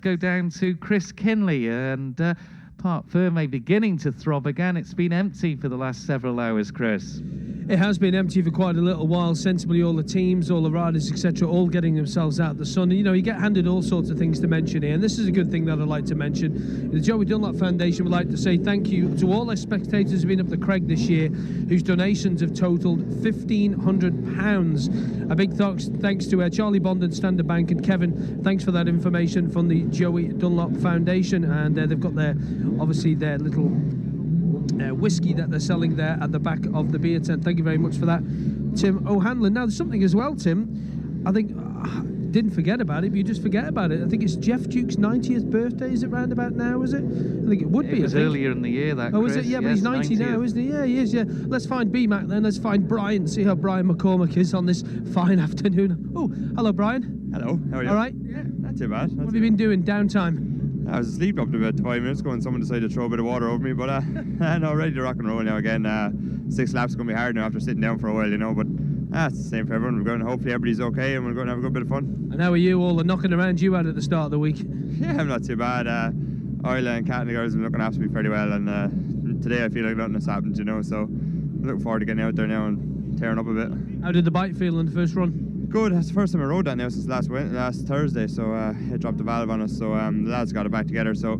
Go down to Chris Kinley, and Park Ferme beginning to throb again. It's been empty for the last several hours, Chris. It has been empty for quite a little while. Sensibly, all the teams, all the riders, etc., all getting themselves out of the sun. And, you know, you get handed all sorts of things to mention here, and this is a good thing that I'd like to mention. The Joey Dunlop Foundation would like to say thank you to all our spectators who've been up the Craig this year, whose donations have totalled £1,500. A big thanks to Charlie Bond and Standard Bank, and Kevin, thanks for that information from the Joey Dunlop Foundation. And they've got their, obviously, their little whiskey that they're selling there at the back of the beer tent. Thank you very much for that, Tim O'Hanlon. Now, there's something as well, Tim. I think didn't forget about it, but you just forget about it. I think it's Jeff Duke's 90th birthday. Is it round about now? Is it? I think it would be. It was earlier in the year. That. Oh, Chris. is it? Yeah, yes, but he's 90 90th. now, isn't he? Yeah, he is. Yeah. Let's find B-Mac then. Let's find Brian. See how Brian McCormack is on this fine afternoon. Oh, hello, Brian. Hello. How are you? All right. Yeah, not too bad. What have you been doing downtime? I was asleep up to about 5 minutes ago and someone decided to throw a bit of water over me, but no, ready to rock and roll now again. 6 laps is going to be hard now after sitting down for a while, you know, but it's the same for everyone. We're going to hopefully everybody's okay and we're going to have a good bit of fun. And how are you all knocking around you out at the start of the week? Yeah, I'm not too bad. Isla and Kat and the girls have been looking after me pretty well, and today I feel like nothing has happened, you know, so I'm looking forward to getting out there now and tearing up a bit. How did the bike feel in the first run? Good. It's the first time I rode that now since last Thursday, so it dropped the valve on us, so the lads got it back together. So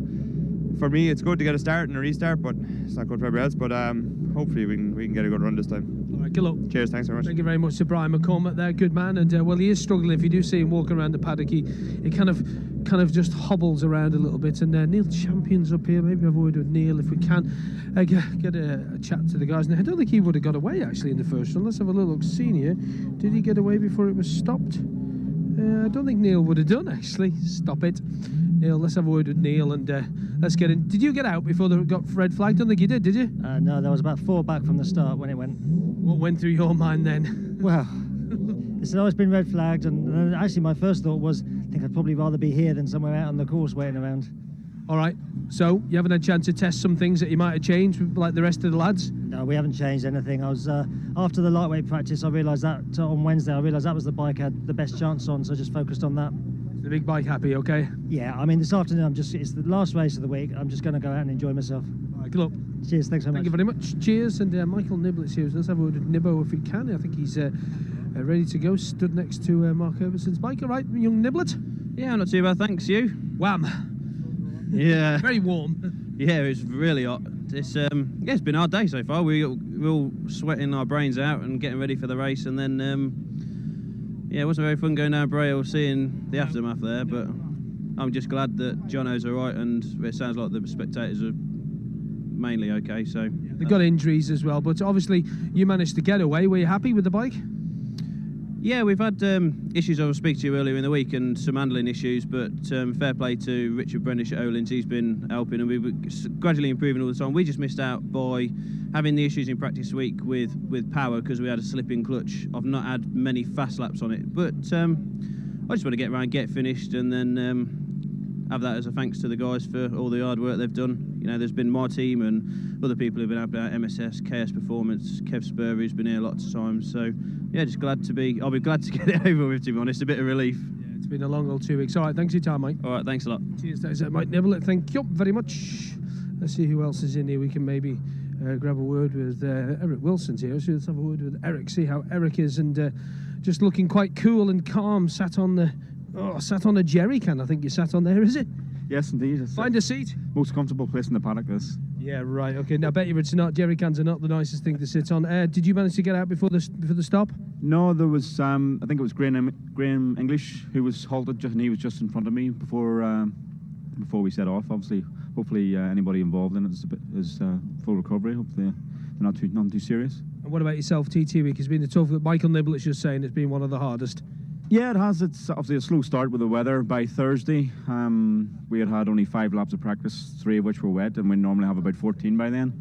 for me, it's good to get a start and a restart, but it's not good for everybody else. But hopefully we can get a good run this time. All right, good luck. Cheers. Thanks very much. Thank you very much to Brian McCormack there, good man. And well, he is struggling. If you do see him walking around the paddock, he kind of just hobbles around a little bit. And Neil Champion's up here. Maybe have a word with Neil if we can. Get a chat to the guys. Now, I don't think he would have got away actually in the first one. Let's have a little look. Senior, did he get away before it was stopped? I don't think Neil would have done actually. Stop it, Neil. Let's have a word with Neil and let's get in. Did you get out before they got red flag? Don't think you did you? No, there was about 4 back from the start when it went. What went through your mind then? Well, it's always been red flagged, and actually my first thought was, I think I'd probably rather be here than somewhere out on the course waiting around. All right, so you haven't had a chance to test some things that you might have changed like the rest of the lads? No, we haven't changed anything. I was after the lightweight practice, I realised that on Wednesday, I realised that was the bike I had the best chance on, so I just focused on that. The big bike happy, okay? Yeah, I mean, this afternoon, it's the last race of the week. I'm just going to go out and enjoy myself. All right, good luck. Cheers, thanks so much. Thank you very much. Cheers, and Michael Niblett's here. Let's have a word with Nibbo if we can. I think he's ready to go, stood next to Mark Herberson's bike. All right, young Niblett? Yeah, not too bad, thanks. You? Wham! Yeah. Very warm. Yeah, it was really hot. It's it's been a hard day so far. We're all sweating our brains out and getting ready for the race, and then yeah, it wasn't very fun going down Braille seeing the aftermath there, but I'm just glad that Jono's all right, and it sounds like the spectators are mainly okay. So they got injuries as well, but obviously you managed to get away. Were you happy with the bike? yeah, we've had issues I was speaking to you earlier in the week and some handling issues, but fair play to Richard Brendish at Olins. He's been helping and we're gradually improving all the time. We just missed out by having the issues in practice week with power because we had a slipping clutch. I've not had many fast laps on it, but I just want to get around, get finished, and then have that as a thanks to the guys for all the hard work they've done. You know, there's been my team and other people who've been out there, MSS, KS Performance, Kev Spur, who's been here lots of times. So yeah, just glad to be. I'll be glad to get it over with, to be honest. A bit of relief. Yeah, it's been a long old 2 weeks. All right, thanks for your time, Mike. All right, thanks a lot. Cheers, that's Mike Nibblett. Thank you very much. Let's see who else is in here. We can maybe grab a word with Eric Wilson's here. So let's have a word with Eric. See how Eric is, and just looking quite cool and calm. Sat on a jerry can. I think you sat on there, is it? Yes, indeed. It's Find a seat. most comfortable place in the paddock, this. Yeah, right. Okay. Now, I bet you it's not. Jerry cans are not the nicest thing to sit on. Did you manage to get out before the stop? No, there was. I think it was Graham English who was halted, and he was just in front of me before we set off. Obviously, hopefully anybody involved in it is full recovery. Hopefully they're not too serious. And what about yourself? TT week has been a tough. Michael Niblett's just saying it's been one of the hardest. Yeah, it has. It's obviously a slow start with the weather. By Thursday, we had only 5 laps of practice, 3 of which were wet, and we normally have about 14 by then.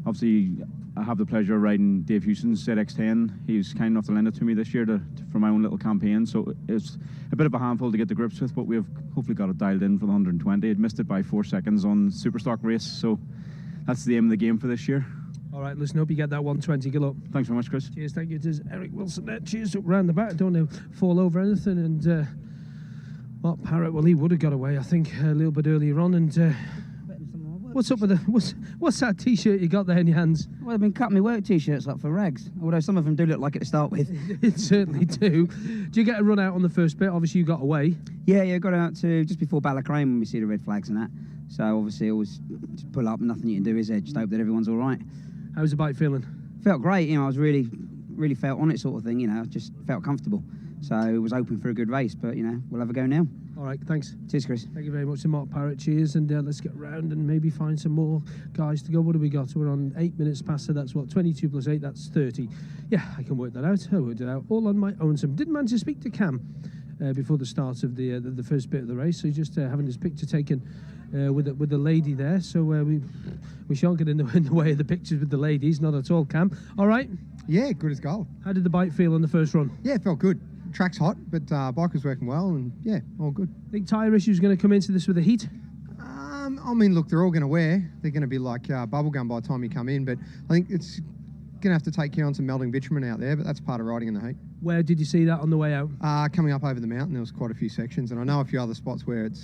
Obviously, I have the pleasure of riding Dave Houston's ZX10. He was kind enough to lend it to me this year for my own little campaign, so it's a bit of a handful to get to grips with, but we've hopefully got it dialed in for the 120. I'd missed it by 4 seconds on Superstock race, so that's the aim of the game for this year. All right, listen, hope you get that 120. Good luck. Thanks very much, Chris. Cheers, thank you. It is Eric Wilson there. Cheers, up round the back. Don't want to fall over anything. And Mark Parrott, well, he would have got away, I think, a little bit earlier on. And what's up with the what's that T-shirt you got there in your hands? Well, I've been cutting my work T-shirts up for rags, although some of them do look like it to start with. It certainly do. Do you get a run out on the first bit? Obviously, you got away. Yeah, got out to just before Ballacrane when we see the red flags and that. So obviously, always just pull up. Nothing you can do is just hope that everyone's all right. How's the bike feeling? Felt great. I was really felt on it, sort of thing. Just felt comfortable. So I was hoping for a good race, but we'll have a go now. All right, thanks. Cheers, Chris. Thank you very much to Mark Parrott. Cheers, and let's get round and maybe find some more guys to go. What have we got? We're on 8 minutes past, so that's what, 22 plus 8, that's 30. Yeah, I can work that out. I worked it out all on my own. So didn't manage to speak to Cam before the start of the first bit of the race, so he's just having his picture taken with the lady there. So we shan't get in the way of the pictures with the ladies, not at all, Cam. All right? Yeah, good as gold. How did the bike feel on the first run? Yeah, it felt good. Track's hot, but bike was working well, and yeah, all good. Think tyre issues going to come into this with the heat? I mean, look, they're all going to wear. They're going to be like bubblegum by the time you come in, but I think it's going to have to take care on some melting bitumen out there, but that's part of riding in the heat. Where did you see that on the way out? Coming up over the mountain, there was quite a few sections, and I know a few other spots where it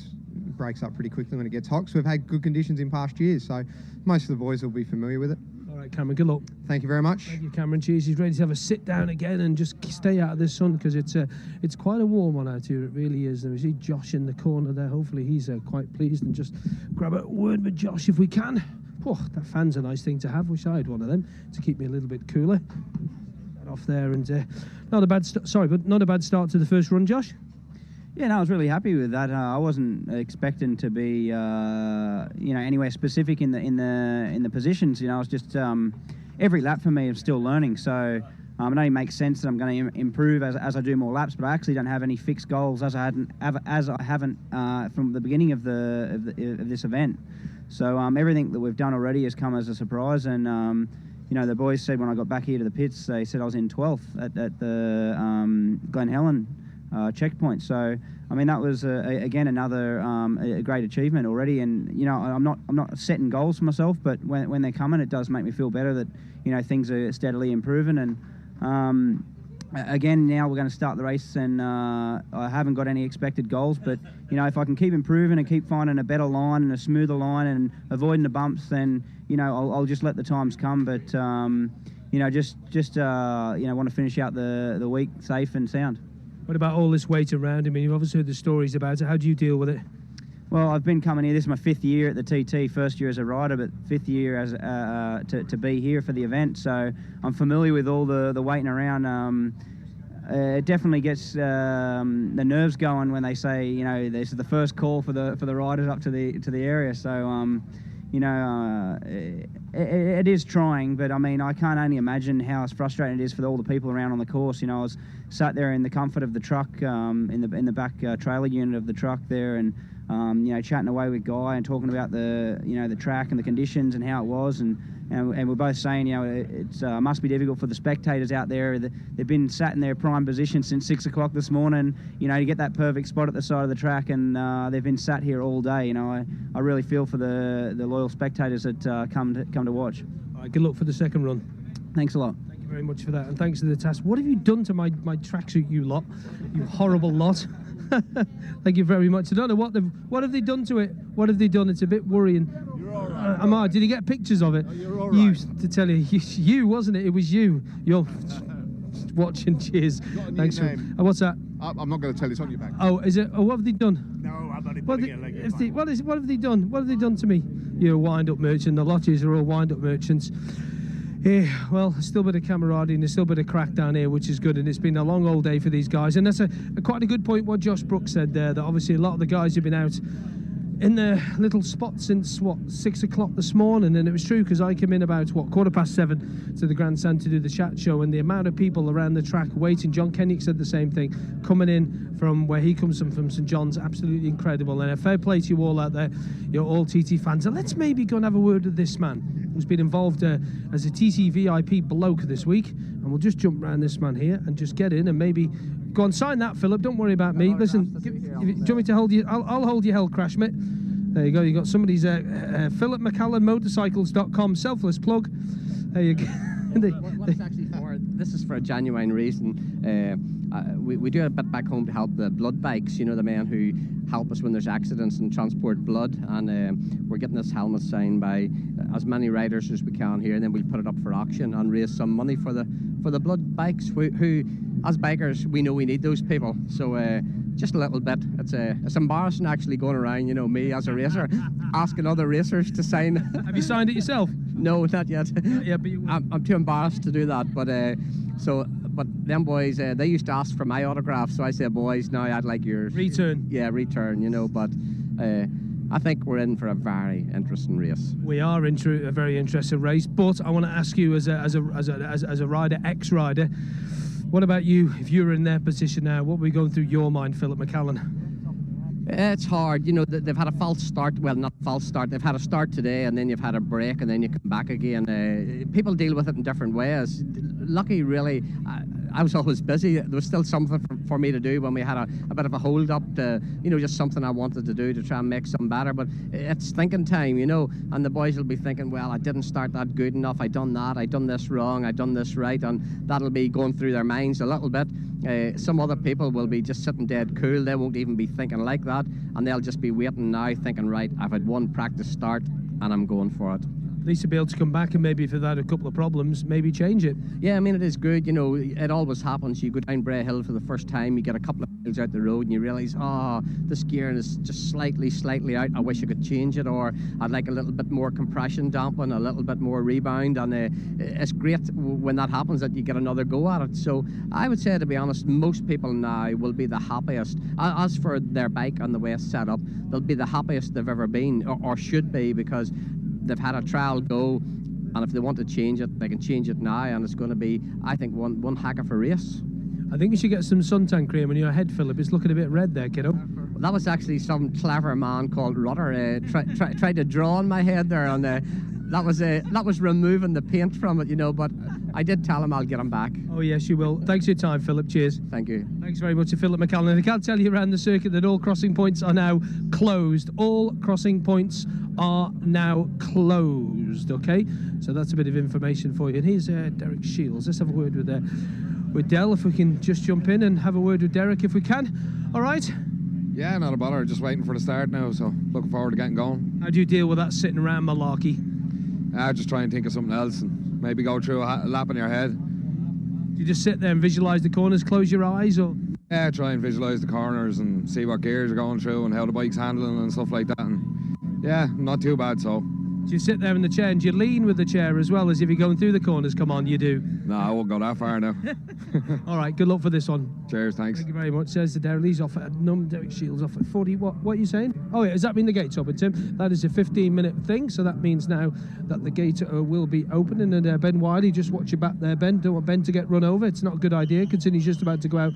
breaks up pretty quickly when it gets hot, so we've had good conditions in past years, so most of the boys will be familiar with it. All right, Cameron, good luck. Thank you very much. Thank you, Cameron. Cheers. He's ready to have a sit down again and just stay out of this sun, because it's quite a warm one out here. It really is. And we see Josh in the corner there. Hopefully he's quite pleased, and just grab a word with Josh if we can. Oh, that fan's a nice thing to have. Wish I had one of them to keep me a little bit cooler. That off there, and not a bad not a bad start to the first run, Josh. Yeah, no, I was really happy with that. I wasn't expecting to be, anywhere specific in the positions. I was just every lap for me is still learning. So it only makes sense that I'm going to improve as I do more laps. But I actually don't have any fixed goals as I haven't from the beginning of this event. So everything that we've done already has come as a surprise. And the boys said when I got back here to the pits, they said I was in 12th at the Glen Helen checkpoint. So I mean, that was again another a great achievement already. And I'm not setting goals for myself, but when they're coming, it does make me feel better that things are steadily improving. And again, now we're going to start the race, and I haven't got any expected goals, but if I can keep improving and keep finding a better line and a smoother line and avoiding the bumps, then I'll just let the times come. But just want to finish out the week safe and sound. What about all this weight around him? I mean, you've obviously heard the stories about it. How do you deal with it? Well, I've been coming here. This is my 5th year at the TT. First year as a rider, but 5th year as to be here for the event. So I'm familiar with all the waiting around. It definitely gets the nerves going when they say, this is the first call for the riders up to the area. So it is trying, but I mean, I can't only imagine how frustrating it is for all the people around on the course. I was sat there in the comfort of the truck, in the back trailer unit of the truck there, and chatting away with Guy and talking about the track and the conditions and how it was, and we're both saying it must be difficult for the spectators out there. They've been sat in their prime position since 6 o'clock this morning, to get that perfect spot at the side of the track, and they've been sat here all day. I really feel for the loyal spectators that come to watch. All right, good luck for the second run. Thanks a lot. Thank you very much for that, and thanks to the task. What have you done to my tracksuit, you lot? You horrible lot. Thank you very much. I don't know what have they done to it. What have they done? It's a bit worrying. You're all right. Did you get pictures of it? Oh, you're all right. To tell you, wasn't it? It was you. You're watching. Cheers. Thanks for. What's that? I'm not going to tell you. It's on your back. Oh, is it? Oh, what have they done? No, I'm only What putting it like what have they done? What have they done to me? You're a wind-up merchant. The lotties are all wind-up merchants. Yeah, well, there's still a bit of camaraderie and there's still a bit of crack down here, which is good, and it's been a long old day for these guys. And that's quite a good point what Josh Brooks said there, that obviously a lot of the guys have been out in their little spot since 6 o'clock this morning. And it was true, because I came in about 7:15 to the grandstand to do the chat show, and the amount of people around the track waiting. John Kennick said the same thing, coming in from where he comes from St John's. Absolutely incredible. And a fair play to you all out there, you're all TT fans. And let's maybe go and have a word with this man who's been involved as a TT VIP bloke this week, and we'll just jump around this man here and just get in and maybe go and sign that, Philip. Don't worry about me. Listen, do you want me to hold you? I'll hold your hell crash, mate. There you go. You got somebody's Philip McCallan Motorcycles.com selfless plug. There you go. What it's actually for? This is for a genuine reason. we do a bit back home to help the blood bikes, you know, the men who help us when there's accidents and transport blood. And we're getting this helmet signed by as many riders as we can here, and then we'll put it up for auction and raise some money for the blood bikes, who as bikers, we know we need those people. So just a little bit. It's embarrassing actually going around, you know, me as a racer, asking other racers to sign. Have you signed it yourself? No, not yet. Yeah, but you will. I'm too embarrassed to do that. But them boys, they used to ask for my autograph, so I said, boys, now I'd like yours. Return. Yeah, return. You know, but I think we're in for a very interesting race. We are in a very interesting race, but I want to ask you as a rider, ex-rider, what about you? If you were in their position now, what were going through your mind, Philip McCallan? It's hard, you know. They've had a false start. Well, not false start. They've had a start today, and then you've had a break, and then you come back again. People deal with it in different ways. Lucky, really, I was always busy. There was still something for me to do when we had a bit of a hold up. You know, just something I wanted to do to try and make something better. But it's thinking time, you know. And the boys will be thinking, well, I didn't start that good enough. I done that. I done this wrong. I done this right, and that'll be going through their minds a little bit. Some other people will be just sitting dead cool. They won't even be thinking like that, and they'll just be waiting now, thinking, right, I've had one practice start, and I'm going for it. At least to be able to come back and maybe if they've had a couple of problems, maybe change it. Yeah, I mean, it is good. You know, it always happens. You go down Bray Hill for the first time, you get a couple of miles out the road, and you realise, oh, this gearing is just slightly out. I wish I could change it, or I'd like a little bit more compression dampen, a little bit more rebound. And it's great when that happens that you get another go at it. So I would say, to be honest, most people now will be the happiest. As for their bike on the West setup, they'll be the happiest they've ever been, or should be, because they've had a trial go, and if they want to change it, they can change it now, and it's going to be, I think, one heck of a race. I think you should get some suntan cream on your head, Philip. It's looking a bit red there, kiddo. That was actually some clever man called Rutter tried to draw on my head there, and that was removing the paint from it, you know, but I did tell him I'll get him back. Oh, yes, you will. Thanks for your time, Philip. Cheers. Thank you. Thanks very much to Philip McCallan. I can't tell you around the circuit that all crossing points are now closed. All crossing points are now closed, okay? So that's a bit of information for you. And here's Derek Shields. Let's have a word with Del, if we can just jump in and have a word with Derek if we can. All right? Yeah, not a bother. Just waiting for the start now, so looking forward to getting going. How do you deal with that sitting around malarkey? Just try and think of something else and maybe go through a lap in your head. Do you just sit there and visualise the corners, close your eyes, or...? Yeah, try and visualise the corners and see what gears are going through and how the bike's handling and stuff like that. And yeah, not too bad, so. Do you sit there in the chair and do you lean with the chair as well as if you're going through the corners? Come on, you do. No, I won't go that far now. All right, good luck for this one. Cheers, thanks. Thank you very much. Says the Derek Lee's off at Derek Shields off at 40. What are you saying? Oh yeah, has that been the gates open, Tim? That is a 15-minute thing, so that means now that the gate will be opening. And Ben Wiley, just watch your back there, Ben. Don't want Ben to get run over. It's not a good idea, considering he's just about to go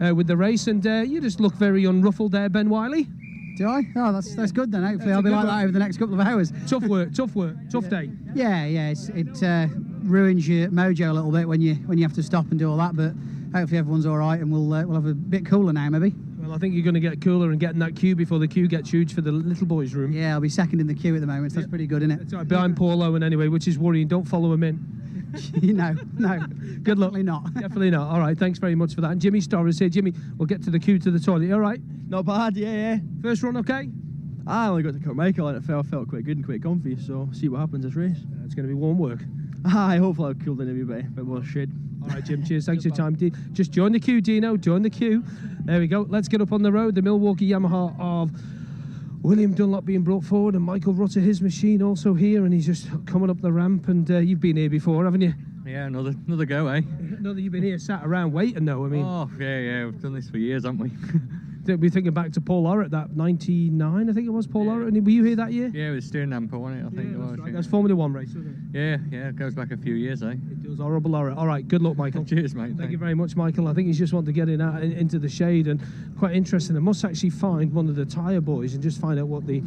out with the race. And you just look very unruffled there, Ben Wiley. Do I? Oh, that's good then. Hopefully I'll be like that over the next couple of hours. Tough work, tough day. Yeah. It ruins your mojo a little bit when you have to stop and do all that. But hopefully everyone's all right, and we'll have a bit cooler now, maybe. Well, I think you're going to get cooler and get in that queue before the queue gets huge for the little boys' room. Yeah, I'll be second in the queue at the moment. So that's pretty good, isn't it? It's all right, behind Paul Owen anyway, which is worrying. Don't follow him in. No. Good luck. Definitely not. Definitely not. All right, thanks very much for that. And Jimmy Starr is here. Jimmy, we'll get to the queue to the toilet. All right? Not bad, yeah. First run, okay? I only got to Carmichael and it felt quite good and quite comfy, so see what happens this race. It's going to be warm work. Hopefully I'll cool down a wee bit more shade. All right, Jim, cheers. Thanks for your time. Just join the queue, Dino. Join the queue. There we go. Let's get up on the road. The Milwaukee Yamaha of William Dunlop being brought forward, and Michael Rutter, his machine, also here, and he's just coming up the ramp. And you've been here before, haven't you? Yeah, another go, eh? No, that you've been here sat around waiting, though. I mean. Oh, yeah. We've done this for years, haven't we? We're thinking back to Paul Orritt, that 99, I think it was, Paul Orritt. And were you here that year? Yeah, it was steering Nampa, wasn't it? I think it was. Right. That's Formula 1 race, isn't it? Yeah, it goes back a few years, eh? It does, horrible Orritt. All right, good luck, Michael. Cheers, mate. Thank you very much, Michael. I think he's just wanted to get into the shade, and quite interesting. I must actually find one of the tyre boys and just find out what the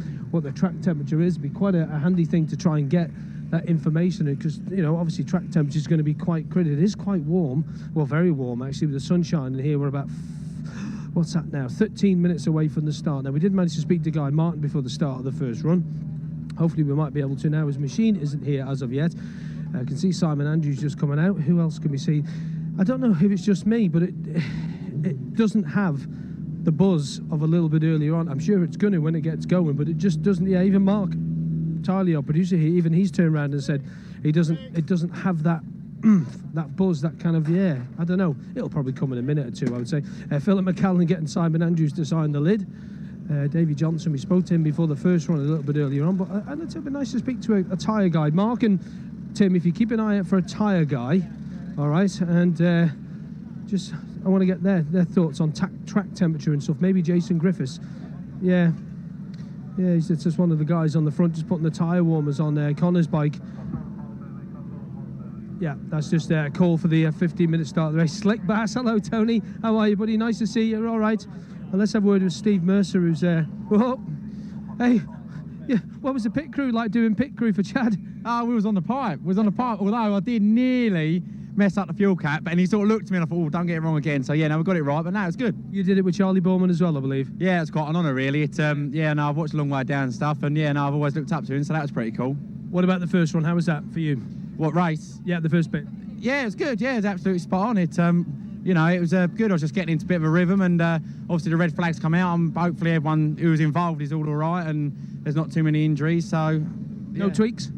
track temperature is. It'd be quite a handy thing to try and get that information, because obviously track temperature is going to be quite critical. It is quite warm, well, very warm actually, with the sunshine. And here we're about what's that now? 13 minutes away from the start. Now we did manage to speak to Guy Martin before the start of the first run. Hopefully we might be able to now. His machine isn't here as of yet. I can see Simon Andrews just coming out. Who else can we see? I don't know if it's just me, but it doesn't have the buzz of a little bit earlier on. I'm sure it's going to when it gets going, but it just doesn't. Yeah, even Mark Tiley, our producer here, even he's turned around and said it doesn't have that that buzz, that kind of, yeah, I don't know. It'll probably come in a minute or two, I would say. Philip McCallan getting Simon Andrews to sign the lid. Davy Johnson, we spoke to him before the first run a little bit earlier on, but it's a bit nice to speak to a tyre guy. Mark and Tim, if you keep an eye out for a tyre guy, all right, and just, I want to get their thoughts on track temperature and stuff. Maybe Jason Griffiths. Yeah, he's just one of the guys on the front just putting the tyre warmers on Connor's bike. Yeah, that's just a call for the 15-minute start of the race. Slick Bass, hello Tony, how are you, buddy? Nice to see you, all right. Well, let's have a word with Steve Mercer, who's whoa, hey, yeah, what was the pit crew like doing pit crew for Chad? We was on the pipe, although I did nearly mess up the fuel cap, and he sort of looked at me and I thought, oh, don't get it wrong again. So yeah, no, we got it right, but no, it's good. You did it with Charlie Bowman as well, I believe. Yeah, it's quite an honour really. It's yeah, no, I've watched a long way down and stuff, and yeah, no, I've always looked up to him, so that was pretty cool. What about the first one? How was that for you? What race? Yeah, the first bit. Yeah, it was good. Yeah, it was absolutely spot on. It you know, it was good. I was just getting into a bit of a rhythm, and obviously the red flags come out, and hopefully everyone who was involved is all right, and there's not too many injuries. So yeah. No tweaks?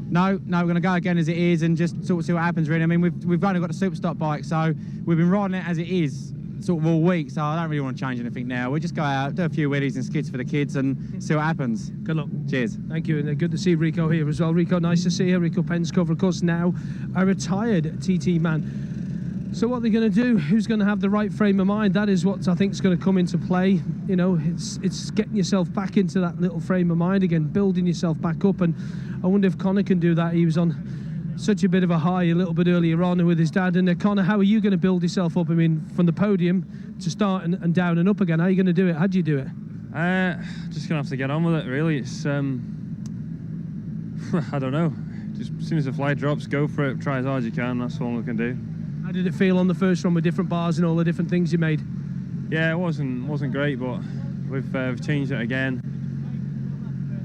No, we're going to go again as it is and just sort of see what happens, really. I mean, we've only got a super stock bike, so we've been riding it as it is sort of all week, so I don't really want to change anything now. We'll just go out, do a few wheelies and skids for the kids and see what happens. Good luck. Cheers. Thank you, and good to see Rico here as well. Rico, nice to see you. Rico Penscover, of course, now a retired TT man. So what they're going to do, who's going to have the right frame of mind, that is what I think is going to come into play. You know, it's getting yourself back into that little frame of mind again, building yourself back up, and I wonder if Connor can do that. He was on such a bit of a high a little bit earlier on with his dad. And Connor, how are you going to build yourself up? I mean, from the podium to start and down and up again. How are you going to do it? How do you do it? Just going to have to get on with it, really. It's, I don't know. Just as soon as the fly drops, go for it, try as hard as you can. That's all we can do. How did it feel on the first run with different bars and all the different things you made? Yeah, it wasn't great, but we've changed it again.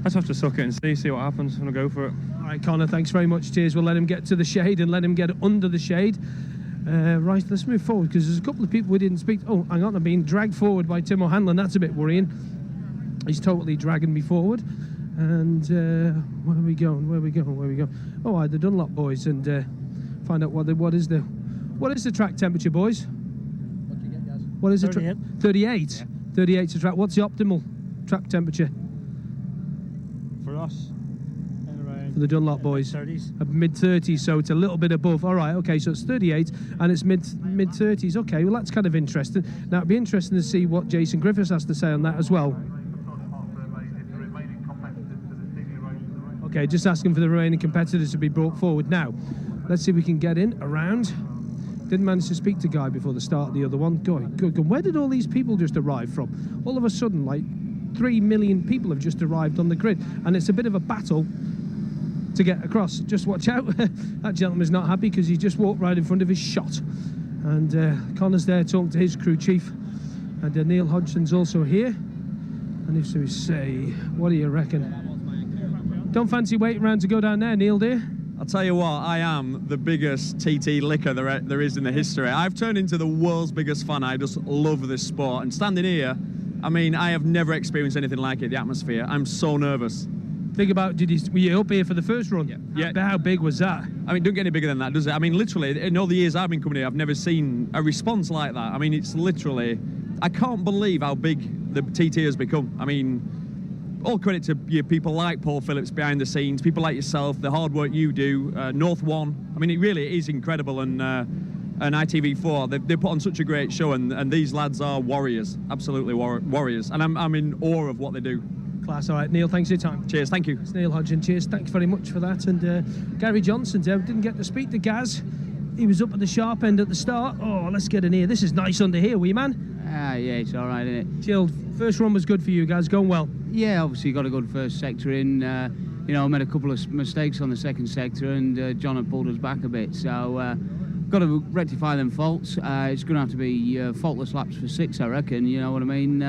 I just have to suck it and see what happens. I'm going to go for it. All right, Connor, thanks very much. Cheers. We'll let him get to the shade and let him get under the shade. Right, let's move forward because there's a couple of people we didn't speak to. Oh, hang on, I'm being dragged forward by Tim O'Hanlon. That's a bit worrying. He's totally dragging me forward. And where are we going? Oh, the Dunlop boys, and find out what is the track temperature, boys? What do you get, guys? What is it? 38. Yeah. 38 to track. What's the optimal track temperature? For us, for the Dunlop boys, mid-30s, so it's a little bit above. All right, okay, so it's 38 and it's mid-30s. Okay, well that's kind of interesting. Now it'd be interesting to see what Jason Griffiths has to say on that as well. Okay, just asking for the remaining competitors to be brought forward. Now let's see if we can get in around. Didn't manage to speak to Guy before the start of the other one. Good. Where did all these people just arrive from? All of a sudden, like 3 million people have just arrived on the grid, and it's a bit of a battle to get across. Just watch out. That gentleman's not happy because he just walked right in front of his shot. And Connor's there talking to his crew chief, and Neil Hodgson's also here. And if so, we say, what do you reckon? Don't fancy waiting around to go down there, Neil, dear? I'll tell you what, I am the biggest TT licker there is in the history. I've turned into the world's biggest fan. I just love this sport. And standing here, I mean, I have never experienced anything like it, the atmosphere. I'm so nervous. Think about, were you up here for the first run? Yeah. How big was that? I mean, don't get any bigger than that, does it? I mean, literally, in all the years I've been coming here, I've never seen a response like that. I mean, it's literally, I can't believe how big the TT has become. I mean, all credit to people like Paul Phillips behind the scenes, people like yourself, the hard work you do, North One. I mean, it really is incredible, and ITV4, they put on such a great show, and these lads are warriors, absolutely warriors, and I'm in awe of what they do. Class. All right, Neil, thanks for your time. Cheers, thank you. It's Neil Hodgson, cheers, thanks very much for that. And Gary Johnson, didn't get to speak to Gaz. He was up at the sharp end at the start. Oh, let's get in here. This is nice under here, wee man. Yeah, it's all right, isn't it? Chilled. First run was good for you guys, going well. Yeah, obviously got a good first sector in. You know, I made a couple of mistakes on the second sector, and John had pulled us back a bit. So got to rectify them faults. It's going to have to be faultless laps for 6, I reckon. You know what I mean?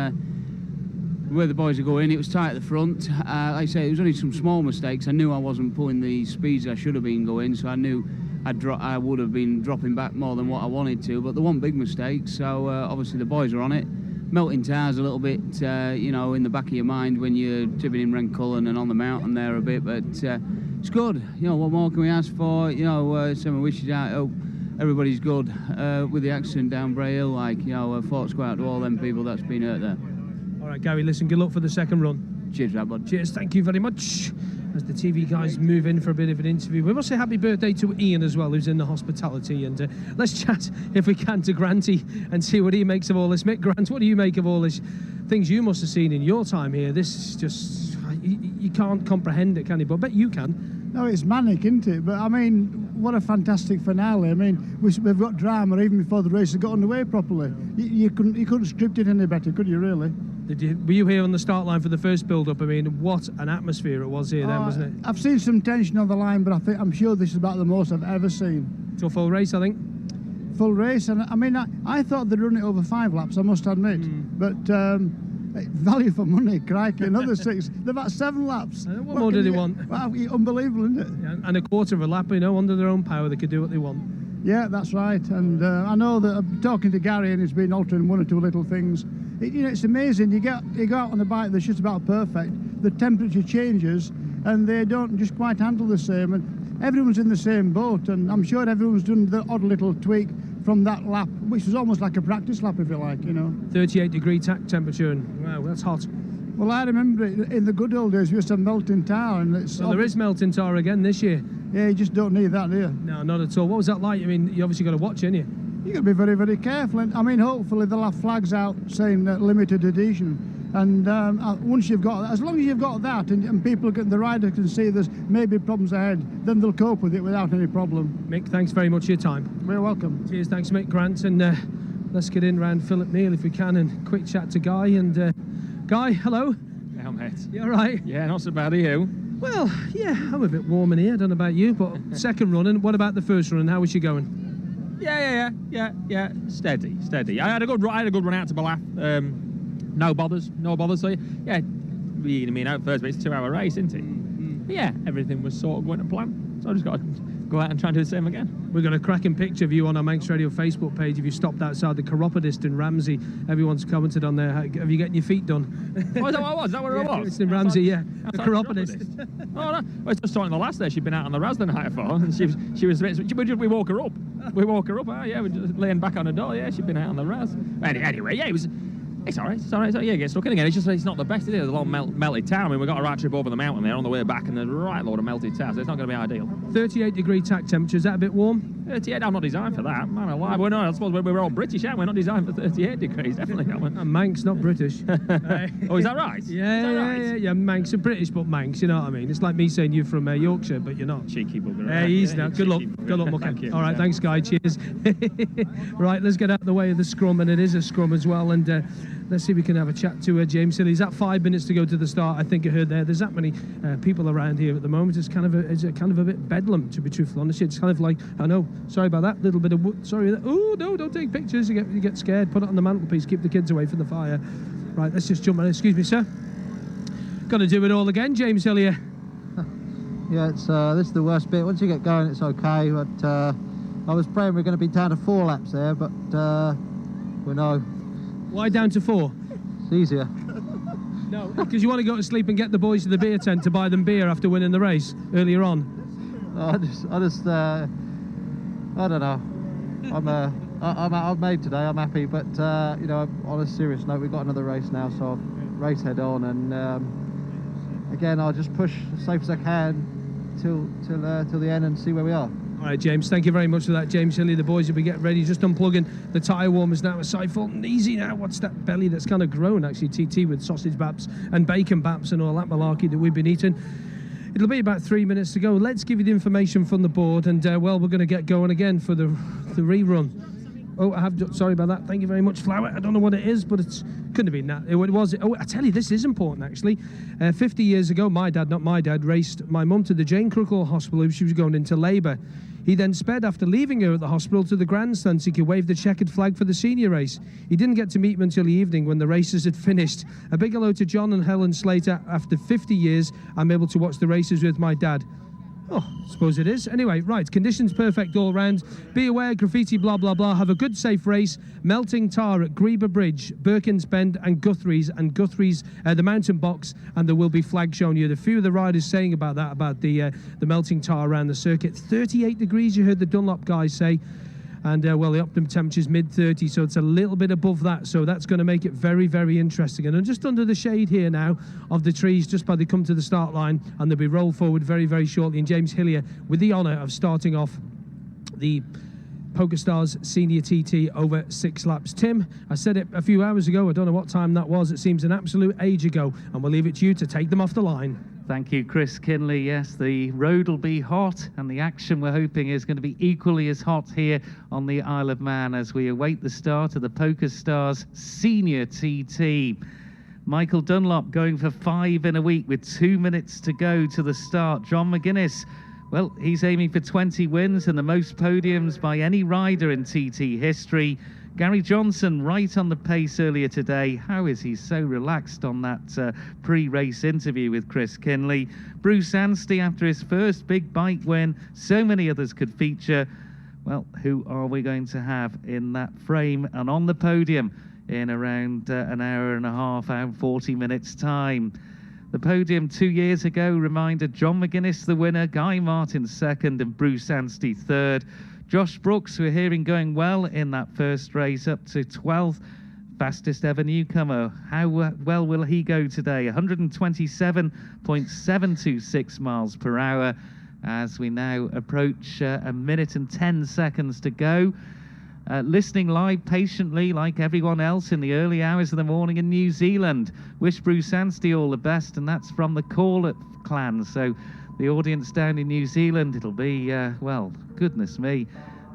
Where the boys are going, it was tight at the front. Like I say, it was only some small mistakes. I knew I wasn't pulling the speeds I should have been going, so I knew I would have been dropping back more than what I wanted to. But the one big mistake, so obviously the boys are on it. Melting tires a little bit, in the back of your mind when you're tipping in Rencullen and on the mountain there a bit. But it's good. What more can we ask for? Some wishes out. Hope everybody's good with the accident down Bray Hill. Thoughts go out to all them people that's been hurt there. All right, Gary, listen, good luck for the second run. Cheers, bud. Cheers, thank you very much. As the TV guys move in for a bit of an interview, we must say happy birthday to Ian as well, who's in the hospitality, and let's chat, if we can, to Granty and see what he makes of all this. Mick, Grant, what do you make of all this? Things you must have seen in your time here. This is just, you can't comprehend it, can you? But I bet you can. No, it's manic, isn't it? But I mean, what a fantastic finale. I mean, we've got drama even before the race has got underway properly. You couldn't script it any better, could you, really? Were you here on the start line for the first build-up? I mean, what an atmosphere it was here then, wasn't it? I've seen some tension on the line, but I'm sure this is about the most I've ever seen. To a full race, I think. Full race, and I mean, I thought they'd run it over 5 laps, I must admit. But value for money, crikey, another 6. They've had 7 laps. What more do they want? Wow, unbelievable, isn't it? Yeah, and a quarter of a lap, under their own power, they could do what they want. Yeah, that's right. And I know that I'm talking to Gary, and he's been altering 1 or 2 little things. It's amazing. You go out on a bike that's just about perfect. The temperature changes, and they don't just quite handle the same. And everyone's in the same boat. And I'm sure everyone's done the odd little tweak from that lap, which was almost like a practice lap, if you like. 38-degree tack temperature, and wow, that's hot. Well, I remember it, in the good old days, we used to have melting tar, and there is melting tar again this year. Yeah, you just don't need that, do you? No, not at all. What was that like? I mean, you obviously got to watch, ain't you? You've got to be very, very careful. And I mean, hopefully they'll have flags out saying limited edition. And once you've got that, as long as you've got that, and the rider can see there's maybe problems ahead, then they'll cope with it without any problem. Mick, thanks very much for your time. You're welcome. Cheers, thanks, Mick, Grant. And let's get in round Philip Neal if we can, and quick chat to Guy. And Guy, hello. How, mate? You all right? Yeah, not so bad. Are you? Well, yeah, I'm a bit warm in here. I don't know about you, but second run. And what about the first run? And how was you going? Yeah. Steady. I had a good run out to Ballath. No bothers. So yeah, me out first, but it's a 2-hour race, isn't it? But yeah, everything was sort of going to plan. So I just got to go out and try and do the same again. We've got a cracking picture of you on our Manx Radio Facebook page. If you stopped outside the chiropodist in Ramsey, everyone's commented on there. Have you getting your feet done? Oh, is that what it was? Is that where it was? It's in Ramsey, yeah. The chiropodist. Oh, no. Well, it's just starting the last day. She'd been out on the Raz the night before, and she was we woke her up. Oh, yeah, we're just laying back on the door. Yeah, she'd been out on the Raz. Anyway, yeah, it's all right. So, yeah, get stuck in again. It's not the best, is it? There's a lot of melted tar. I mean, we got a right trip over the mountain there on the way back, and there's a right load of melted tar, so it's not going to be ideal. 38-degree tack temperature, is that a bit warm? 38, I'm not designed for that. Man alive. Well, no, I suppose we're all British, aren't we? We're not designed for 38 degrees, definitely not. Manx, not British. Oh, is that right? Yeah, Manx are British, but Manx, you know what I mean? It's like me saying you're from Yorkshire, but you're not. Cheeky bugger. Yeah, he's not. Good luck, Mucker. All right, thanks, Guy. Cheers. Right, let's get out of the way of the scrum, and it is a scrum as well, and let's see if we can have a chat to James Hilly. Is that 5 minutes to go to the start? I think I heard there's that many people around here at the moment. It's kind of a bit bedlam, to be truthful. Honestly, it's kind of like, I know, sorry about that, little bit of sorry. Oh no, don't take pictures. You get scared. Put it on the mantelpiece. Keep the kids away from the fire. Right, let's just jump on. Excuse me, sir. Got to do it all again, James Hilly. Yeah, it's this is the worst bit. Once you get going, it's okay. But I was praying we're going to be down to 4 laps there, but we know. Why down to 4? It's easier. No, because you want to go to sleep and get the boys to the beer tent to buy them beer after winning the race earlier on. I don't know. I'm made today. I'm happy, but on a serious note, we've got another race now, so I'll race head on, and again, I'll just push as safe as I can till the end and see where we are. All right, James, thank you very much for that. James Hilly, the boys will be getting ready, just unplugging the tyre warmers now. Aside from easy now, what's that belly that's kind of grown, actually, TT, with sausage baps and bacon baps and all that malarkey that we've been eating. It'll be about 3 minutes to go. Let's give you the information from the board, and well, we're going to get going again for the rerun. Oh, sorry about that. Thank you very much, Flower. I don't know what it is, but it couldn't have been that. It was. Oh, I tell you, this is important, actually. 50 years ago, not my dad, raced my mum to the Jane Crookall Hospital. She was going into labour. He then sped after leaving her at the hospital to the grandstand so he could wave the checkered flag for the senior race. He didn't get to meet him until the evening when the races had finished. A big hello to John and Helen Slater. After 50 years, I'm able to watch the races with my dad. Oh, suppose it is. Anyway, right, conditions perfect all round. Be aware, graffiti, blah, blah, blah. Have a good, safe race. Melting tar at Greba Bridge, Birkins Bend and Guthrie's, the mountain box, and there will be flags shown you. A few of the riders saying about that, about the melting tar around the circuit. 38 degrees, you heard the Dunlop guys say. And, well, the optimum temperature is mid-30s, so it's a little bit above that. So that's going to make it very, very interesting. And I'm just under the shade here now of the trees, just by they come to the start line, and they'll be rolled forward very, very shortly. And James Hillier with the honour of starting off the PokerStars Senior TT over 6 laps. Tim, I said it a few hours ago. I don't know what time that was. It seems an absolute age ago. And we'll leave it to you to take them off the line. Thank you, Chris Kinley. Yes, the road will be hot, and the action we're hoping is going to be equally as hot here on the Isle of Man as we await the start of the PokerStars Senior TT. Michael Dunlop going for 5 in a week with 2 minutes to go to the start. John McGuinness, well, he's aiming for 20 wins and the most podiums by any rider in TT history. Gary Johnson right on the pace earlier today. How is he so relaxed on that pre-race interview with Chris Kinley? Bruce Anstey after his first big bike win. So many others could feature. Well, who are we going to have in that frame and on the podium in around an hour and a half, 40 minutes time? The podium 2 years ago reminded John McGuinness the winner, Guy Martin second and Bruce Anstey third. Josh Brooks, we're hearing going well in that first race, up to 12th, fastest ever newcomer. How well will he go today? 127.726 miles per hour as we now approach a minute and 10 seconds to go. Listening live patiently like everyone else in the early hours of the morning in New Zealand. Wish Bruce Anstey all the best, and that's from the Corlett clan. So the audience down in New Zealand, it'll be, well, goodness me,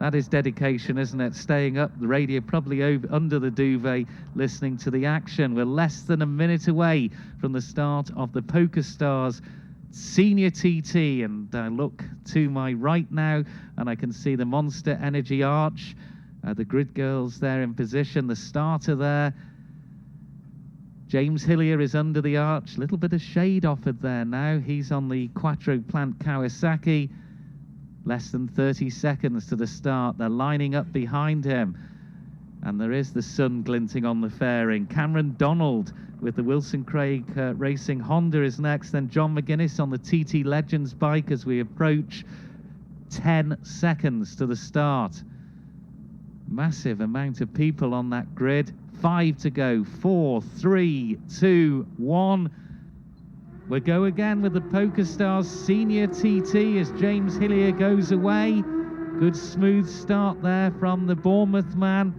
that is dedication, isn't it? Staying up, the radio probably over, under the duvet, listening to the action. We're less than a minute away from the start of the PokerStars Senior TT, and I look to my right now, and I can see the Monster Energy Arch, the grid girls there in position, the starter there. James Hillier is under the arch, a little bit of shade offered there now. He's on the Quattro Plant Kawasaki. Less than 30 seconds to the start. They're lining up behind him. And there is the sun glinting on the fairing. Cameron Donald with the Wilson Craig Racing Honda is next. Then John McGuinness on the TT Legends bike as we approach 10 seconds to the start. Massive amount of people on that grid. 5 to go. 4, 3, 2, 1. We go again with the PokerStars Senior TT as James Hillier goes away. Good smooth start there from the Bournemouth man.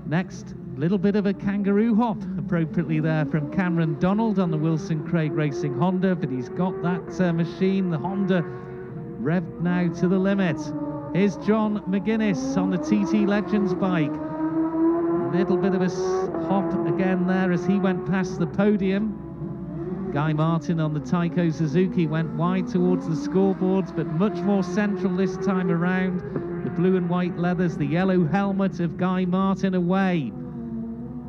Next, little bit of a kangaroo hop appropriately there from Cameron Donald on the Wilson Craig Racing Honda, but he's got that machine, the Honda, revved now to the limit. Here's John McGuinness on the TT Legends bike. Little bit of a hop again there as he went past the podium. Guy Martin on the Taiko Suzuki went wide towards the scoreboards, but much more central this time around. The blue and white leathers, the yellow helmet of Guy Martin away.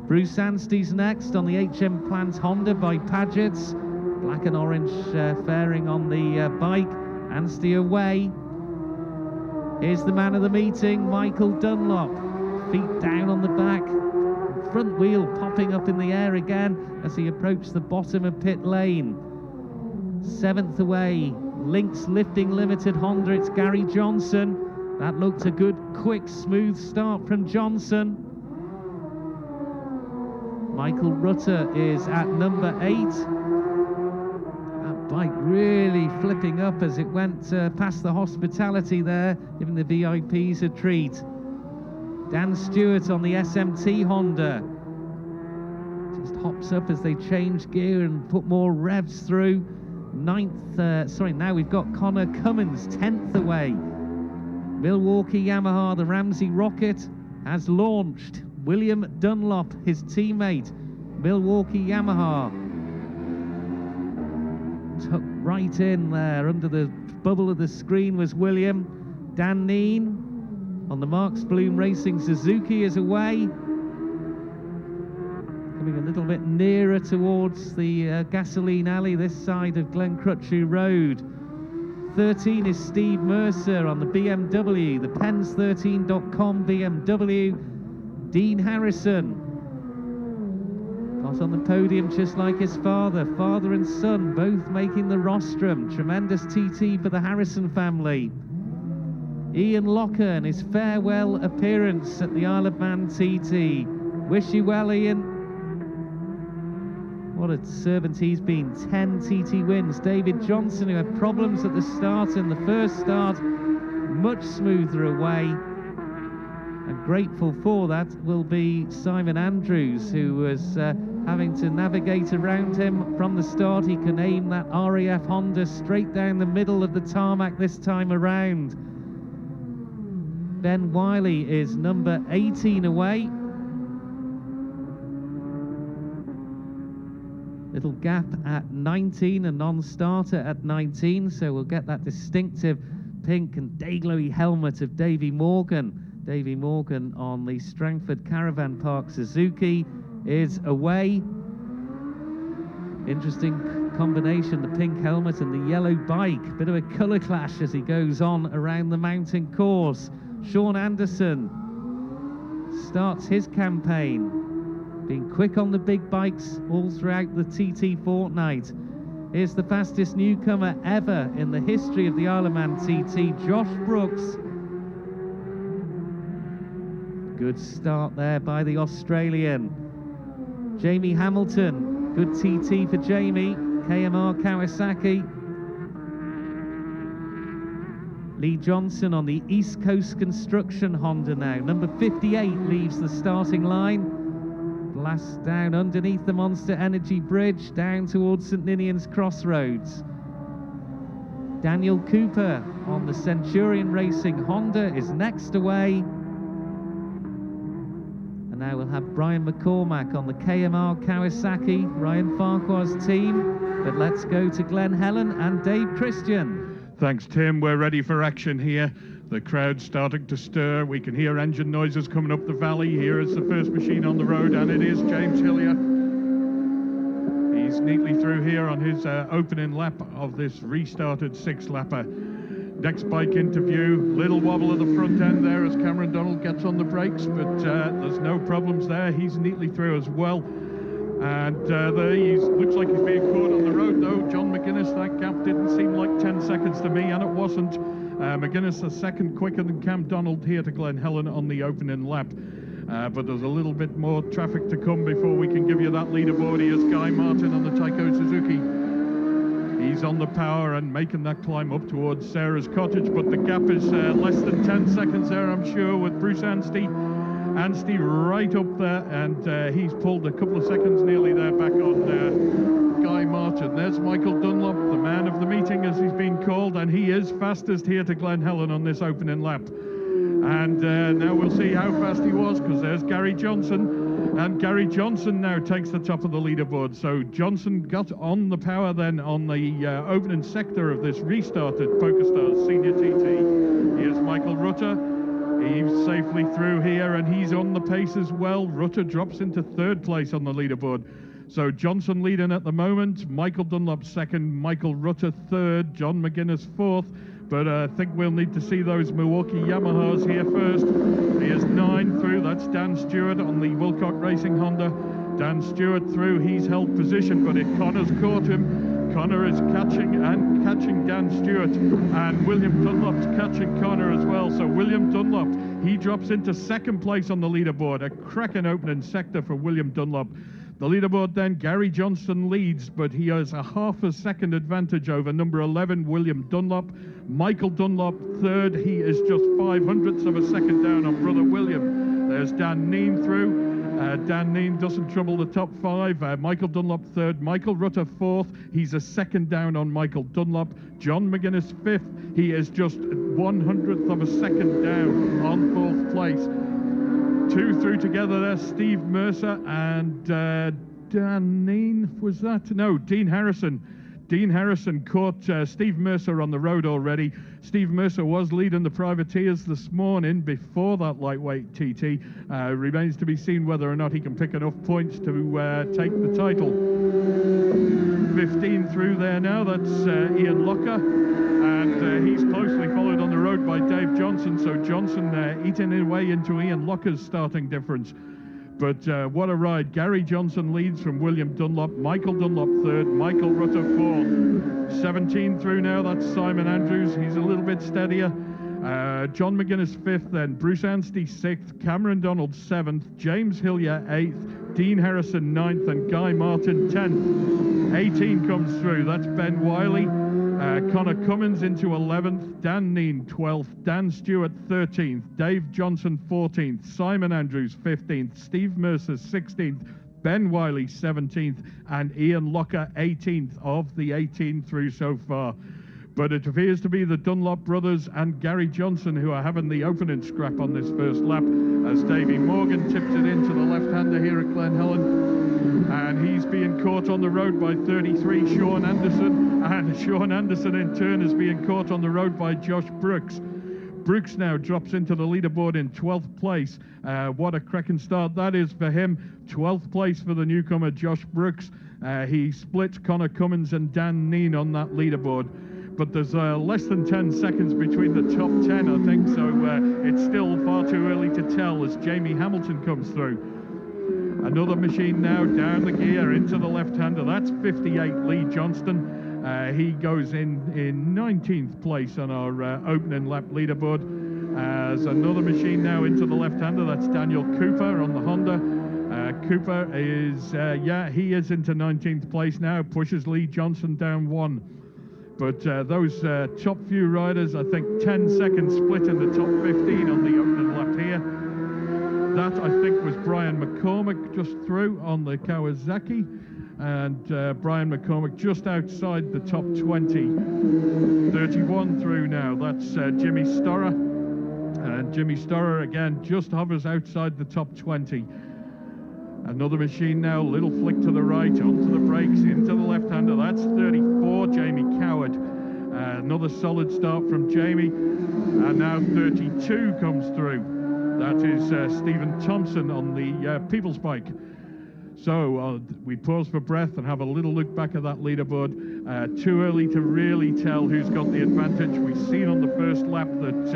Bruce Anstey's next on the HM Plant Honda by Paget's. Black and orange fairing on the bike. Anstey away. Here's the man of the meeting, Michael Dunlop. Feet down on the back. Front wheel popping up in the air again as he approached the bottom of pit lane. 7th away, Lynx Lifting Limited Honda, it's Gary Johnson. That looked a good, quick, smooth start from Johnson. Michael Rutter is at number 8. That bike really flipping up as it went past the hospitality there, giving the VIPs a treat. Dan Stewart on the SMT Honda just hops up as they change gear and put more revs through. Now we've got Connor Cummins 10th away. Milwaukee Yamaha, the Ramsey Rocket has launched. William Dunlop, his teammate, Milwaukee Yamaha, tucked right in there under the bubble of the screen was William. Dan Neen on the Marks Bloom Racing Suzuki is away. Coming a little bit nearer towards the gasoline alley this side of Glen Crutchie Road. 13 is Steve Mercer on the BMW, the Pens13.com BMW. Dean Harrison got on the podium just like his father and son, both making the rostrum. Tremendous TT for the Harrison family. Ian Locker and his farewell appearance at the Isle of Man TT. Wish you well, Ian. What a servant he's been. 10 TT wins. David Johnson, who had problems at the start in the first start, much smoother away. And grateful for that will be Simon Andrews, who was having to navigate around him from the start. He can aim that RAF Honda straight down the middle of the tarmac this time around. Ben Wiley is number 18 away. Little gap at 19, a non-starter at 19, so we'll get that distinctive pink and day-glowy helmet of Davy Morgan. Davy Morgan on the Strangford Caravan Park Suzuki is away. Interesting combination, the pink helmet and the yellow bike. Bit of a colour clash as he goes on around the mountain course. Sean Anderson starts his campaign, being quick on the big bikes all throughout the TT fortnight. Here's the fastest newcomer ever in the history of the Isle of Man TT, Josh Brooks. Good start there by the Australian. Jamie Hamilton, good TT for Jamie. KMR Kawasaki. Lee Johnson on the East Coast Construction Honda now. Number 58 leaves the starting line. Blast down underneath the Monster Energy Bridge, down towards St Ninian's Crossroads. Daniel Cooper on the Centurion Racing Honda is next away. And now we'll have Brian McCormack on the KMR Kawasaki, Ryan Farquhar's team. But let's go to Glen Helen and Dave Christian. Thanks, Tim. We're ready for action here. The crowd's starting to stir. We can hear engine noises coming up the valley. Here is the first machine on the road, and it is James Hillier. He's neatly through here on his opening lap of this restarted six-lapper. Next bike into view. Little wobble at the front end there as Cameron Donald gets on the brakes, but there's no problems there. He's neatly through as well. And he looks like he's being caught on the road, though. John McGuinness, that gap didn't seem like 10 seconds to me, and it wasn't. McGuinness a second quicker than Cam Donald here to Glen Helen on the opening lap. But there's a little bit more traffic to come before we can give you that leaderboard. Here's Guy Martin on the Tyco Suzuki. He's on the power and making that climb up towards Sarah's cottage, but the gap is less than 10 seconds there, I'm sure, with Bruce Anstey. Anstey right up there, and he's pulled a couple of seconds nearly there back on Guy Martin. There's Michael Dunlop, the man of the meeting as he's been called, and he is fastest here to Glen Helen on this opening lap. And now we'll see how fast he was, because there's Gary Johnson, and Gary Johnson now takes the top of the leaderboard. So Johnson got on the power then on the opening sector of this restarted PokerStars Senior TT. Here's Michael Rutter. He's safely through here, and he's on the pace as well. Rutter drops into third place on the leaderboard. So Johnson leading at the moment, Michael Dunlop second, Michael Rutter third, John McGuinness fourth. But I think we'll need to see those Milwaukee Yamahas here first. Here's 9 through, that's Dan Stewart on the Wilcock Racing Honda. Dan Stewart through, he's held position, but if Connor's caught him, Connor is catching Dan Stewart, and William Dunlop's catching Connor as well. So William Dunlop, he drops into second place on the leaderboard. A cracking opening sector for William Dunlop. The leaderboard then, Gary Johnson leads, but he has a half a second advantage over number 11, William Dunlop. Michael Dunlop third, he is just 0.05 of a second down on brother William. There's Dan Neem through. Dan Neem doesn't trouble the top 5. Michael Dunlop third, Michael Rutter fourth. He's a second down on Michael Dunlop. John McGuinness fifth. He is just 1/100th of a second down on fourth place. 2 through together there, Steve Mercer and Dan Neem, was that? No, Dean Harrison. Dean Harrison caught Steve Mercer on the road already. Steve Mercer was leading the privateers this morning before that lightweight TT. Remains to be seen whether or not he can pick enough points to take the title. 15 through there now, that's Ian Locker, and he's closely followed on the road by Dave Johnson, so Johnson eating his way into Ian Locker's starting difference. But what a ride. Gary Johnson leads from William Dunlop, Michael Dunlop third, Michael Rutter fourth. 17 through now, that's Simon Andrews, he's a little bit steadier. John McGuinness fifth, then Bruce Anstey sixth, Cameron Donald seventh, James Hillier eighth, Dean Harrison ninth, and Guy Martin 10th. 18 comes through, that's Ben Wiley. Connor Cummins into 11th, Dan Neen 12th, Dan Stewart 13th, Dave Johnson 14th, Simon Andrews 15th, Steve Mercer 16th, Ben Wiley 17th, and Ian Locker 18th of the 18 through so far. But it appears to be the Dunlop brothers and Gary Johnson who are having the opening scrap on this first lap, as Davey Morgan tipped it into the left-hander here at Glen Helen, and he's being caught on the road by 33 Sean Anderson, and Sean Anderson in turn is being caught on the road by Josh Brooks. Brooks now drops into the leaderboard in 12th place. What a cracking start that is for him. 12th place for the newcomer Josh Brooks. He splits Connor Cummins and Dan Neen on that leaderboard. But there's less than 10 seconds between the top 10, I think, so it's still far too early to tell as Jamie Hamilton comes through. Another machine now down the gear into the left-hander. That's 58 Lee Johnston. He goes in 19th place on our opening lap leaderboard. As another machine now into the left-hander. That's Daniel Cooper on the Honda. Cooper is, he is into 19th place now. Pushes Lee Johnson down one. But those top few riders, I think 10 seconds split in the top 15 on the opening lap here. That, I think, was Brian McCormick just through on the Kawasaki. And Brian McCormick just outside the top 20. 31 through now, that's Jimmy Storer. And Jimmy Storer, again, just hovers outside the top 20. Another machine now, little flick to the right, onto the brakes, into the left-hander. That's 34, Jamie Coward. Another solid start from Jamie. And now 32 comes through. That is Stephen Thompson on the People's Bike. So we pause for breath and have a little look back at that leaderboard. Too early to really tell who's got the advantage. We've seen on the first lap that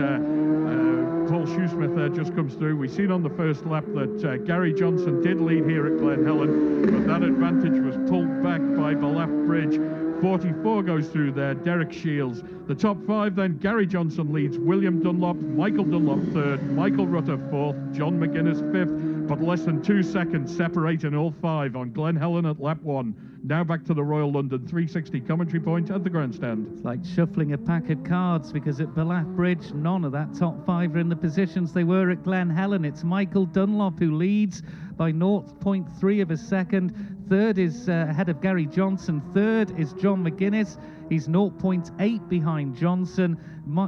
Paul Shoesmith there just comes through. We've seen on the first lap that Gary Johnson did lead here at Glen Helen, but that advantage was pulled back by Balaf Bridge. 44 goes through there, Derek Shields. The top five then, Gary Johnson leads, William Dunlop, Michael Dunlop third, Michael Rutter fourth, John McGuinness fifth, but less than 2 seconds separating all five on Glen Helen at lap one. Now back to the Royal London 360 commentary point at the grandstand. It's like shuffling a pack of cards, because at Balaf Bridge, none of that top five are in the positions they were at Glen Helen. It's Michael Dunlop who leads by 0.3 of a second. Third is ahead of Gary Johnson. Third is John McGuinness. He's 0.8 behind Johnson.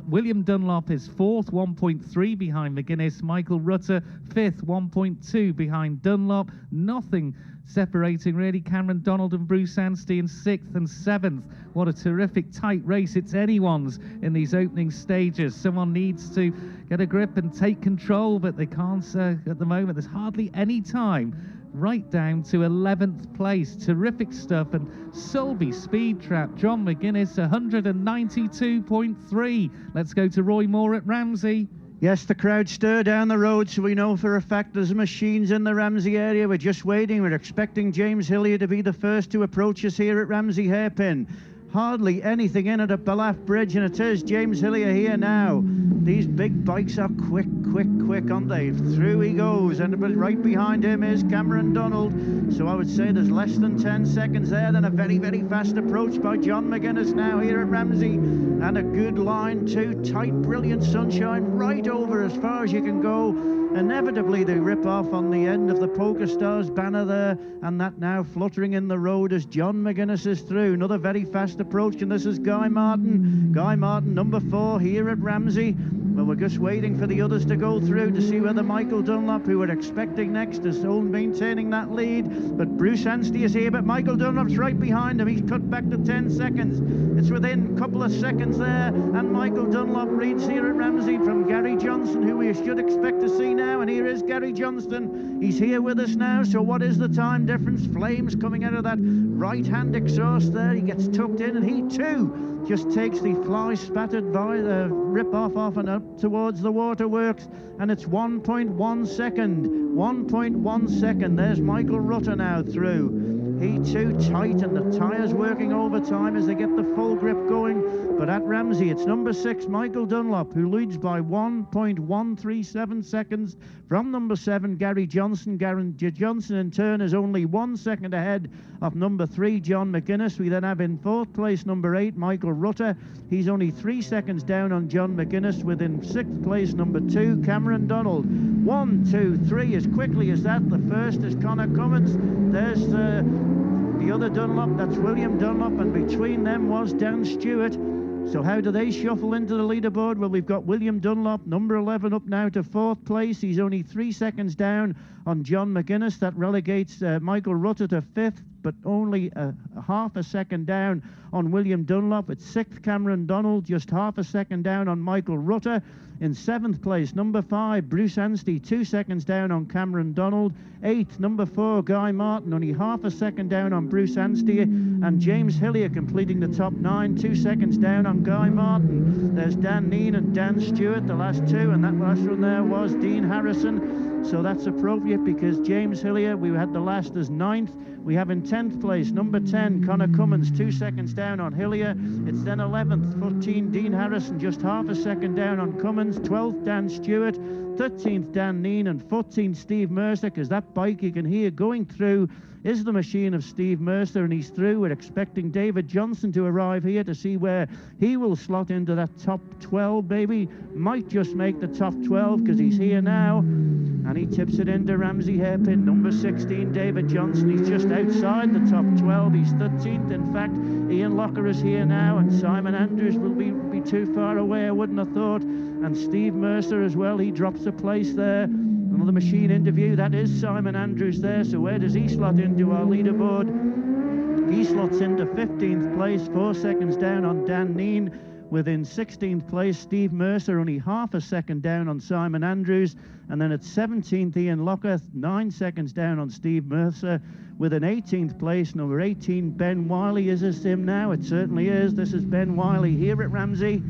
William Dunlop is fourth, 1.3 behind McGuinness. Michael Rutter, fifth, 1.2 behind Dunlop. Nothing separating really Cameron Donald and Bruce Anstey in 6th and 7th. What a terrific tight race. It's anyone's in these opening stages. Someone needs to get a grip and take control, but they can't at the moment. There's hardly any time. Right down to 11th place. Terrific stuff. And Sulby Speed Trap, John McGuinness, 192.3. Let's go to Roy Moore at Ramsey. Yes, the crowd stir down the road, so we know for a fact there's machines in the Ramsey area. We're just waiting. We're expecting James Hillier to be the first to approach us here at Ramsey Hairpin. Hardly anything in it at Balaf Bridge, and it is James Hillier here now. These big bikes are quick, aren't they? Through he goes, and right behind him is Cameron Donald. So I would say there's less than 10 seconds there, then a very, very fast approach by John McGuinness now here at Ramsey. And a good line too, tight, brilliant sunshine right over as far as you can go. Inevitably they rip off on the end of the Poker Stars banner there, and that now fluttering in the road as John McGuinness is through. Another very fast approach, and this is Guy Martin. Guy Martin, number 4 here at Ramsey. Well, we're just waiting for the others to go through to see whether Michael Dunlop, who we're expecting next, is still maintaining that lead. But Bruce Anstey is here, but Michael Dunlop's right behind him. He's cut back to 10 seconds. It's within a couple of seconds there, and Michael Dunlop leads here at Ramsey from Gary Johnson, who we should expect to see now. And here is Gary Johnston. He's here with us now. So what is the time difference? Flames coming out of that right-hand exhaust there. He gets tucked in, and he too just takes the fly spattered rip-off and up towards the waterworks, and it's 1.1 second. 1.1 second. There's Michael Rutter now through. He too tight, and the tyres working overtime as they get the full grip going. But at Ramsey, it's number 6, Michael Dunlop, who leads by 1.137 seconds from number 7, Gary Johnson. Gary Johnson, in turn, is only 1 second ahead of number 3, John McGuinness. We then have in 4th place number 8, Michael Rutter. He's only 3 seconds down on John McGuinness. Within 6th place, number 2, Cameron Donald. 1, 2, 3, as quickly as that. The first is Connor Cummins. There's the other Dunlop, that's William Dunlop, and between them was Dan Stewart. So how do they shuffle into the leaderboard? Well, we've got William Dunlop, number 11, up now to 4th place. He's only 3 seconds down on John McGuinness. That relegates Michael Rutter to 5th, but only half a second down on William Dunlop. At 6th, Cameron Donald, just half a second down on Michael Rutter. In 7th place, number 5, Bruce Anstey, 2 seconds down on Cameron Donald. 8th, number 4, Guy Martin, only half a second down on Bruce Anstey. And James Hillier completing the top 9, 2 seconds down on Guy Martin. There's Dan Neen and Dan Stewart, the last two, and that last one there was Dean Harrison. So that's appropriate because James Hillier, we had the last as 9th. We have in 10th place, number 10, Connor Cummins, 2 seconds down on Hillier. It's then 11th, 14, Dean Harrison, just half a second down on Cummins. 12th, Dan Stewart. 13th, Dan Neen, and 14th, Steve Mercer, because that bike you can hear going through is the machine of Steve Mercer, and he's through. We're expecting David Johnson to arrive here to see where he will slot into that top 12, maybe. Might just make the top 12 because he's here now. And he tips it into Ramsey hairpin. Number 16, David Johnson. He's just outside the top 12. He's 13th. In fact, Ian Locker is here now, and Simon Andrews will be too far away, I wouldn't have thought. And Steve Mercer as well. He drops a place there. Another machine interview. That is Simon Andrews there. So where does he slot into our leaderboard? He slots into 15th place, 4 seconds down on Dan Neen. Within 16th place, Steve Mercer, only half a second down on Simon Andrews. And then at 17th, Ian Locker, 9 seconds down on Steve Mercer. Within 18th place, number 18, Ben Wiley. Is this him now? It certainly is. This is Ben Wiley here at Ramsey.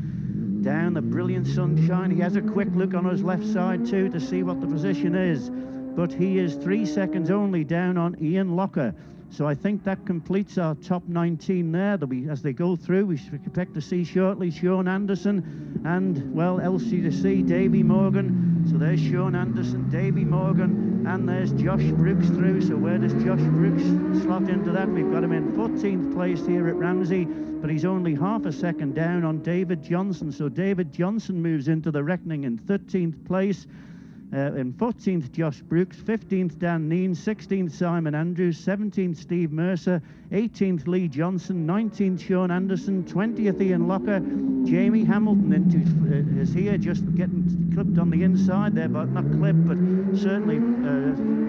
Down the brilliant sunshine. He has a quick look on his left side too to see what the position is. But he is 3 seconds only down on Ian Locker. So I think that completes our top 19 there. There'll be, as they go through, we expect to see shortly Sean Anderson and, well, LC2C, Davey Morgan. So there's Sean Anderson, Davey Morgan, and there's Josh Brooks through. So where does Josh Brooks slot into that? We've got him in 14th place here at Ramsey, but he's only half a second down on David Johnson. So David Johnson moves into the reckoning in 13th place. In 14th, Josh Brooks. 15th, Dan Neen. 16th, Simon Andrews. 17th, Steve Mercer. 18th, Lee Johnson. 19th, Sean Anderson. 20th, Ian Locker. Jamie Hamilton is here, just getting clipped on the inside there, but not clipped, but certainly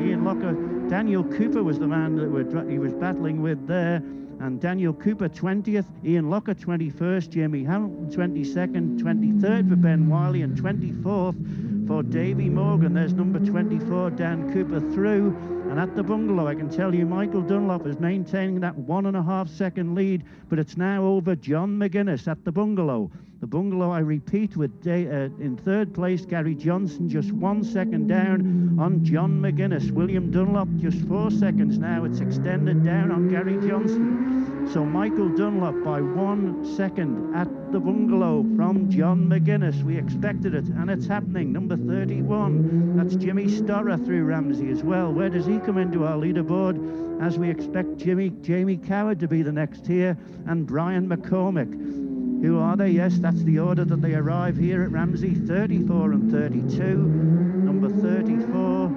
Ian Locker. Daniel Cooper was the man that he was battling with there. And Daniel Cooper 20th, Ian Locker 21st, Jamie Hamilton 22nd, 23rd for Ben Wiley, and 24th for Davey Morgan. There's number 24, Dan Cooper through. And at the bungalow, I can tell you, Michael Dunlop is maintaining that 1.5 second lead, but it's now over John McGuinness at the bungalow. The bungalow, I repeat, with in 3rd place, Gary Johnson, just 1 second down on John McGuinness. William Dunlop, just 4 seconds now. It's extended down on Gary Johnson. So Michael Dunlop by 1 second at the bungalow from John McGuinness. We expected it, and it's happening. Number 31, that's Jimmy Storrer through Ramsey as well. Where does he come into our leaderboard? As we expect Jamie Coward to be the next here, and Brian McCormick. Who are they? Yes, that's the order that they arrive here at Ramsey. 34 and 32. Number 34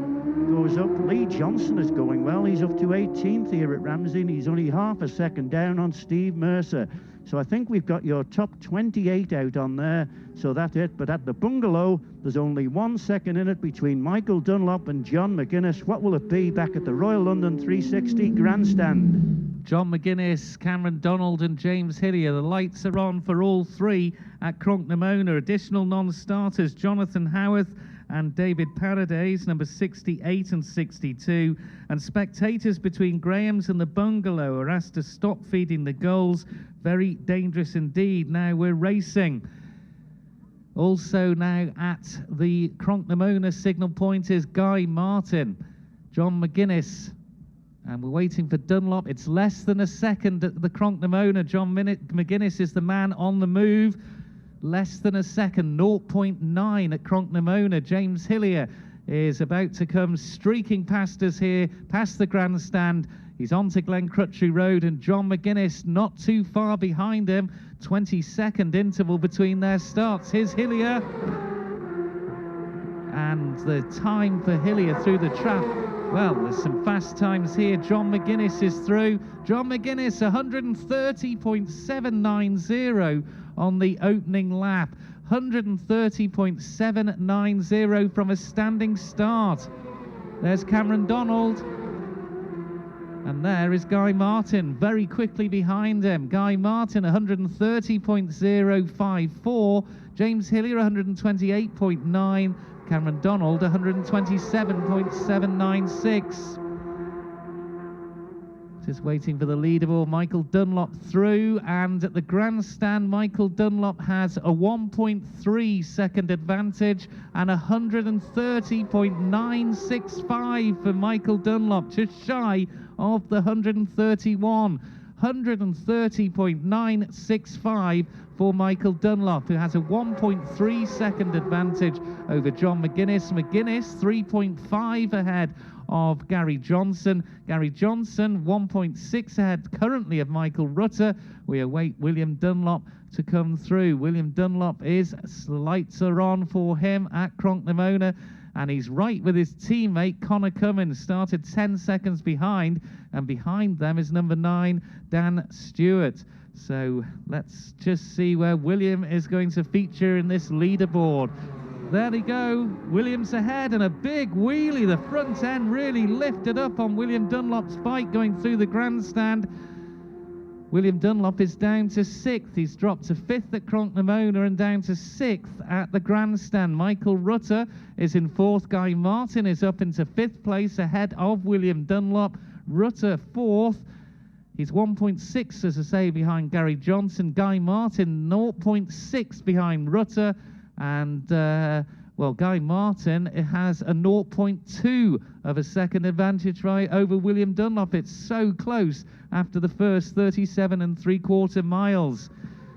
goes up. Lee Johnson is going well. He's up to 18th here at Ramsey, and he's only half a second down on Steve Mercer. So I think we've got your top 28 out on there, so that's it. But at the bungalow, there's only 1 second in it between Michael Dunlop and John McGuinness. What will it be back at the Royal London 360 Grandstand? John McGuinness, Cameron Donald and James Hillier. The lights are on for all three at Cronknamona. Additional non-starters, Jonathan Howarth and David Paradays, number 68 and 62. And spectators between Graham's and the bungalow are asked to stop feeding the goals. Very dangerous indeed. Now we're racing. Also now at the Cronknamona signal point is Guy Martin, John McGuinness, and we're waiting for Dunlop. It's less than a second at the Cronknamona. John McGuinness is the man on the move. Less than a second, 0.9 at Cronknamona. James Hillier is about to come streaking past us here, past the grandstand. He's on to Glen Crutchley Road, and John McGuinness not too far behind him. 20-second interval between their starts. Here's Hillier. And the time for Hillier through the trap. Well, there's some fast times here. John McGuinness is through. John McGuinness, 130.790 on the opening lap. 130.790 from a standing start. There's Cameron Donald. And there is Guy Martin, very quickly behind him. Guy Martin, 130.054. James Hillier, 128.9. Cameron Donald, 127.796. Just waiting for the leaderboard. Michael Dunlop through, and at the grandstand, Michael Dunlop has a 1.3 second advantage and 130.965 for Michael Dunlop, just shy of the 131. 130.965 for Michael Dunlop, who has a 1.3 second advantage over John McGuinness. McGuinness 3.5 ahead of Gary Johnson. Gary Johnson 1.6 ahead currently of Michael Rutter. We await William Dunlop to come through. William Dunlop is, lights are on for him at Cronknamona, and he's right with his teammate Connor Cummins, started 10 seconds behind, and behind them is number 9 Dan Stewart. So let's just see where William is going to feature in this leaderboard. There they go, Williams ahead, and a big wheelie. The front end really lifted up on William Dunlop's bike going through the grandstand. William Dunlop is down to 6th. He's dropped to 5th at Cronknamona and down to 6th at the grandstand. Michael Rutter is in 4th. Guy Martin is up into 5th place ahead of William Dunlop. Rutter 4th. He's 1.6, as I say, behind Gary Johnson. Guy Martin 0.6 behind Rutter. And, well, Guy Martin has a 0.2 of a second advantage right over William Dunlop. It's so close after the first 37 3/4 miles.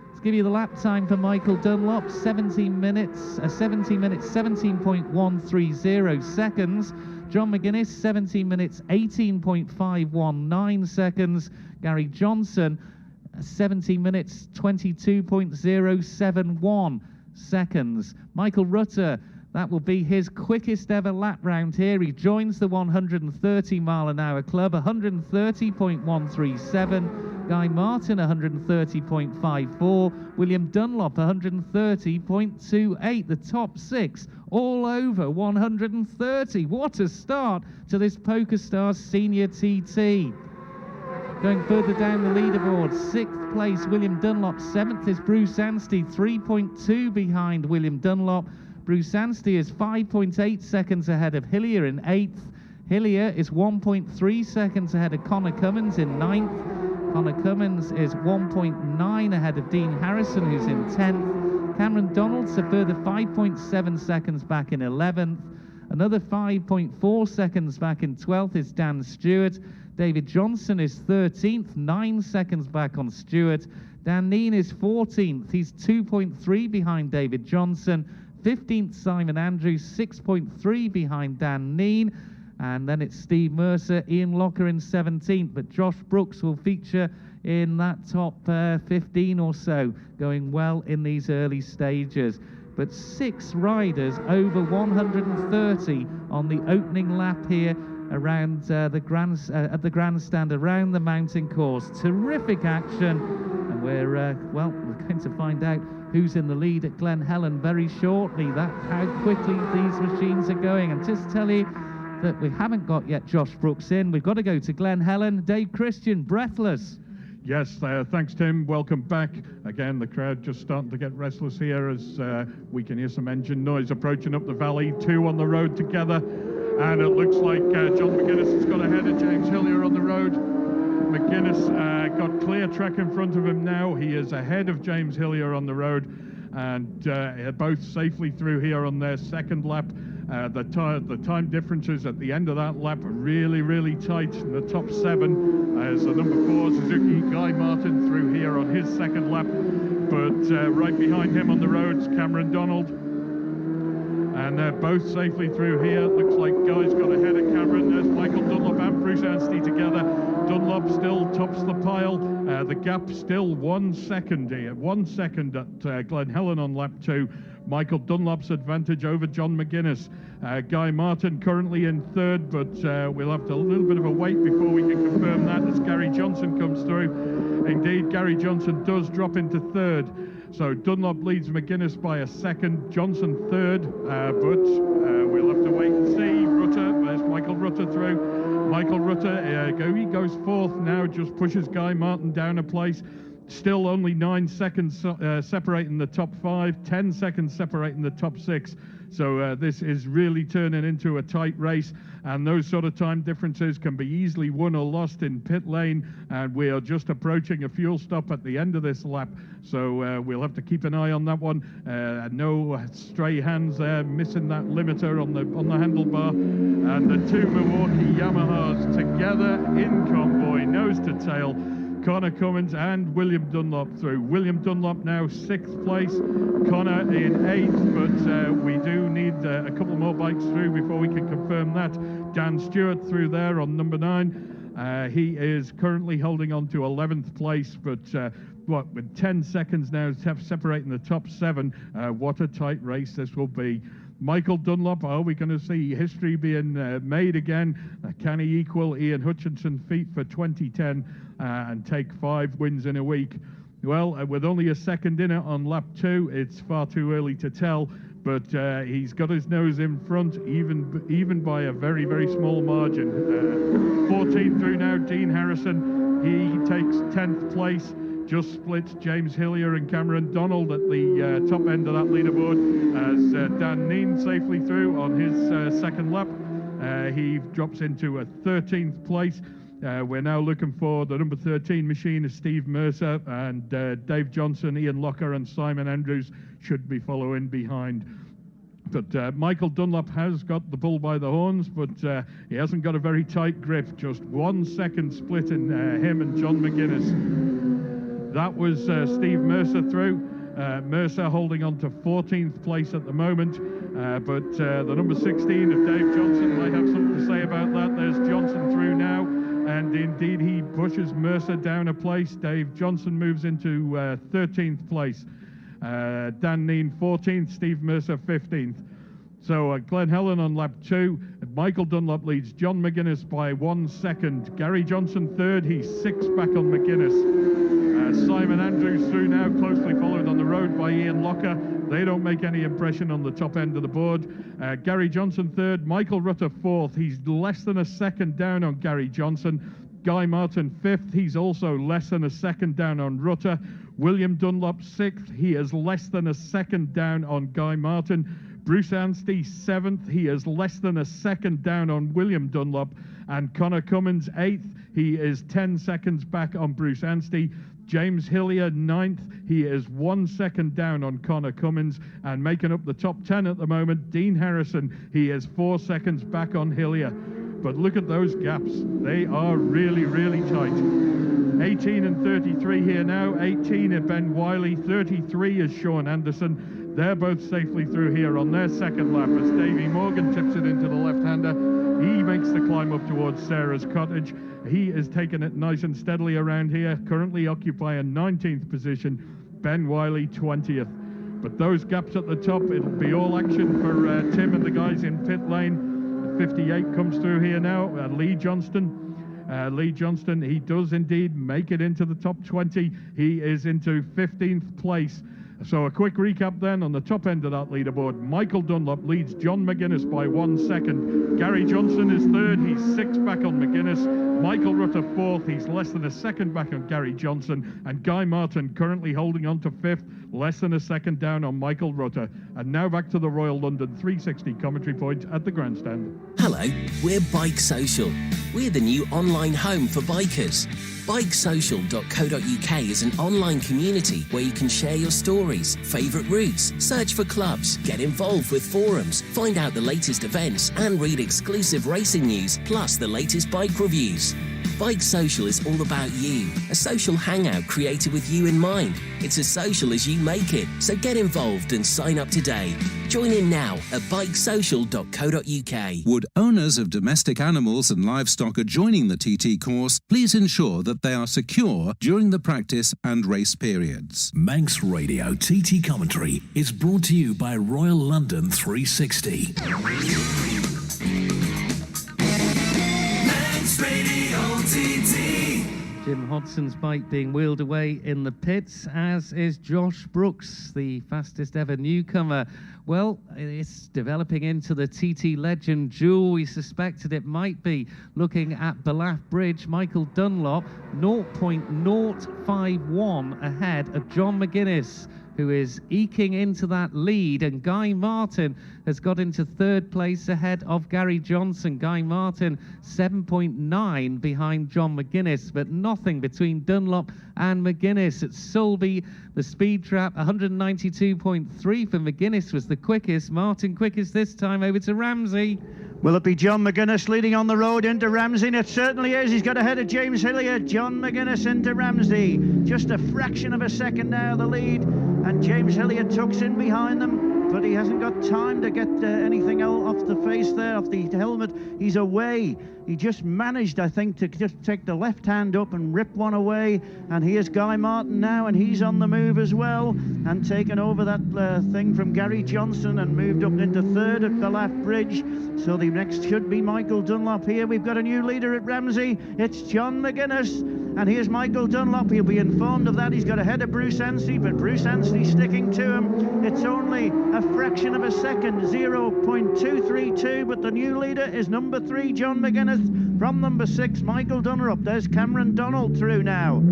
Let's give you the lap time for Michael Dunlop. 17 minutes, 17.130 seconds. John McGuinness, 17 minutes, 18.519 seconds. Gary Johnson, 17 minutes, 22.071 seconds. Michael Rutter, that will be his quickest ever lap round here. He joins the 130 mile an hour club, 130.137. Guy Martin, 130.54. William Dunlop, 130.28. The top 6 all over 130. What a start to this PokerStars Senior TT. Going further down the leaderboard, 6th place, William Dunlop. 7th is Bruce Anstey, 3.2 behind William Dunlop. Bruce Anstey is 5.8 seconds ahead of Hillier in 8th. Hillier is 1.3 seconds ahead of Connor Cummins in 9th. Connor Cummins is 1.9 ahead of Dean Harrison, who's in 10th. Cameron Donald's a further 5.7 seconds back in 11th. Another 5.4 seconds back in 12th is Dan Stewart. David Johnson is 13th, 9 seconds back on Stewart. Dan Neen is 14th. He's 2.3 behind David Johnson. 15th, Simon Andrews, 6.3 behind Dan Neen. And then it's Steve Mercer, Ian Locker in 17th. But Josh Brooks will feature in that top 15 or so, going well in these early stages. But 6 riders over 130 on the opening lap here around at the grandstand around the mountain course. Terrific action, and we're going to find out who's in the lead at Glen Helen very shortly. That's how quickly these machines are going. And just tell you that we haven't got yet Josh Brooks in. We've got to go to Glen Helen. Dave Christian, breathless. Yes, thanks, Tim. Welcome back. Again, the crowd just starting to get restless here as we can hear some engine noise approaching up the valley. Two on the road together, and it looks like John McGuinness has got ahead of James Hillier on the road. McGuinness got clear track in front of him now. He is ahead of James Hillier on the road, and both safely through here on their second lap. The time differences at the end of that lap are really, really tight in the top 7 as the number 4 Suzuki Guy Martin through here on his second lap, but right behind him on the roads Cameron Donald, and they're both safely through here. Looks like Guy's got ahead of Cameron. There's Michael Dunlop and Bruce Anstey together. Dunlop still tops the pile. The gap still 1 second here, 1 second at Glen Helen on lap 2. Michael Dunlop's advantage over John McGuinness. Guy Martin currently in 3rd, but we'll have to a little bit of a wait before we can confirm that as Gary Johnson comes through. Indeed, Gary Johnson does drop into 3rd. So Dunlop leads McGuinness by a second, Johnson 3rd, but we'll have to wait and see. Rutter, there's Michael Rutter through. Michael Rutter, he goes 4th now, just pushes Guy Martin down a place. Still only 9 seconds separating the top 5, 10 seconds separating the top 6. So this is really turning into a tight race, and those sort of time differences can be easily won or lost in pit lane, and we are just approaching a fuel stop at the end of this lap, so we'll have to keep an eye on that one. No stray hands there, missing that limiter on the handlebar, and the two Milwaukee Yamahas together in convoy, nose to tail. Connor Cummins and William Dunlop through. William Dunlop now 6th place, Connor in 8th, but we do need a couple more bikes through before we can confirm that. Dan Stewart through there on number 9. He is currently holding on to 11th place, but with 10 seconds now separating the top 7, what a tight race this will be. Michael Dunlop, are we going to see history being made again? Can he equal Ian Hutchinson feat for 2010 and take 5 wins in a week? Well, with only a second in it on lap 2, it's far too early to tell, but he's got his nose in front, even by a very, very small margin. 14 through now, Dean Harrison, he takes 10th place. Just splits James Hillier and Cameron Donald at the top end of that leaderboard as Dan Neen safely through on his second lap. He drops into a 13th place. We're now looking for the number 13 machine of Steve Mercer, and Dave Johnson, Ian Locker and Simon Andrews should be following behind. But Michael Dunlop has got the bull by the horns, but he hasn't got a very tight grip. Just 1 second split in him and John McGuinness. That was Steve Mercer through. Mercer holding on to 14th place at the moment, but the number 16 of Dave Johnson might have something to say about that. There's Johnson through now, and indeed he pushes Mercer down a place. Dave Johnson moves into 13th place. Dan Neen 14th, Steve Mercer 15th. So Glen Helen on lap 2. Michael Dunlop leads John McGuinness by 1 second. Gary Johnson 3rd, he's 6 back on McGuinness. Simon Andrews through now, closely followed on the road by Ian Locker. They don't make any impression on the top end of the board. Gary Johnson 3rd, Michael Rutter 4th. He's less than a second down on Gary Johnson. Guy Martin 5th. He's also less than a second down on Rutter. William Dunlop 6th. He is less than a second down on Guy Martin. Bruce Anstey 7th. He is less than a second down on William Dunlop. And Connor Cummins 8th. He is 10 seconds back on Bruce Anstey. James Hillier 9th. He is 1 second down on Connor Cummins, and making up the top 10 at the moment, Dean Harrison. He is 4 seconds back on Hillier. But look at those gaps. They are really, really tight. 18 and 33 here now. 18 is Ben Wiley. 33 is Sean Anderson. They're both safely through here on their second lap as Davey Morgan tips it into the left-hander. He makes the climb up towards Sarah's cottage. He is taking it nice and steadily around here, currently occupying 19th position. Ben Wiley 20th. But those gaps at the top, it'll be all action for Tim and the guys in pit lane. 58 comes through here now. Lee Johnston. Lee Johnston, he does indeed make it into the top 20. He is into 15th place. So a quick recap then on the top end of that leaderboard. Michael Dunlop leads John McGuinness by 1 second. Gary Johnson is third. He's 6 back on McGuinness. Michael Rutter fourth. He's less than a second back on Gary Johnson. And Guy Martin currently holding on to fifth, less than a second down on Michael Rutter. And now back to the Royal London 360 commentary point at the grandstand. Hello, we're Bike Social. We're the new online home for bikers. Bikesocial.co.uk is an online community where you can share your stories, favourite routes, search for clubs, get involved with forums, find out the latest events and read exclusive racing news, plus the latest bike reviews. Bike Social is all about you, a social hangout created with you in mind. It's as social as you make it, so get involved and sign up today. Join in now at bikesocial.co.uk. Would owners of domestic animals and livestock adjoining the TT course please ensure that they are secure during the practice and race periods? Manx Radio TT Commentary is brought to you by Royal London 360. Manx Radio TT. Jim Hodson's bike being wheeled away in the pits, as is Josh Brooks, the fastest ever newcomer. Well, it's developing into the TT Legend duel. We suspected it might be. Looking at Ballaugh Bridge, Michael Dunlop 0.051 ahead of John McGuinness, who is eking into that lead, and Guy Martin has got into third place ahead of Gary Johnson. Guy Martin 7.9 behind John McGuinness, but nothing between Dunlop and McGuinness. At Sulby, the speed trap 192.3 for McGuinness was the quickest. Martin quickest this time. Over to Ramsey. Will it be John McGuinness leading on the road into Ramsey? And it certainly is. He's got ahead of James Hillier. John McGuinness into Ramsey. Just a fraction of a second now, the lead. And James Hillier tucks in behind them, but he hasn't got time to get anything off the face there, off the helmet. He's away. He just managed, I think, to just take the left hand up and rip one away. And here's Guy Martin now, and he's on the move as well, and taken over that thing from Gary Johnson and moved up into third at Ballaugh Bridge. So the next should be Michael Dunlop here. We've got a new leader at Ramsey. It's John McGuinness. And here's Michael Dunlop. He'll be informed of that. He's got ahead of Bruce Anstey, but Bruce Anstey sticking to him. It's only a fraction of a second, 0.232, but the new leader is number 3, John McGuinness. From number 6, Michael Dunlop. There's Cameron Donald through now.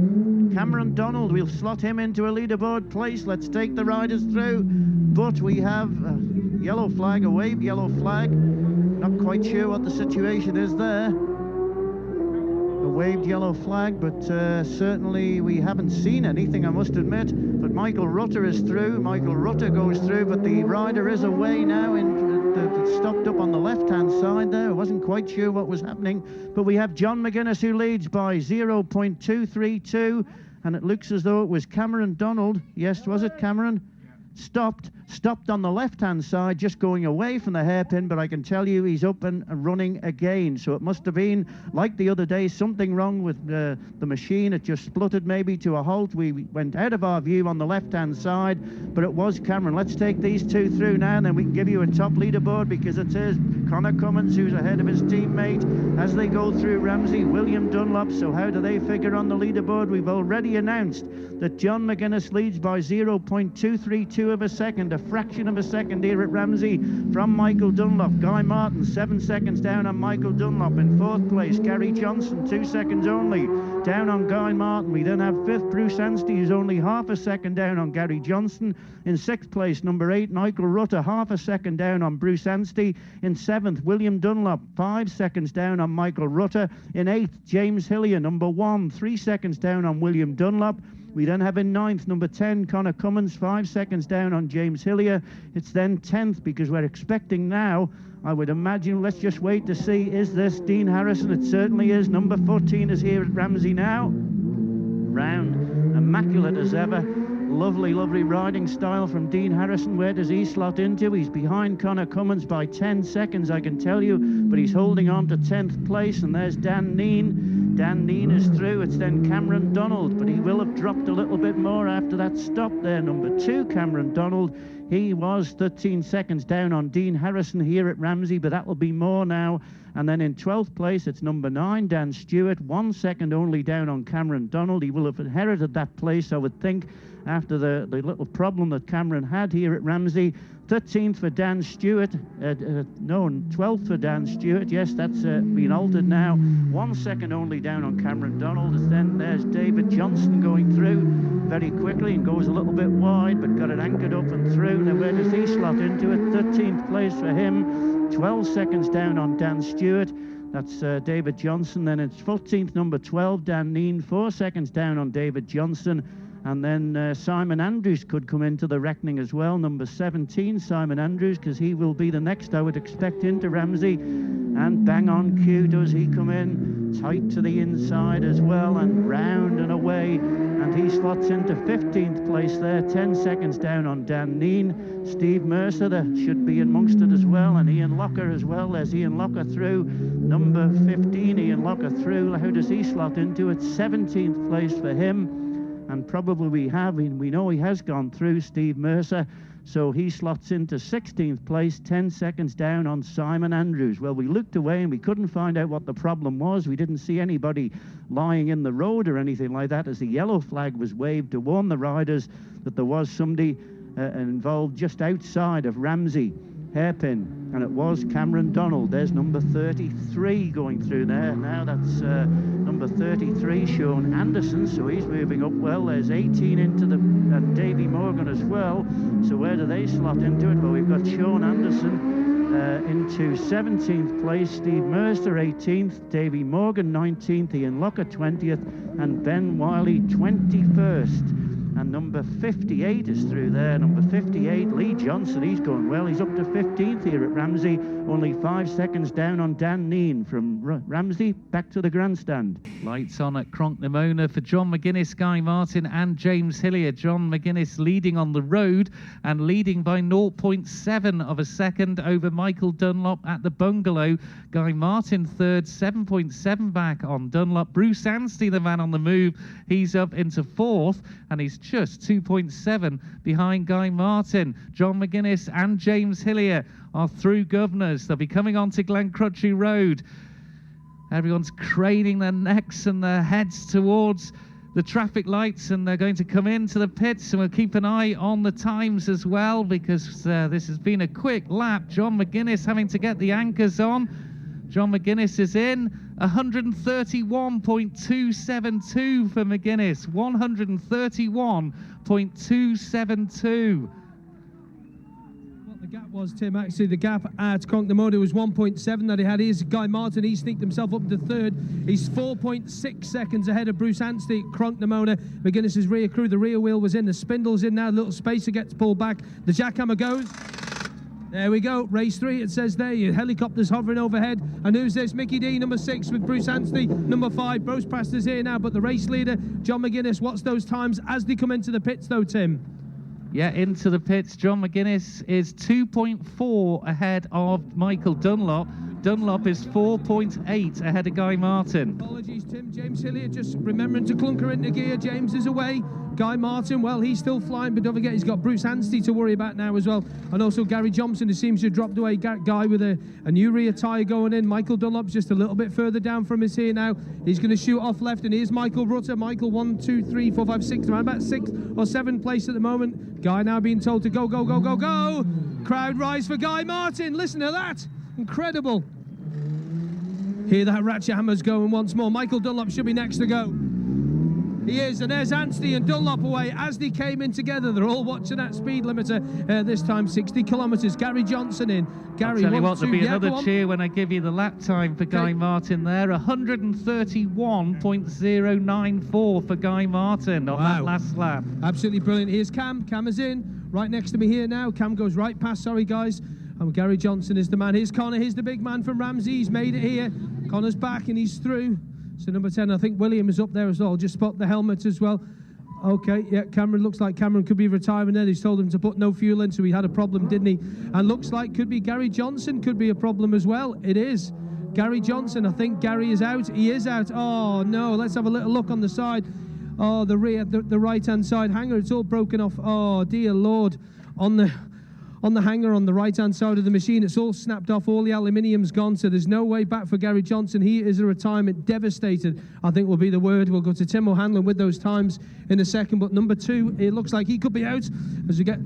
Cameron Donald, we'll slot him into a leaderboard place. Let's take the riders through. But we have a yellow flag, a waved yellow flag. Not quite sure what the situation is there. A waved yellow flag, but certainly we haven't seen anything, I must admit. But Michael Rutter is through. Michael Rutter goes through, but the rider is away now. Stopped up on the left-hand side there. I wasn't quite sure what was happening. But we have John McGuinness who leads by 0.232. And it looks as though it was Cameron Donald. Yes, was it Cameron? Stopped on the left-hand side, just going away from the hairpin, but I can tell you he's up and running again. So it must have been, like the other day, something wrong with the machine. It just spluttered maybe to a halt. We went out of our view on the left-hand side, but it was Cameron. Let's take these two through now, and then we can give you a top leaderboard, because it is Connor Cummins who's ahead of his teammate as they go through Ramsey, William Dunlop. So how do they figure on the leaderboard? We've already announced that John McGuinness leads by 0.232 of a second, a fraction of a second here at Ramsey from Michael Dunlop. Guy Martin 7 seconds down on Michael Dunlop. In fourth place, Gary Johnson 2 seconds only down on Guy Martin. We then have fifth, Bruce Anstey, who's only half a second down on Gary Johnson. In sixth place, number 8, Michael Rutter, half a second down on Bruce Anstey. In seventh, William Dunlop, 5 seconds down on Michael Rutter. In eighth, James Hillier, number 1, 3 seconds down on William Dunlop. We then have in ninth, number 10, Connor Cummins, 5 seconds down on James Hillier. It's then 10th, because we're expecting now, I would imagine, let's just wait to see, is this Dean Harrison? It certainly is. Number 14 is here at Ramsey now. Round, immaculate as ever. Lovely, lovely riding style from Dean Harrison. Where does he slot into? He's behind Connor Cummins by 10 seconds, I can tell you, but he's holding on to 10th place. And there's Dan Neen. Dan Neen is through. It's then Cameron Donald, but he will have dropped a little bit more after that stop there. Number 2, Cameron Donald. He was 13 seconds down on Dean Harrison here at Ramsey, but that will be more now. And then in 12th place, it's number 9, Dan Stewart, 1 second only down on Cameron Donald. He will have inherited that place, I would think, after the little problem that Cameron had here at Ramsey. 13th for Dan Stewart, 12th for Dan Stewart. Yes, that's been altered now. 1 second only down on Cameron Donald. Then there's David Johnson going through very quickly and goes a little bit wide, but got it anchored up and through. Now where does he slot into it? 13th place for him. 12 seconds down on Dan Stewart. That's David Johnson. Then it's 14th, number 12, Dan Neen, 4 seconds down on David Johnson. And then Simon Andrews could come into the reckoning as well. Number 17, Simon Andrews, because he will be the next, I would expect, into Ramsey. And bang on cue does he come in, tight to the inside as well, and round and away. And he slots into 15th place there, 10 seconds down on Dan Neen. Steve Mercer there should be amongst it as well, and Ian Locker as well. There's Ian Locker through. Number 15, Ian Locker through. How does he slot into it? 17th place for him. And probably we know he has gone through, Steve Mercer, so he slots into 16th place, 10 seconds down on Simon Andrews. Well, we looked away and we couldn't find out what the problem was. We didn't see anybody lying in the road or anything like that, as the yellow flag was waved to warn the riders that there was somebody involved just outside of Ramsey hairpin, and it was Cameron Donald. There's number 33 going through there. Now that's number 33, Sean Anderson, so he's moving up well. There's 18 into the Davy Morgan as well. So where do they slot into it? Well, we've got Sean Anderson into 17th place, Steve Mercer 18th, Davy Morgan 19th, Ian Locker 20th, and Ben Wiley 21st. And number 58 is through there. Number 58, Lee Johnson, he's going well. He's up to 15th here at Ramsey, only 5 seconds down on Dan Neen. From Ramsey back to the grandstand. Lights on at Cronknamona for John McGuinness, Guy Martin and James Hillier. John McGuinness leading on the road and leading by 0.7 of a second over Michael Dunlop at the Bungalow. Guy Martin third, 7.7 back on Dunlop. Bruce Anstey, the man on the move, he's up into 4th, and he's just 2.7 behind Guy Martin. John McGuinness and James Hillier are through Governors. They'll be coming on to Glencrutchy Road. Everyone's craning their necks and their heads towards the traffic lights, and they're going to come into the pits, and we'll keep an eye on the times as well, because this has been a quick lap. John McGuinness having to get the anchors on. John McGuinness is in, 131.272 for McGuinness, 131.272. The gap was, Tim, actually the gap at Cronknamona was 1.7 that he had. Here's Guy Martin, he sneaked himself up into 3rd. He's 4.6 seconds ahead of Bruce Anstey at Cronknamona. McGuinness's rear crew, the rear wheel was in, the spindle's in now, the little spacer gets pulled back, the jackhammer goes. There we go, race 3, it says there, your helicopter's hovering overhead. And who's this? Mickey D, number 6 with Bruce Anstey, number 5. Bruce Praster's here now, but the race leader, John McGuinness, what's those times as they come into the pits though, Tim? Yeah, into the pits, John McGuinness is 2.4 ahead of Michael Dunlop. Dunlop is 4.8 ahead of Guy Martin. Apologies, Tim. James Hillier just remembering to clunker into gear. James is away. Guy Martin, well, he's still flying, but don't forget he's got Bruce Anstey to worry about now as well. And also Gary Johnson, who seems to have dropped away. Guy with a new rear tyre going in. Michael Dunlop's just a little bit further down from us here now. He's going to shoot off left, and here's Michael Rutter. Michael, 1, 2, 3, 4, 5, 6, around about 6 or 7 place at the moment. Guy now being told to go, go, go, go, go. Crowd rise for Guy Martin. Listen to that. Incredible. Hear that ratchet hammer's going once more. Michael Dunlop should be next to go. He is, and there's Anstey and Dunlop away as they came in together. They're all watching that speed limiter, this time 60 kilometres. Gary Johnson in. Gary, I'll tell you what, there'll be another cheer when I give you the lap time for Guy Martin there. 131.094 for Guy Martin on that last lap. Absolutely brilliant. Here's Cam. Cam is in, right next to me here now. Cam goes right past, sorry guys. And Gary Johnson is the man. Here's Connor, here's the big man from Ramsey. He's made it here. Connor's back and he's through. So number 10, I think William is up there as well. Just spot the helmet as well. Okay, yeah, Cameron, looks like Cameron could be retiring there. He's told him to put no fuel in, so he had a problem, didn't he? And looks like could be Gary Johnson, could be a problem as well. It is. Gary Johnson, I think Gary is out. He is out. Oh no, let's have a little look on the side. Oh, the right-hand side hanger, it's all broken off. Oh dear Lord, on the hanger on the right-hand side of the machine, it's all snapped off. All the aluminium's gone, so there's no way back for Gary Johnson. He is a retirement. Devastated, I think, will be the word. We'll go to Tim O'Hanlon with those times in a second, but number 2, it looks like he could be out as we get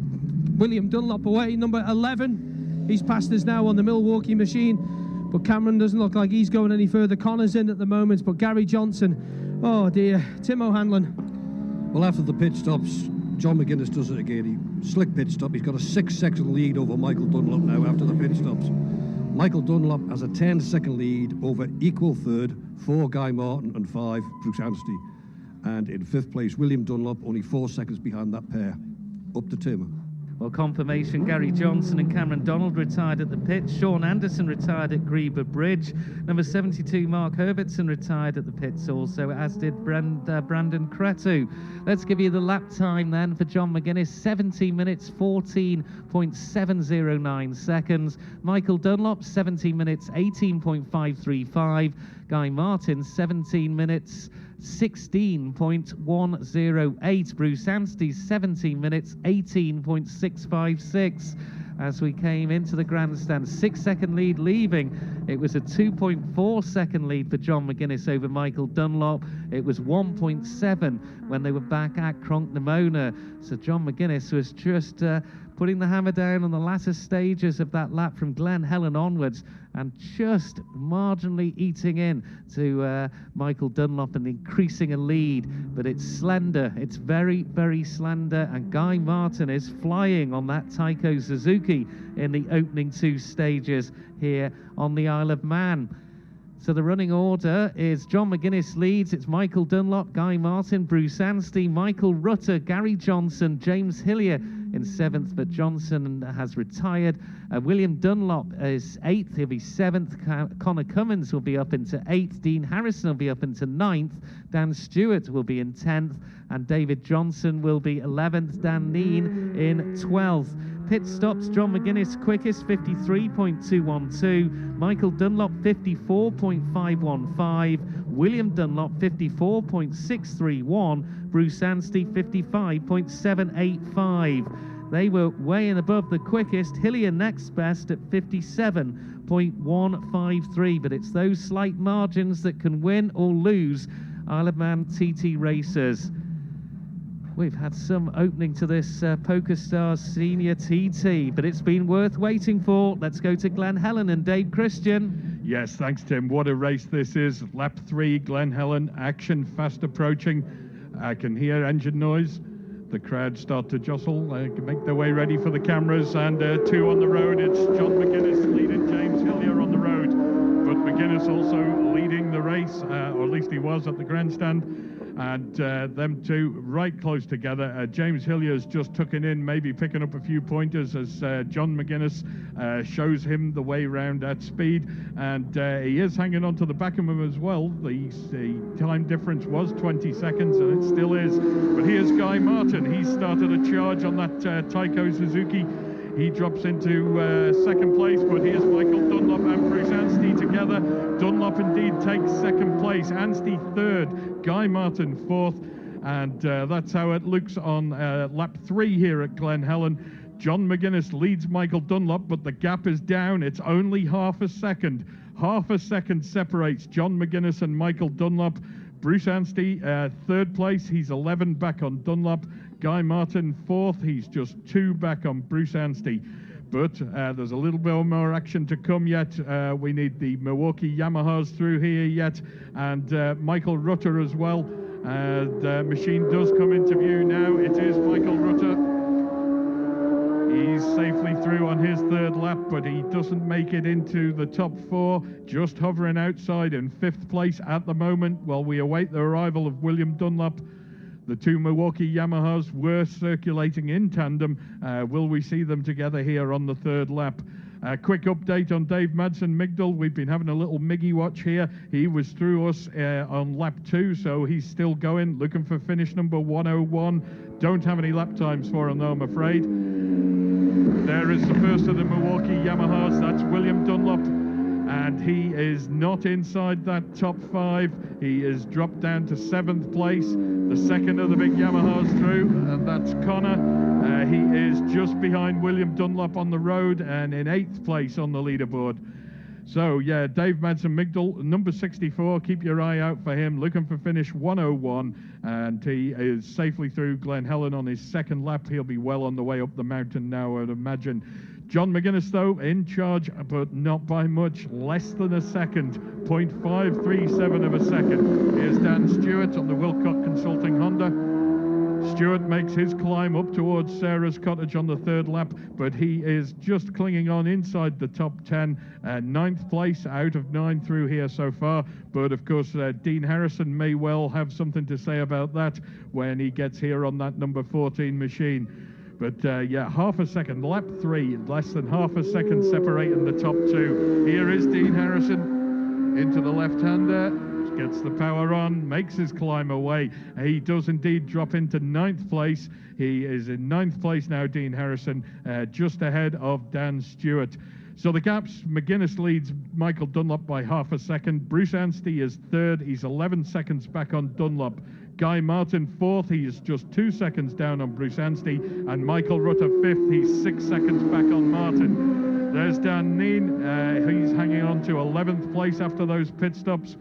William Dunlop away. Number 11, he's past us now on the Milwaukee machine, but Cameron doesn't look like he's going any further. Connor's in at the moment, but Gary Johnson, oh dear. Tim O'Hanlon. Well, after the pit stops, John McGuinness does it again. Slick pit stop. He's got a 6-second lead over Michael Dunlop now after the pit stops. Michael Dunlop has a 10-second lead over equal third, 4 Guy Martin and 5 Bruce Anstey. And in 5th place, William Dunlop, only 4 seconds behind that pair. Up to Tim. Well, confirmation, Gary Johnson and Cameron Donald retired at the pit. Sean Anderson retired at Grieber Bridge. Number 72, Mark Herbertson, retired at the pits also, as did Brandon Cretu. Let's give you the lap time then for John McGuinness, 17 minutes, 14.709 seconds. Michael Dunlop, 17 minutes, 18.535. Guy Martin, 17 minutes, 16.108. Bruce Anstey, 17 minutes, 18.656. As we came into the grandstand, 6-second lead leaving. It was a 2.4-second lead for John McGuinness over Michael Dunlop. It was 1.7 when they were back at Cronknamona. So John McGuinness was just putting the hammer down on the latter stages of that lap from Glen Helen onwards, and just marginally eating in to Michael Dunlop and increasing a lead. But it's slender, it's very, very slender, and Guy Martin is flying on that Taiko Suzuki in the opening 2 stages here on the Isle of Man. So the running order is John McGuinness leads, it's Michael Dunlop, Guy Martin, Bruce Anstey, Michael Rutter, Gary Johnson, James Hillier in 7th, but Johnson has retired. William Dunlop is 8th, he'll be 7th. Connor Cummins will be up into 8th. Dean Harrison will be up into 9th. Dan Stewart will be in 10th, and David Johnson will be 11th. Dan Neen in 12th. Pit stops, John McGuinness quickest, 53.212. Michael Dunlop, 54.515. William Dunlop, 54.631. Bruce Anstey, 55.785. They were way and above the quickest. Hillier next best at 57.153. But it's those slight margins that can win or lose Isle of Man TT racers. We've had some opening to this PokerStars Senior TT, but it's been worth waiting for. Let's go to Glen Helen and Dave Christian. Yes, thanks, Tim. What a race this is. Lap 3, Glen Helen, action fast approaching. I can hear engine noise. The crowd start to jostle, make their way ready for the cameras, and 2 on the road. It's John McGuinness leading James Hillier on the road, but McGuinness also leading the race, or at least he was at the grandstand. And them two right close together. James Hillier's just tucking in, maybe picking up a few pointers as John McGuinness shows him the way round at speed. And he is hanging on to the back of him as well. The time difference was 20 seconds, and it still is. But here's Guy Martin. He started a charge on that Taiko Suzuki. He drops into 2nd place, but here's Michael Dunlop and Bruce Anstey together. Dunlop indeed takes 2nd place, Anstey 3rd, Guy Martin 4th, and that's how it looks on lap 3 here at Glen Helen. John McGuinness leads Michael Dunlop, but the gap is down. It's only half a second. Half a second separates John McGuinness and Michael Dunlop. Bruce Anstey, 3rd place, he's 11 back on Dunlop. Guy Martin 4th, he's just 2 back on Bruce Anstey. But there's a little bit more action to come yet. We need the Milwaukee Yamahas through here yet, and Michael Rutter as well. The machine does come into view now. It is Michael Rutter. He's safely through on his 3rd lap, but he doesn't make it into the top 4, just hovering outside in 5th place at the moment while we await the arrival of William Dunlop. The 2 Milwaukee Yamahas were circulating in tandem. Will we see them together here on the 3rd lap? Quick update on Dave Madsen-Migdal. We've been having a little Miggy watch here. He was through us on lap 2, so he's still going, looking for finish number 101. Don't have any lap times for him though, I'm afraid. There is the first of the Milwaukee Yamahas. That's William Dunlop. and he is not inside that top 5. He is dropped down to 7th place. The second of the big Yamahas through, and that's Connor. He is just behind William Dunlop on the road and in 8th place on the leaderboard. So, yeah, Dave Madsen-Migdal, number 64, keep your eye out for him, looking for finish 101, and he is safely through Glen Helen on his second lap. He'll be well on the way up the mountain now, I would imagine. John McGuinness, though, in charge, but not by much, less than a second, 0.537 of a second. Here's Dan Stewart on the Wilcott Consulting Honda. Stewart makes his climb up towards Sarah's Cottage on the 3rd lap, but he is just clinging on inside the top 10. 9th place out of 9 through here so far, but of course Dean Harrison may well have something to say about that when he gets here on that number 14 machine. But yeah, half a second, lap 3, less than half a second separating the top 2. Here is Dean Harrison into the left-hander. Gets the power on, makes his climb away. He does indeed drop into 9th place. He is in 9th place now, Dean Harrison, just ahead of Dan Stewart. So the gaps, McGuinness leads Michael Dunlop by half a second. Bruce Anstey is 3rd. He's 11 seconds back on Dunlop. Guy Martin 4th. He is just 2 seconds down on Bruce Anstey. And Michael Rutter 5th. He's 6 seconds back on Martin. There's Dan Neen. He's hanging on to 11th place after those pit stops.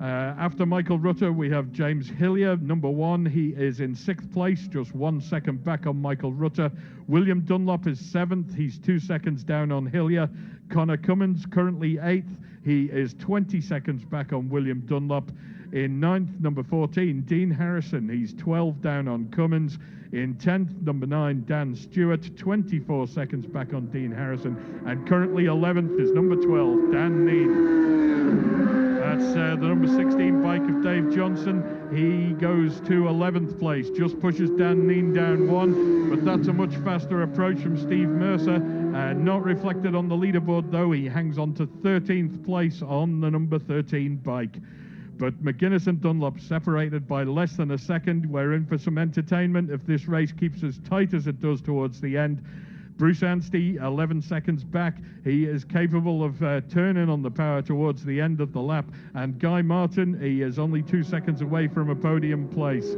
After Michael Rutter, we have James Hillier, number 1. He is in 6th place, just 1 second back on Michael Rutter. William Dunlop is 7th. He's 2 seconds down on Hillier. Connor Cummins, currently 8th. He is 20 seconds back on William Dunlop. In 9th, number 14, Dean Harrison. He's 12 down on Cummins. In 10th, number 9, Dan Stewart, 24 seconds back on Dean Harrison. And currently 11th is number 12, Dan Neen. That's the number 16 bike of Dave Johnson. He goes to 11th place, just pushes Dan Neen down 1, but that's a much faster approach from Steve Mercer. Not reflected on the leaderboard, though. He hangs on to 13th place on the number 13 bike. But McGuinness and Dunlop separated by less than a second. We're in for some entertainment if this race keeps as tight as it does towards the end. Bruce Anstey, 11 seconds back. He is capable of turning on the power towards the end of the lap. And Guy Martin, he is only 2 seconds away from a podium place.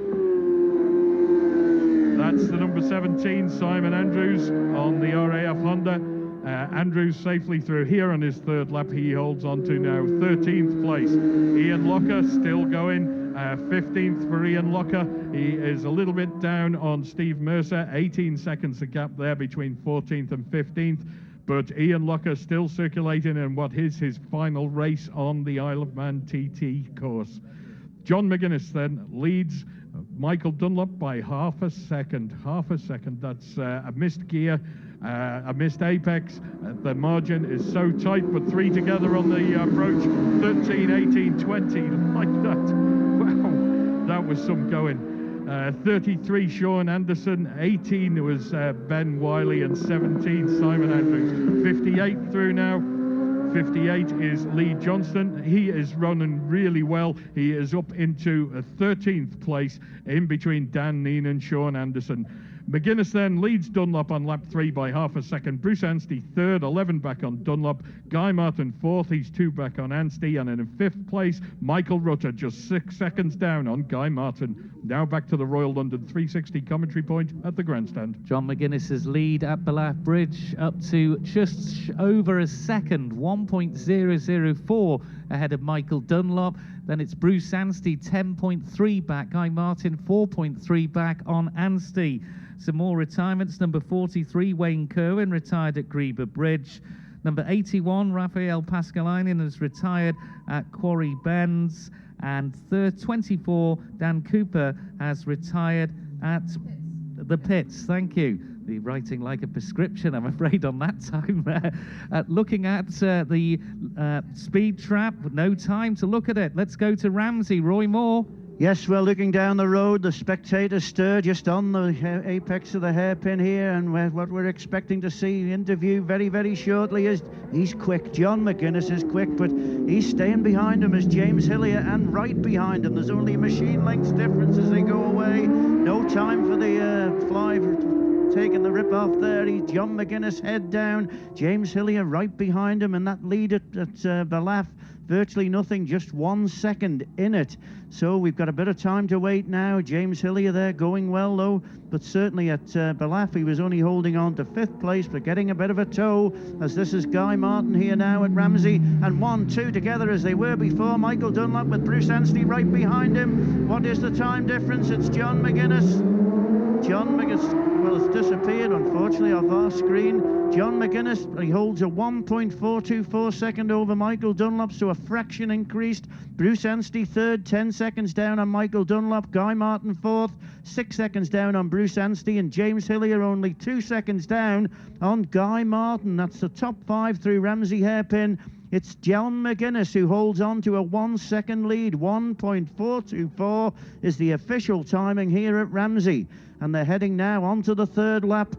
That's the number 17, Simon Andrews, on the RAF Honda. Andrews safely through here on his 3rd lap. He holds on to now 13th place. Ian Locker still going. 15th for Ian Locker. He is a little bit down on Steve Mercer. 18 seconds the gap there between 14th and 15th. But Ian Locker still circulating in what is his final race on the Isle of Man TT course. John McGuinness then leads Michael Dunlop by half a second. Half a second. That's a missed gear. A missed apex. The margin is so tight, but 3 together on the approach. 13, 18, 20, like that. Wow, that was some going. 33, Sean Anderson. 18 was Ben Wiley, and 17, Simon Andrews. 58 through now. 58 is Lee Johnston. He is running really well. He is up into a 13th place in between Dan Neen and Sean Anderson. McGuinness then leads Dunlop on lap 3 by half a second. Bruce Anstey 3rd, 11 back on Dunlop. Guy Martin 4th, he's 2 back on Anstey. And in 5th place, Michael Rutter, just 6 seconds down on Guy Martin. Now back to the Royal London 360 commentary point at the grandstand. John McGuinness's lead at Ballaugh Bridge up to just over a second, 1.004 ahead of Michael Dunlop. Then it's Bruce Anstey, 10.3 back. Guy Martin, 4.3 back on Anstey. Some more retirements. Number 43, Wayne Kerwin, retired at Greeba Bridge. Number 81, Raphael Pascalainen, has retired at Quarry Bends. And 24, Dan Cooper, has retired at the pits. Thank you. The writing like a prescription, I'm afraid, on that time there. Looking at the speed trap, no time to look at it. Let's go to Ramsey. Roy Moore. Yes, well, looking down the road, the spectators stir just on the apex of the hairpin here, and what we're expecting to see interview very, very shortly is he's quick. John McGuinness is quick, but he's staying behind him as James Hillier, and right behind him. There's only a machine length difference as they go away. No time for the fly taking the rip off there. He's John McGuinness head down. James Hillier right behind him, and that lead at Balaf, virtually nothing, just 1 second in it. So we've got a bit of time to wait now. James Hillier there going well though, but certainly at Balaf he was only holding on to 5th place, but getting a bit of a tow as this is Guy Martin here now at Ramsey, and 1, 2 together as they were before. Michael Dunlop with Bruce Anstey right behind him. What is the time difference? It's John McGuinness. John McGuinness, well, it's disappeared unfortunately off our screen. John McGuinness, he holds a 1.424 second over Michael Dunlop, so a fraction increased. Bruce Anstey third, 10 seconds down on Michael Dunlop. Guy Martin fourth, 6 seconds down on Bruce Anstey, and James Hillier only 2 seconds down on Guy Martin. That's the top 5 through Ramsey hairpin. It's John McGuinness who holds on to a 1 second lead. 1.424 is the official timing here at Ramsey. And they're heading now onto the 3rd lap.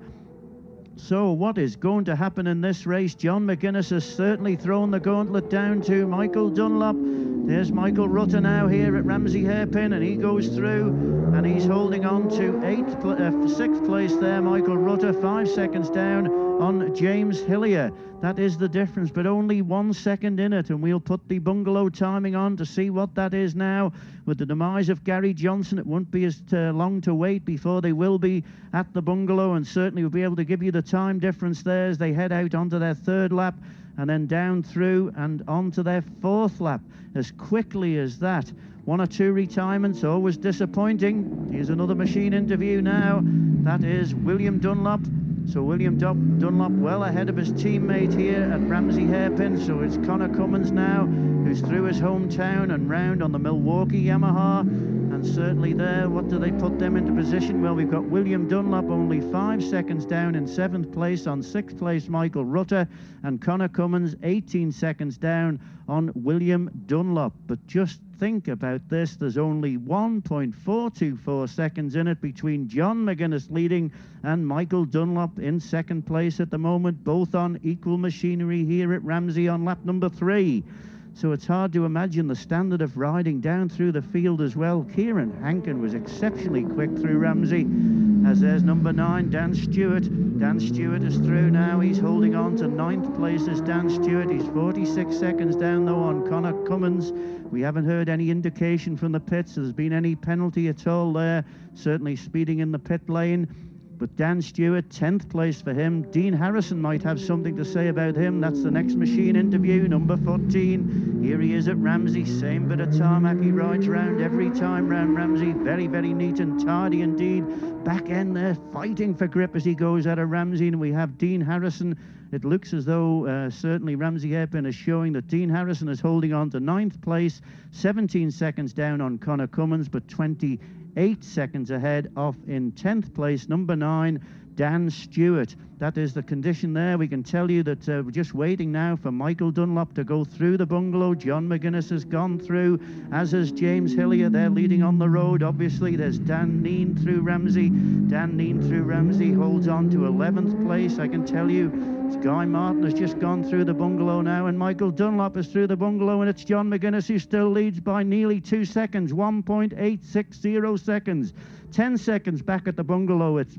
So what is going to happen in this race? John McGuinness has certainly thrown the gauntlet down to Michael Dunlop. There's Michael Rutter now here at Ramsey hairpin, and he goes through, and he's holding on to 6th place there. Michael Rutter, 5 seconds down on James Hillier. That is the difference, but only 1 second in it, and we'll put the bungalow timing on to see what that is now. With the demise of Gary Johnson, it won't be as long to wait before they will be at the bungalow, and certainly we'll be able to give you the time difference there as they head out onto their 3rd lap, and then down through and onto their 4th lap as quickly as that. 1 or 2 retirements, always disappointing. Here's another machine interview now. That is William Dunlop. So William Dunlop well ahead of his teammate here at Ramsey hairpin. So it's Connor Cummins now, who's through his hometown and round on the Milwaukee Yamaha. And certainly there, what do they put them into position? Well, we've got William Dunlop only 5 seconds down in 7th place. On 6th place, Michael Rutter, and Connor Cummins 18 seconds down on William Dunlop. But just think about this, there's only 1.424 seconds in it between John McGuinness leading and Michael Dunlop in 2nd place at the moment, both on equal machinery here at Ramsey on lap number 3. So it's hard to imagine the standard of riding down through the field as well. Kieran Hankin was exceptionally quick through Ramsey, as there's number 9, Dan Stewart. Dan Stewart is through now. He's holding on to 9th place as Dan Stewart. He's 46 seconds down though on Connor Cummins. We haven't heard any indication from the pits there's been any penalty at all there. Certainly speeding in the pit lane. But Dan Stewart, 10th place for him. Dean Harrison might have something to say about him. That's the next machine interview, number 14. Here he is at Ramsey, same bit of tarmac he rides round every time round Ramsey. Very, very neat and tidy indeed. Back end there, fighting for grip as he goes out of Ramsey. And we have Dean Harrison. It looks as though certainly Ramsey hairpin is showing that Dean Harrison is holding on to 9th place, 17 seconds down on Connor Cummins, but 28 seconds ahead of in 10th place, number 9, Dan Stewart. That is the condition there. We can tell you that we're just waiting now for Michael Dunlop to go through the bungalow. John McGuinness has gone through, as has James Hillier. They're leading on the road. Obviously, there's Dan Neen through Ramsey. Dan Neen through Ramsey holds on to 11th place. I can tell you Guy Martin has just gone through the bungalow now, and Michael Dunlop is through the bungalow, and it's John McGuinness who still leads by nearly 2 seconds, 1.860 seconds. 10 seconds back at the bungalow, it's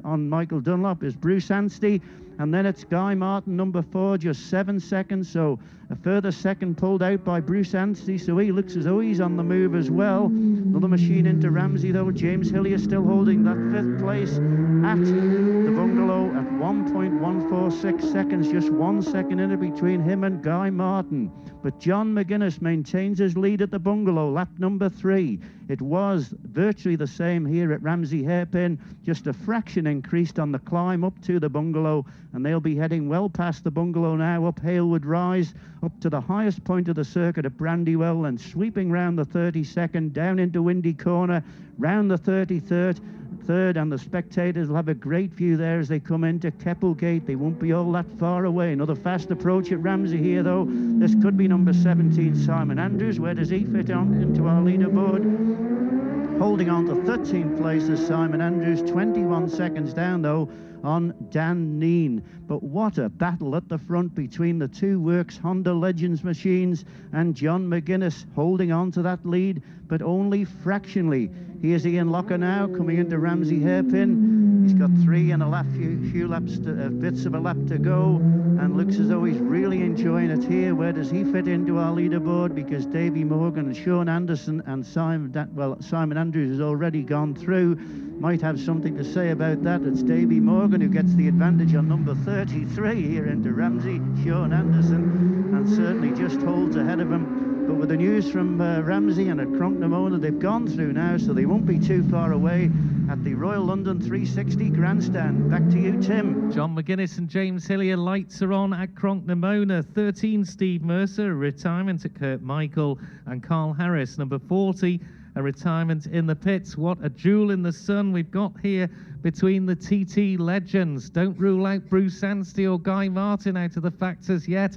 on Michael Dunlop is Bruce Anstey, and then it's Guy Martin, number 4, just 7 seconds, so a further second pulled out by Bruce Anstey, so he looks as though he's on the move as well. Another machine into Ramsey though. James Hillier still holding that 5th place at the bungalow at 1.146 seconds, just 1 second in it between him and Guy Martin. But John McGuinness maintains his lead at the bungalow, lap number 3. It was virtually the same here at Ramsey hairpin, just a fraction increased on the climb up to the bungalow, and they'll be heading well past the bungalow now, up Halewood Rise, up to the highest point of the circuit at Brandywell, and sweeping round the 32nd, down into Windy Corner, round the 33rd, and the spectators will have a great view there as they come into Keppelgate. They won't be all that far away. Another fast approach at Ramsey here though. This could be number 17, Simon Andrews. Where does he fit on into our leaderboard? Holding on to 13th place is Simon Andrews, 21 seconds down though on Dan Neen. But what a battle at the front between the two Works Honda Legends machines and John McGuinness holding on to that lead. but only fractionally. Here's Ian Locker now coming into Ramsey Hairpin. He's got 3 and a lap, few laps, bits of a lap to go, and looks as though he's really enjoying it here. Where does he fit into our leaderboard? Because Davy Morgan and Sean Anderson and Simon Andrews has already gone through. Might have something to say about that. It's Davy Morgan who gets the advantage on number 33 here into Ramsey. Sean Anderson, and certainly just holds ahead of him. But with the news from Ramsey and at Cronknamona, they've gone through now, so they won't be too far away at the Royal London 360 Grandstand. Back to you, Tim. John McGuinness and James Hillier, lights are on at Cronknamona. 13, Steve Mercer, a retirement at Kurt Michael, and Carl Harris, number 40, a retirement in the pits. What a jewel in the sun we've got here between the TT legends. Don't rule out Bruce Anstey or Guy Martin out of the factors yet.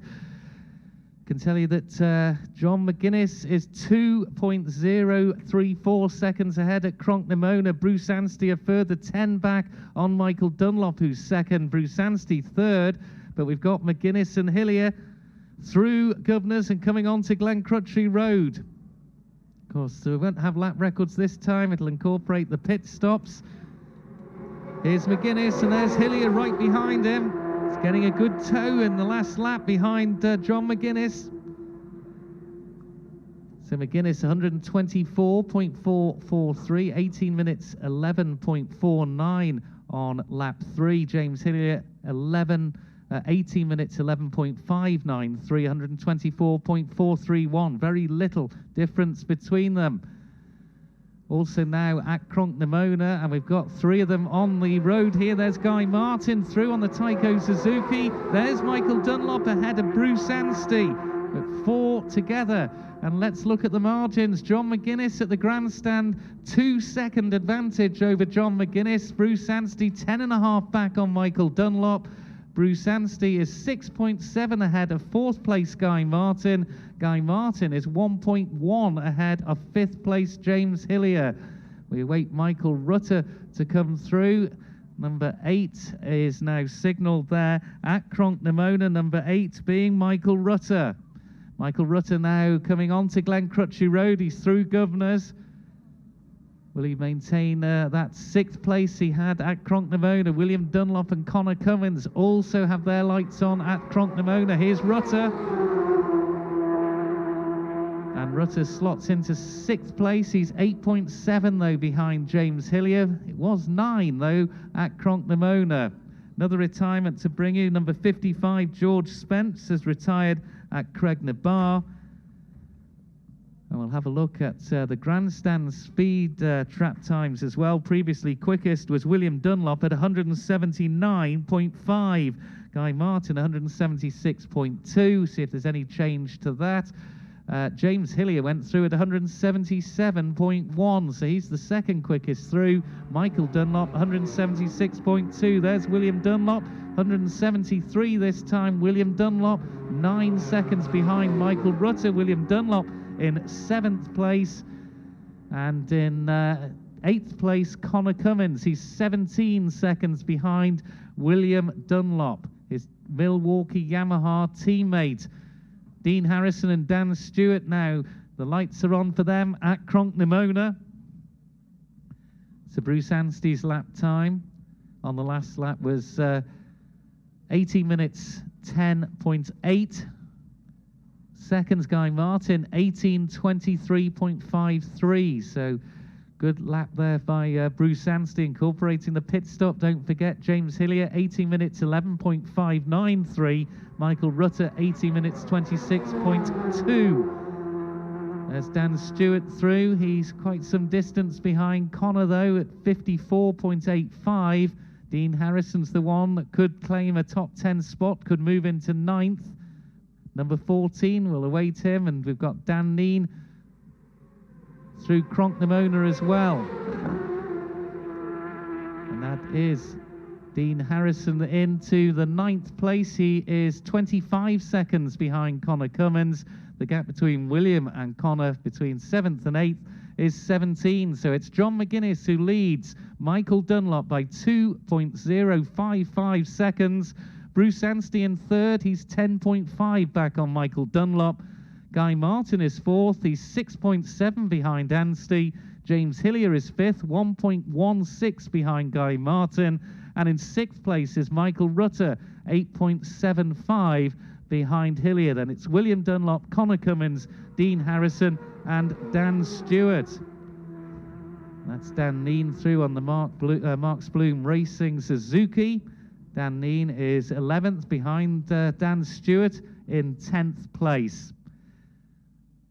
Can tell you that John McGuinness is 2.034 seconds ahead at Cronknamona. Bruce Anstey a further 10 back on Michael Dunlop, who's second. Bruce Anstey third, but we've got McGuinness and Hillier through Governors and coming on to Glen Crutchley Road. Of course, so we won't have lap records this time. It'll incorporate the pit stops. Here's McGuinness, and there's Hillier right behind him. Getting a good toe in the last lap behind John McGuinness. So McGuinness 124.443, 18 minutes 11.49 on lap 3. James Hillier 18 minutes 11.59, 324.431. Very little difference between them. Also now at Cronknamona, and we've got 3 of them on the road here. There's Guy Martin through on the Tyco Suzuki. There's Michael Dunlop ahead of Bruce Anstey, with 4 together. And let's look at the margins. John McGuinness at the grandstand, 2-second advantage over John McGuinness. Bruce Anstey 10.5 back on Michael Dunlop. Bruce Anstey is 6.7 ahead of 4th place Guy Martin. Guy Martin is 1.1 ahead of 5th place James Hillier. We await Michael Rutter to come through. Number 8 is now signalled there at Cronknamona, number 8 being Michael Rutter. Michael Rutter now coming on to Glen Crutchley Road. He's through Governors. Will he maintain that 6th place he had at Cronknamona? William Dunlop and Connor Cummins also have their lights on at Cronknamona. Here's Rutter. And Rutter slots into 6th place. He's 8.7 though behind James Hillier. It was 9 though at Cronknamona. Another retirement to bring you. Number 55, George Spence, has retired at Craignabar. And we'll have a look at the grandstand speed trap times as well. Previously quickest was William Dunlop at 179.5. Guy Martin 176.2. See if there's any change to that. James Hillier went through at 177.1, so he's the second quickest through. Michael Dunlop 176.2. There's William Dunlop 173 this time. William Dunlop 9 seconds behind Michael Rutter. William Dunlop in 7th place, and in 8th place Connor Cummins. He's 17 seconds behind William Dunlop, his Milwaukee Yamaha teammate. Dean Harrison and Dan Stewart now, the lights are on for them at Cronknamona. So Bruce Anstey's lap time on the last lap was 18 minutes 10.8 seconds. Guy Martin 18:23.53, so good lap there by Bruce Anstey, incorporating the pit stop. Don't forget James Hillier 18 minutes 11.593. Michael Rutter 18 minutes 26.2. There's Dan Stewart through. He's quite some distance behind Connor though at 54.85. Dean Harrison's the one that could claim a top 10 spot, could move into 9th. Number 14 will await him, and we've got Dan Neen through Cronknamona as well. And that is Dean Harrison into the 9th place. He is 25 seconds behind Connor Cummins. The gap between William and Connor between 7th and 8th is 17. So it's John McGuinness who leads Michael Dunlop by 2.055 seconds. Bruce Anstey in 3rd. He's 10.5 back on Michael Dunlop. Guy Martin is fourth. He's 6.7 behind Anstey. James Hillier is fifth, 1.16 behind Guy Martin. And in sixth place is Michael Rutter, 8.75 behind Hillier. Then it's William Dunlop, Connor Cummins, Dean Harrison and Dan Stewart. That's Dan Neen through on the Marks Bloom Racing Suzuki. Dan Neen is 11th behind Dan Stewart in 10th place.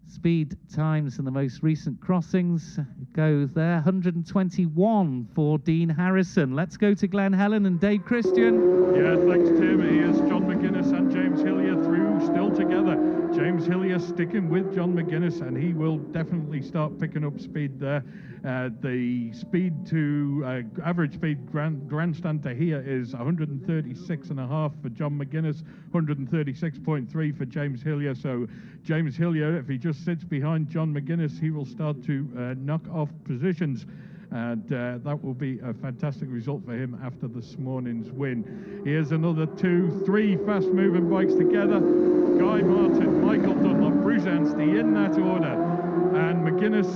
Speed times in the most recent crossings go there, 121 for Dean Harrison. Let's go to Glen Helen and Dave Christian. Yeah, thanks, Tim. Here's John McGuinness and James Hillier through, still together. James Hillier sticking with John McGuinness, and he will definitely start picking up speed there. The speed to average speed grandstand to here is 136.5 for John McGuinness, 136.3 for James Hillier. So James Hillier, if he just sits behind John McGuinness, he will start to knock off positions. And that will be a fantastic result for him after this morning's win. Here's another 2-3 fast-moving bikes together. Guy Martin, Michael Dunlop, Bruce Anstey in that order. And McGuinness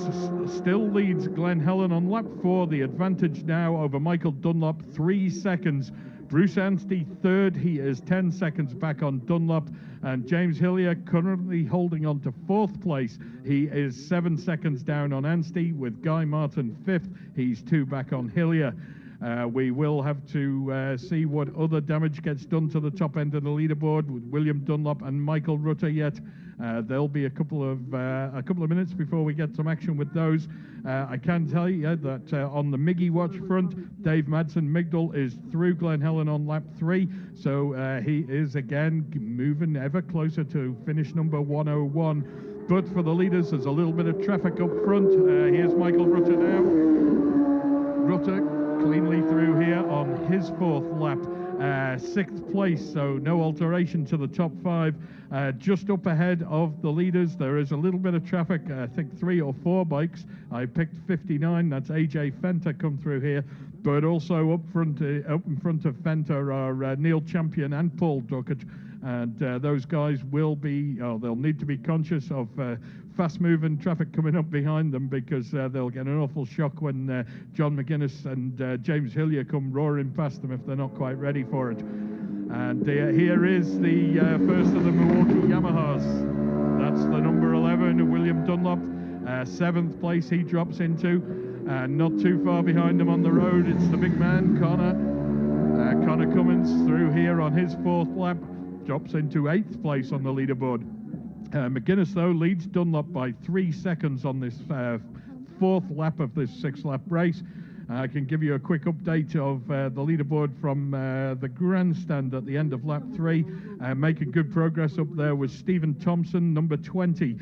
still leads Glen Helen on lap 4. The advantage now over Michael Dunlop, 3 seconds. Bruce Anstey third, he is 10 seconds back on Dunlop, and James Hillier currently holding on to fourth place. He is 7 seconds down on Anstey, with Guy Martin fifth. He's 2 back on Hillier. We will have to see what other damage gets done to the top end of the leaderboard with William Dunlop and Michael Rutter yet. There'll be a couple of minutes before we get some action with those. I can tell you that on the Miggy Watch front, Dave Madsen Migdal is through Glen Helen on lap 3, so he is again moving ever closer to finish number 101. But for the leaders, there's a little bit of traffic up front. Here's Michael Rutter now. Rutter cleanly through here on his fourth lap. 6th place, so no alteration to the top 5. Just up ahead of the leaders, there is a little bit of traffic. I think 3 or 4 bikes. I picked 59. That's AJ Fenter come through here. But also up in front of Fenter are Neil Champion and Paul Duckett. And those guys will be, they'll need to be conscious of fast-moving traffic coming up behind them, because they'll get an awful shock when John McGuinness and James Hillier come roaring past them if they're not quite ready for it. And here is the first of the Milwaukee Yamahas. That's the number 11, William Dunlop. 7th place he drops into. Not too far behind him on the road, it's the big man, Connor Cummins, through here on his 4th lap. Drops into 8th place on the leaderboard. McGuinness, though, leads Dunlop by 3 seconds on this 4th lap of this 6-lap race. I can give you a quick update of the leaderboard from the grandstand at the end of lap 3. Making good progress up there was Stephen Thompson, number 20.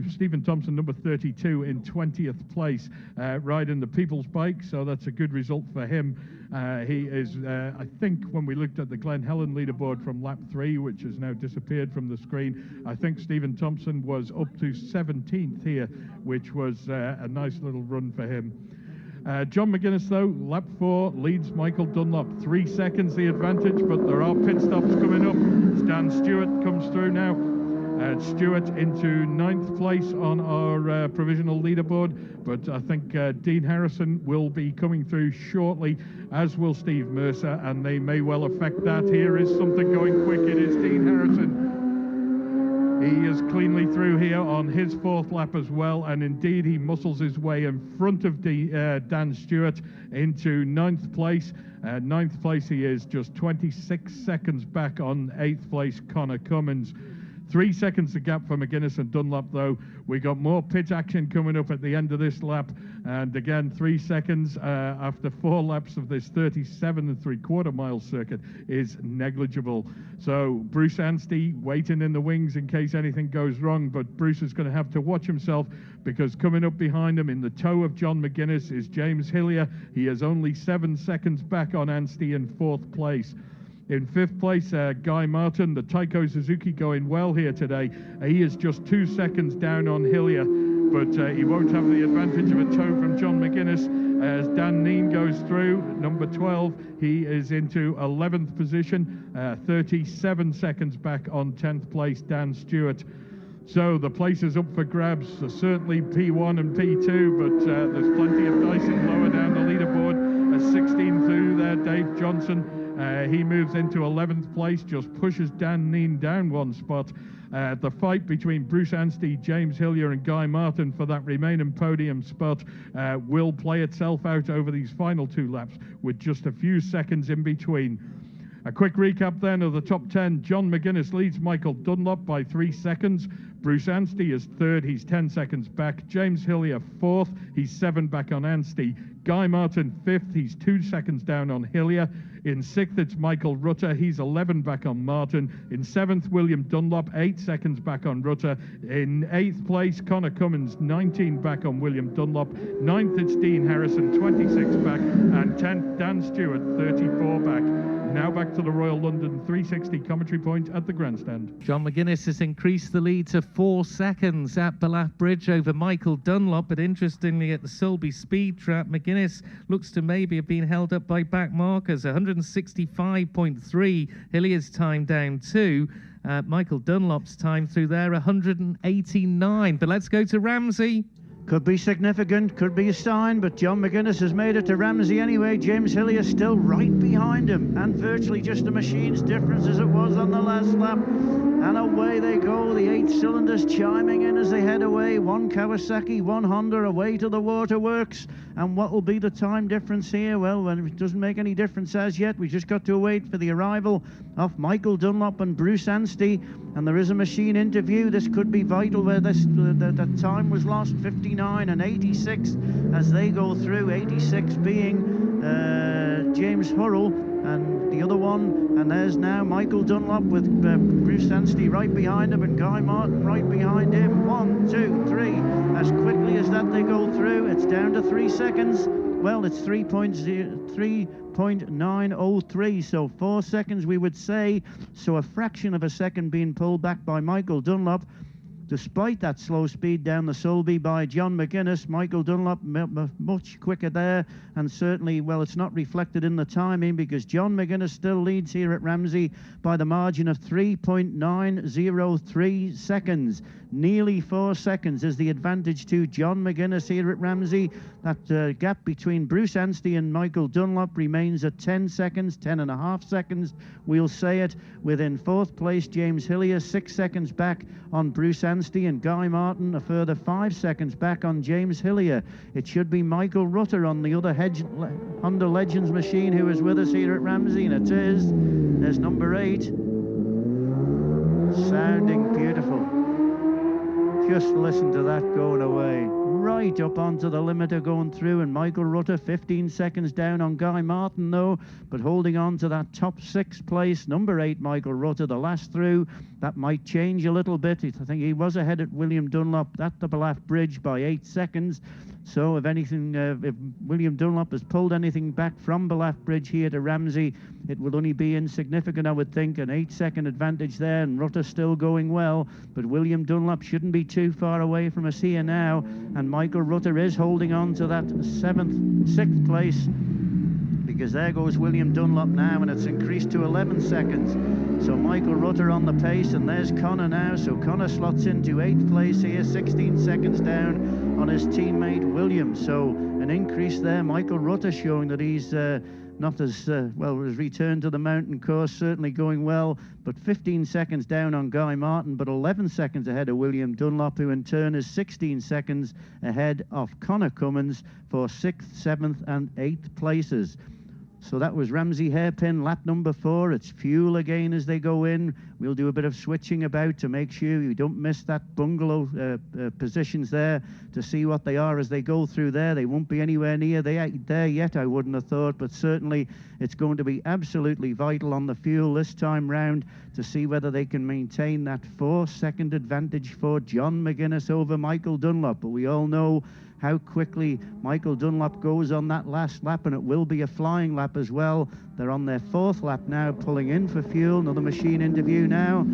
Stephen Thompson, number 32, in 20th place, riding the People's Bike, so that's a good result for him. He is, I think, when we looked at the Glen Helen leaderboard from lap 3, which has now disappeared from the screen, I think Stephen Thompson was up to 17th here, which was a nice little run for him. John McGuinness, though, lap 4, leads Michael Dunlop. 3 seconds the advantage, but there are pit stops coming up. Stan Stewart comes through now. Stewart into 9th place on our provisional leaderboard, but I think Dean Harrison will be coming through shortly, as will Steve Mercer, and they may well affect that. Here is something going quick. It is Dean Harrison. He is cleanly through here on his 4th lap as well, and indeed he muscles his way in front of Dan Stewart into 9th place. 9th place he is, just 26 seconds back on 8th place Connor Cummins. 3 seconds the gap for McGuinness and Dunlop, though. We got more pit action coming up at the end of this lap, and again 3 seconds after 4 laps of this 37 3/4 mile circuit is negligible. So Bruce Anstey waiting in the wings in case anything goes wrong, but Bruce is going to have to watch himself, because coming up behind him in the tow of John McGuinness is James Hillier. He is only 7 seconds back on Anstey in 4th place. In 5th place, Guy Martin, the Taiko Suzuki, going well here today. He is just 2 seconds down on Hillier, but he won't have the advantage of a tow from John McGuinness. as Dan Neen goes through. Number 12, he is into 11th position, 37 seconds back on 10th place, Dan Stewart. So the place is up for grabs, certainly P1 and P2, but there's plenty of dicing lower down the leaderboard. As 16 through there, Dave Johnson, he moves into 11th place, just pushes Dan Neen down one spot. The fight between Bruce Anstey, James Hillier and Guy Martin for that remaining podium spot will play itself out over these final 2 laps with just a few seconds in between. A quick recap then of the top 10. John McGuinness leads Michael Dunlop by 3 seconds. Bruce Anstey is 3rd, he's 10 seconds back. James Hillier 4th, he's 7 back on Anstey. Guy Martin 5th, he's 2 seconds down on Hillier. In 6th, it's Michael Rutter, he's 11 back on Martin. In 7th, William Dunlop, 8 seconds back on Rutter. In 8th place, Connor Cummins, 19 back on William Dunlop. 9th, it's Dean Harrison, 26 back. And 10th, Dan Stewart, 34 back. Now back to the Royal London 360 commentary point at the grandstand. John McGuinness has increased the lead to 4 seconds at Ballaugh Bridge over Michael Dunlop, but interestingly at the Sulby Speed Trap, McGuinness looks to maybe have been held up by back markers. 165.3, Hillier's time down 2. Michael Dunlop's time through there, 189. But let's go to Ramsey. Could be significant, could be a sign, but John McGuinness has made it to Ramsey anyway. James Hillier still right behind him, and virtually just a machine's difference as it was on the last lap. And away they go, the 8 cylinders chiming in as they head away. 1 Kawasaki, 1 Honda away to the waterworks. And what will be the time difference here? Well, it doesn't make any difference as yet. We just got to wait for the arrival of Michael Dunlop and Bruce Anstey. And there is a machine interview. This could be vital where the time was lost, 59 and 86 as they go through. 86 being James Hurrell, and the other one, and there's now Michael Dunlop with Bruce Anstey right behind him and Guy Martin right behind him. 1, 2, 3. As quickly as that they go through, it's down to 3 seconds. Well, it's 3.903, so 4 seconds we would say. So a fraction of a second being pulled back by Michael Dunlop. Despite that slow speed down the Sulby by John McGuinness, Michael Dunlop much quicker there, and certainly, well, it's not reflected in the timing because John McGuinness still leads here at Ramsey by the margin of 3.903 seconds. Nearly 4 seconds is the advantage to John McGuinness here at Ramsey. That gap between Bruce Anstey and Michael Dunlop remains at 10 seconds, 10.5 seconds, we'll say it. Within 4th place, James Hillier, 6 seconds back on Bruce Anstey, and Guy Martin a further 5 seconds back on James Hillier. It should be Michael Rutter on the other Honda Legends machine who is with us here at Ramsey, and it is. There's number 8. Sounding beautiful. Just listen to that going away. Right up onto the limiter going through, and Michael Rutter 15 seconds down on Guy Martin though, but holding on to that top 6th place. Number 8, Michael Rutter, the last through. That might change a little bit. I think he was ahead at William Dunlop at the Ballaugh Bridge by 8 seconds. So if anything, if William Dunlop has pulled anything back from Ballaugh Bridge here to Ramsey, it will only be insignificant, I would think. An 8-second advantage there, and Rutter still going well, but William Dunlop shouldn't be too far away from us here now, and Michael Rutter is holding on to that 6th place, because there goes William Dunlop now, and it's increased to 11 seconds. So Michael Rutter on the pace, and there's Connor now. So Connor slots into 8th place here, 16 seconds down on his teammate William. So an increase there. Michael Rutter showing that he's not as well, his return to the mountain course certainly going well, but 15 seconds down on Guy Martin, but 11 seconds ahead of William Dunlop, who in turn is 16 seconds ahead of Connor Cummins for 6th, 7th and 8th places. So that was Ramsey hairpin lap number 4. It's fuel again as they go in. We'll do a bit of switching about to make sure you don't miss that bungalow positions there to see what they are as they go through there. They won't be anywhere near there yet, I wouldn't have thought, but certainly it's going to be absolutely vital on the fuel this time round to see whether they can maintain that 4-second advantage for John McGuinness over Michael Dunlop. But we all know how quickly Michael Dunlop goes on that last lap, and it will be a flying lap as well. They're on their 4th lap now, pulling in for fuel. Another machine interview now,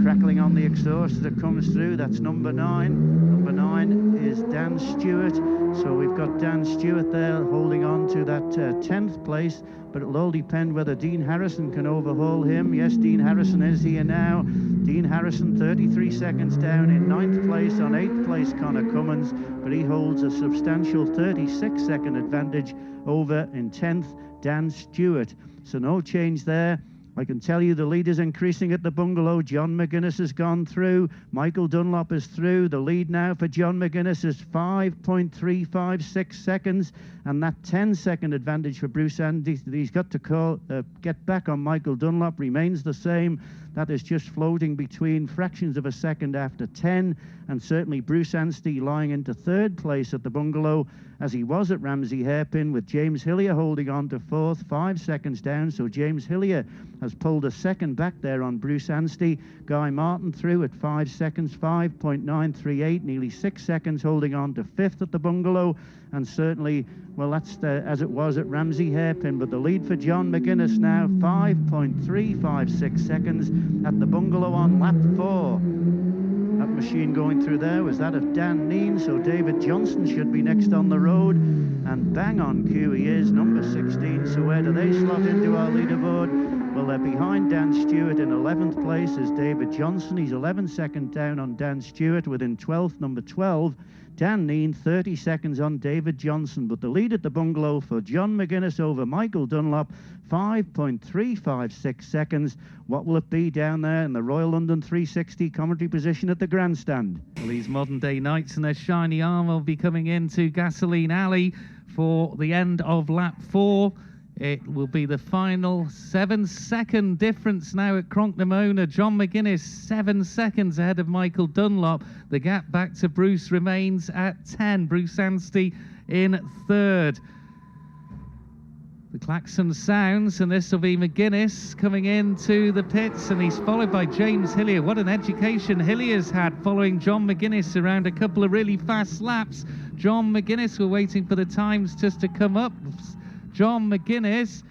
crackling on the exhaust as it comes through. That's number 9. Number 9 is Dan Stewart. So we've got Dan Stewart there holding on to that 10th place, but it'll all depend whether Dean Harrison can overhaul him. Yes, Dean Harrison is here now. Dean Harrison 33 seconds down in 9th place. On 8th place Connor Cummins, but he holds a substantial 36-second advantage over in 10th Dan Stewart. So no change there. I can tell you the lead is increasing at the bungalow. John McGuinness has gone through. Michael Dunlop is through. The lead now for John McGuinness is 5.356 seconds, and that 10-second advantage for Bruce Anstey, he's got to get back on Michael Dunlop, remains the same. That is just floating between fractions of a second after 10, and certainly Bruce Anstey lying into 3rd place at the bungalow, as he was at Ramsey Hairpin, with James Hillier holding on to 4th, 5 seconds down. So James Hillier has pulled a second back there on Bruce Anstey. Guy Martin through at 5 seconds, 5.938, nearly 6 seconds, holding on to 5th at the bungalow. And certainly, well, that's as it was at Ramsey Hairpin. But the lead for John McGuinness now, 5.356 seconds at the bungalow on lap 4. That machine going through there was that of Dan Neen, so David Johnson should be next on the road. And bang on cue he is, number 16. So where do they slot into our leaderboard? Well, they're behind Dan Stewart. In 11th place is David Johnson. He's 11 seconds down on Dan Stewart. Within 12th, number 12, Dan Neen, 30 seconds on David Johnson. But the lead at the bungalow for John McGuinness over Michael Dunlop, 5.356 seconds. What will it be down there in the Royal London 360 commentary position at the grandstand? Well, these modern-day knights in their shiny armour will be coming into Gasoline Alley for the end of lap 4. It will be the final 7-second difference now at Cronknamona. John McGuinness 7 seconds ahead of Michael Dunlop. The gap back to Bruce remains at 10. Bruce Anstey in 3rd. The klaxon sounds, and this will be McGuinness coming into the pits, and he's followed by James Hillier. What an education Hillier's had following John McGuinness around a couple of really fast laps. John McGuinness, we're waiting for the times just to come up. John McGuinness,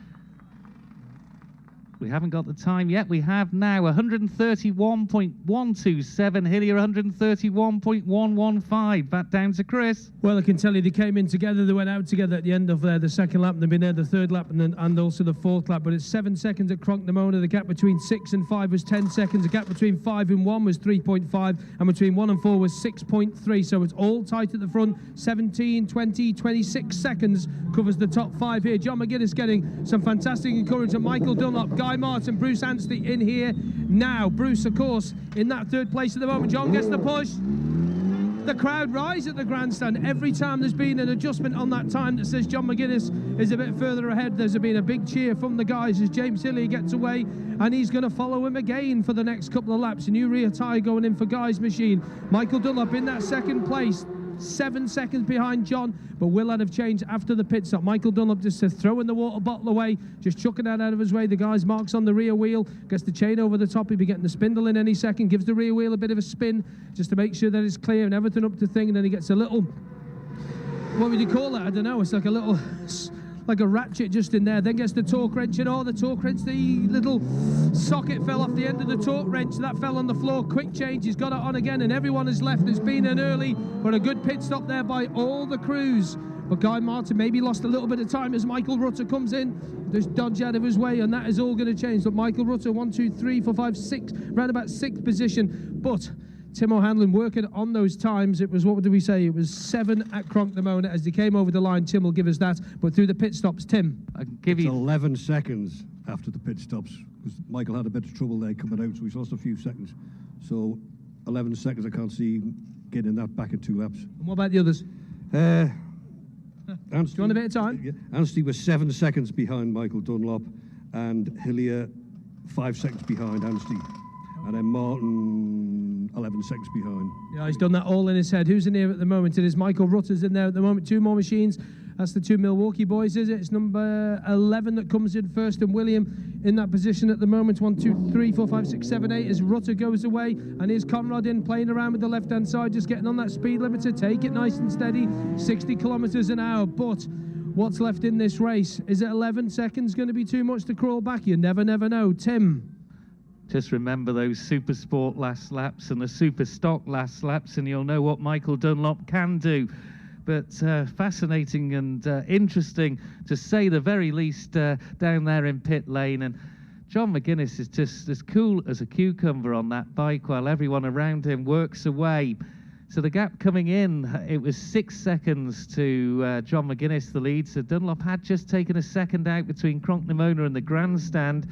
we haven't got the time yet. We have now 131.127. Hillier 131.115. Back down to Chris. Well, I can tell you they came in together. They went out together at the end of the second lap, and they've been there the 3rd lap and also the 4th lap. But it's 7 seconds at Cronknamona. The gap between 6 and 5 was 10 seconds. The gap between 5 and 1 was 3.5, and between 1 and 4 was 6.3. So it's all tight at the front. 17, 20, 26 seconds covers the top 5 here. John McGuinness getting some fantastic encouragement. Michael Dunlop, Guy Martin, Bruce Anstey in here now. Bruce, of course, in that 3rd place at the moment. John gets the push. The crowd rise at the grandstand. Every time there's been an adjustment on that time that says John McGuinness is a bit further ahead, there's been a big cheer from the guys as James Hillier gets away, and he's going to follow him again for the next couple of laps. A new rear tyre going in for Guy's machine. Michael Dunlop in that 2nd place, 7 seconds behind John, but will that have changed after the pit stop? Michael Dunlop just throwing the water bottle away, just chucking that out of his way. The guy's marks on the rear wheel, gets the chain over the top. He'll be getting the spindle in any second, gives the rear wheel a bit of a spin just to make sure that it's clear and everything up to thing, and then he gets a little, what would you call that? I don't know, it's like a little, like a ratchet just in there, then gets the torque wrench, and the torque wrench, the little socket fell off the end of the torque wrench, that fell on the floor. Quick change, he's got it on again, and everyone has left. It's been an early but a good pit stop there by all the crews. But Guy Martin maybe lost a little bit of time as Michael Rutter comes in, just dodge out of his way, and that is all going to change. But Michael Rutter, 1, 2, 3, 4, 5, 6, round about 6th position. But Tim O'Hanlon working on those times. It was, what did we say? It was 7 at Cronknamona. As they came over the line, Tim will give us that. But through the pit stops, Tim, I give you 11 seconds after the pit stops, because Michael had a bit of trouble there coming out, so he's lost a few seconds. So 11 seconds, I can't see getting that back in 2 laps. And what about the others? Anstey, do you want a bit of time? Yeah, Anstey was 7 seconds behind Michael Dunlop, and Hillier 5 seconds behind Anstey, and then Martin 11 seconds behind. Yeah, he's done that all in his head. Who's in here at the moment? It is Michael Rutter's in there at the moment. 2 more machines. That's the 2 Milwaukee boys, is it? It's number 11 that comes in first, and William in that position at the moment. 1, 2, 3, 4, 5, 6, 7, 8 as Rutter goes away, and here's Conrad in, playing around with the left-hand side, just getting on that speed limiter. Take it nice and steady, 60 kilometres an hour. But what's left in this race? Is it 11 seconds going to be too much to crawl back? You never know. Tim? Just remember those Super Sport last laps and the Super Stock last laps, and you'll know what Michael Dunlop can do. But fascinating and interesting, to say the very least, down there in pit lane. And John McGuinness is just as cool as a cucumber on that bike while everyone around him works away. So the gap coming in, it was 6 seconds to John McGuinness, the lead. So Dunlop had just taken a second out between Cronknamona and the grandstand.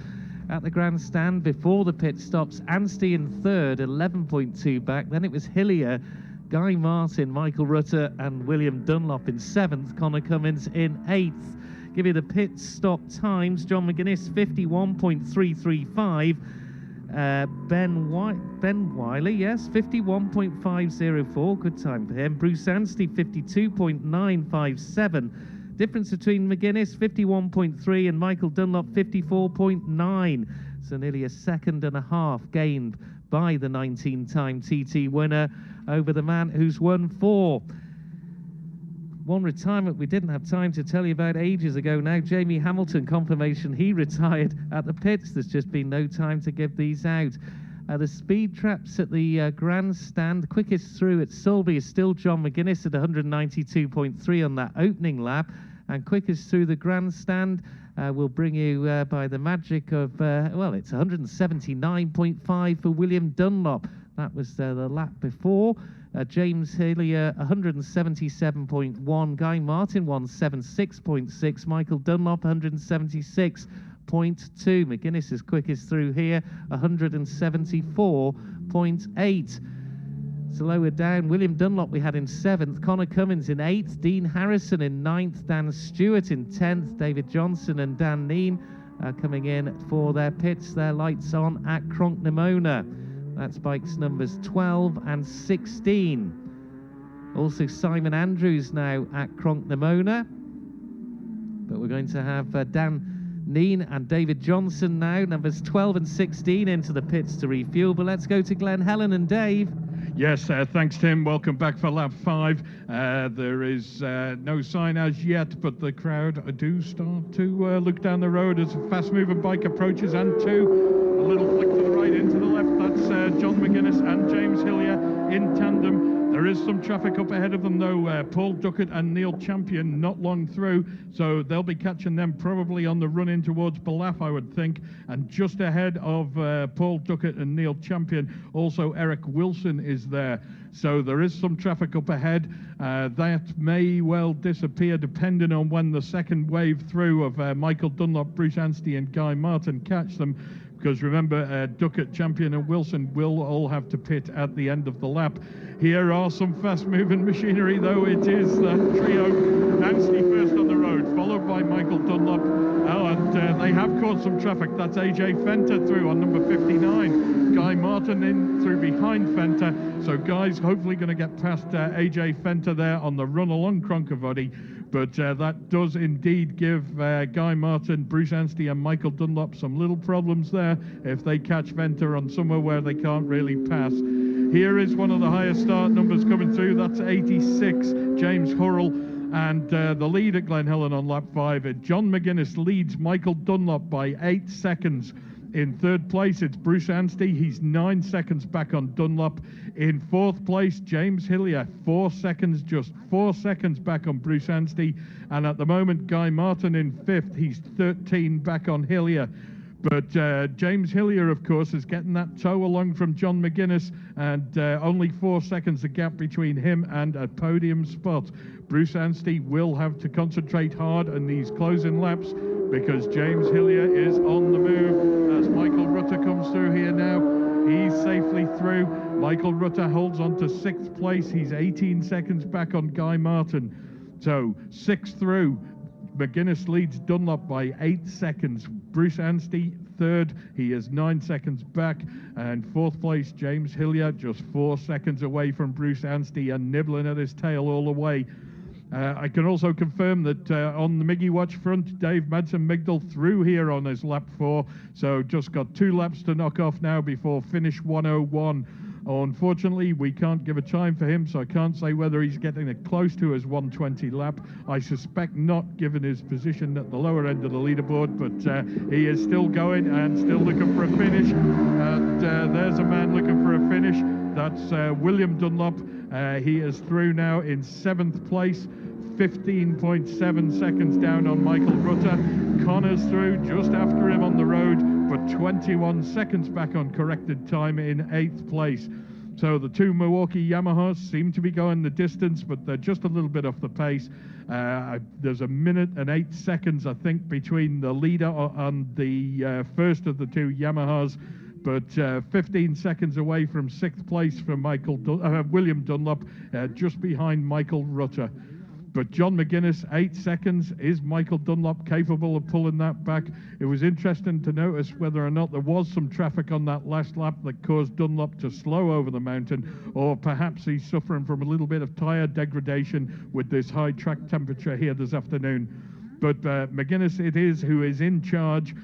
At the grandstand before the pit stops, Anstey in third, 11.2 back. Then it was Hillier, Guy Martin, Michael Rutter and William Dunlop in seventh. Connor Cummins in eighth. Give you the pit stop times. John McGuinness 51.335. Ben Wiley, yes, 51.504. Good time for him. Bruce Anstey 52.957. Difference between McGuinness 51.3 and Michael Dunlop 54.9. So nearly a second and a half gained by the 19-time TT winner over the man who's won 4. One retirement we didn't have time to tell you about ages ago now. Jamie Hamilton, confirmation he retired at the pits. There's just been no time to give these out. The speed traps at the grandstand, quickest through at Sulby is still John McGuinness at 192.3 on that opening lap. And quickest through the grandstand will bring you by the magic of, well, it's 179.5 for William Dunlop. That was the lap before. James Hillier 177.1, Guy Martin 176.6, Michael Dunlop 176.2. McGuinness is quickest through here, 174.8. So lower down, William Dunlop we had in 7th, Connor Cummins in 8th, Dean Harrison in 9th, Dan Stewart in 10th, David Johnson and Dan Neen coming in for their pits, their lights on at Cronknamona. That's bikes numbers 12 and 16. Also Simon Andrews now at Cronknamona. But we're going to have Dan Neen and David Johnson now, numbers 12 and 16, into the pits to refuel. But let's go to Glen Helen and Dave. Yes, thanks, Tim. Welcome back for lap 5. There is no sign as yet, but the crowd do start to look down the road as a fast-moving bike approaches, and a little flick to the right, into the left. That's John McGuinness and James Hillier in tandem. There is some traffic up ahead of them, though. Paul Duckett and Neil Champion not long through, so they'll be catching them probably on the run in towards Balaf, I would think. And just ahead of Paul Duckett and Neil Champion, also Eric Wilson is there. So there is some traffic up ahead. That may well disappear depending on when the second wave through of Michael Dunlop, Bruce Anstey and Guy Martin catch them. Because remember, Duckett, Champion and Wilson will all have to pit at the end of the lap. Here are some fast-moving machinery, though. It is the trio. Anstey first on the road, followed by Michael Dunlop. Oh, and they have caught some traffic. That's AJ Fenter through on number 59. Guy Martin in through behind Fenter. So Guy's hopefully going to get past AJ Fenter there on the run along Cronkavody. But that does indeed give Guy Martin, Bruce Anstey and Michael Dunlop some little problems there if they catch Venter on somewhere where they can't really pass. Here is one of the highest start numbers coming through. That's 86, James Hurrell. And the lead at Glen Helen on lap 5. John McGuinness leads Michael Dunlop by 8 seconds. In third place, it's Bruce Anstey. He's 9 seconds back on Dunlop. In fourth place, James Hillier, 4 seconds, just 4 seconds back on Bruce Anstey. And at the moment, Guy Martin in fifth. He's 13 back on Hillier. But James Hillier, of course, is getting that tow along from John McGuinness, and only 4 seconds the gap between him and a podium spot. Bruce Anstey will have to concentrate hard on these closing laps because James Hillier is on the move as Michael Rutter comes through here now. He's safely through. Michael Rutter holds on to 6th place. He's 18 seconds back on Guy Martin. So 6th through. McGuinness leads Dunlop by 8 seconds. Bruce Anstey third. He is 9 seconds back. And 4th place, James Hillier, just 4 seconds away from Bruce Anstey and nibbling at his tail all the way. I can also confirm that on the Miggy Watch front, Dave Madsen-Migdal through here on his lap 4. So just got 2 laps to knock off now before finish 101 Unfortunately, we can't give a time for him, so I can't say whether he's getting it close to his 120 lap. I suspect not, given his position at the lower end of the leaderboard, but he is still going and still looking for a finish. And there's a man looking for a finish. That's William Dunlop. He is through now in 7th place. 15.7 seconds down on Michael Rutter. Connor's through just after him on the road, but 21 seconds back on corrected time in 8th place. So the two Milwaukee Yamahas seem to be going the distance, but they're just a little bit off the pace. There's a minute and 8 seconds, I think, between the leader and the first of the two Yamahas, but 15 seconds away from 6th place from William Dunlop, just behind Michael Rutter. But John McGuinness, 8 seconds. Is Michael Dunlop capable of pulling that back? It was interesting to notice whether or not there was some traffic on that last lap that caused Dunlop to slow over the mountain, or perhaps he's suffering from a little bit of tyre degradation with this high track temperature here this afternoon. But McGuinness it is who is in charge.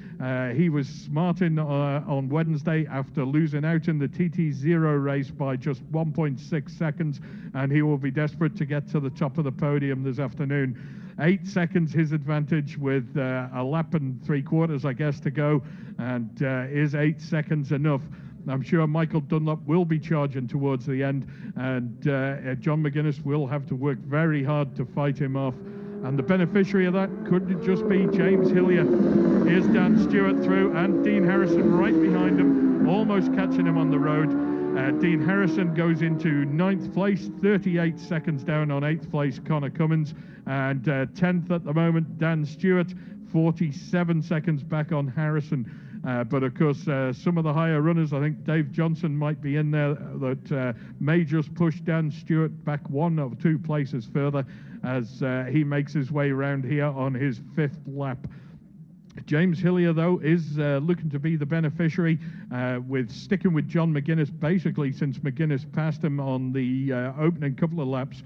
He was smarting on Wednesday after losing out in the TT0 race by just 1.6 seconds, and he will be desperate to get to the top of the podium this afternoon. 8 seconds his advantage with a lap and 3/4, I guess, to go, and is 8 seconds enough? I'm sure Michael Dunlop will be charging towards the end, and John McGuinness will have to work very hard to fight him off. And the beneficiary of that could just be James Hillier. Here's Dan Stewart through, and Dean Harrison right behind him, almost catching him on the road. Dean Harrison goes into 9th place, 38 seconds down on 8th place Connor Cummins, and 10th at the moment Dan Stewart, 47 seconds back on Harrison. But of course, some of the higher runners, I think Dave Johnson might be in there, that may just push Dan Stewart back 1 or 2 places further as he makes his way around here on his 5th lap. James Hillier, though, is looking to be the beneficiary, with sticking with John McGuinness basically since McGuinness passed him on the opening couple of laps.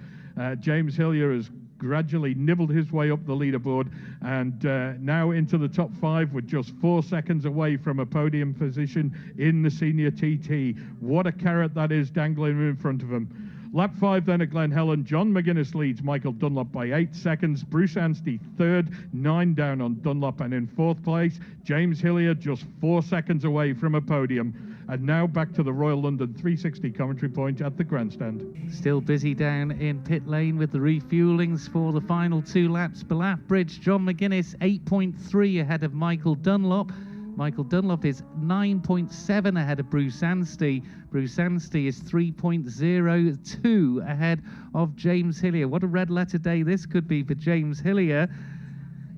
James Hillier has gradually nibbled his way up the leaderboard, and now into the top 5 with just 4 seconds away from a podium position in the senior TT. What a carrot that is dangling in front of him. Lap 5 then at Glen Helen. John McGuinness leads Michael Dunlop by 8 seconds. Bruce Anstey 3rd, 9 down on Dunlop, and in 4th place James Hillier just 4 seconds away from a podium. And now back to the Royal London 360 commentary point at the grandstand. Still busy down in pit lane with the refuelings for the final 2 laps. Ballaugh Bridge, John McGuinness 8.3 ahead of Michael Dunlop. Michael Dunlop is 9.7 ahead of Bruce Anstey. Bruce Anstey is 3.02 ahead of James Hillier. What a red letter day this could be for James Hillier.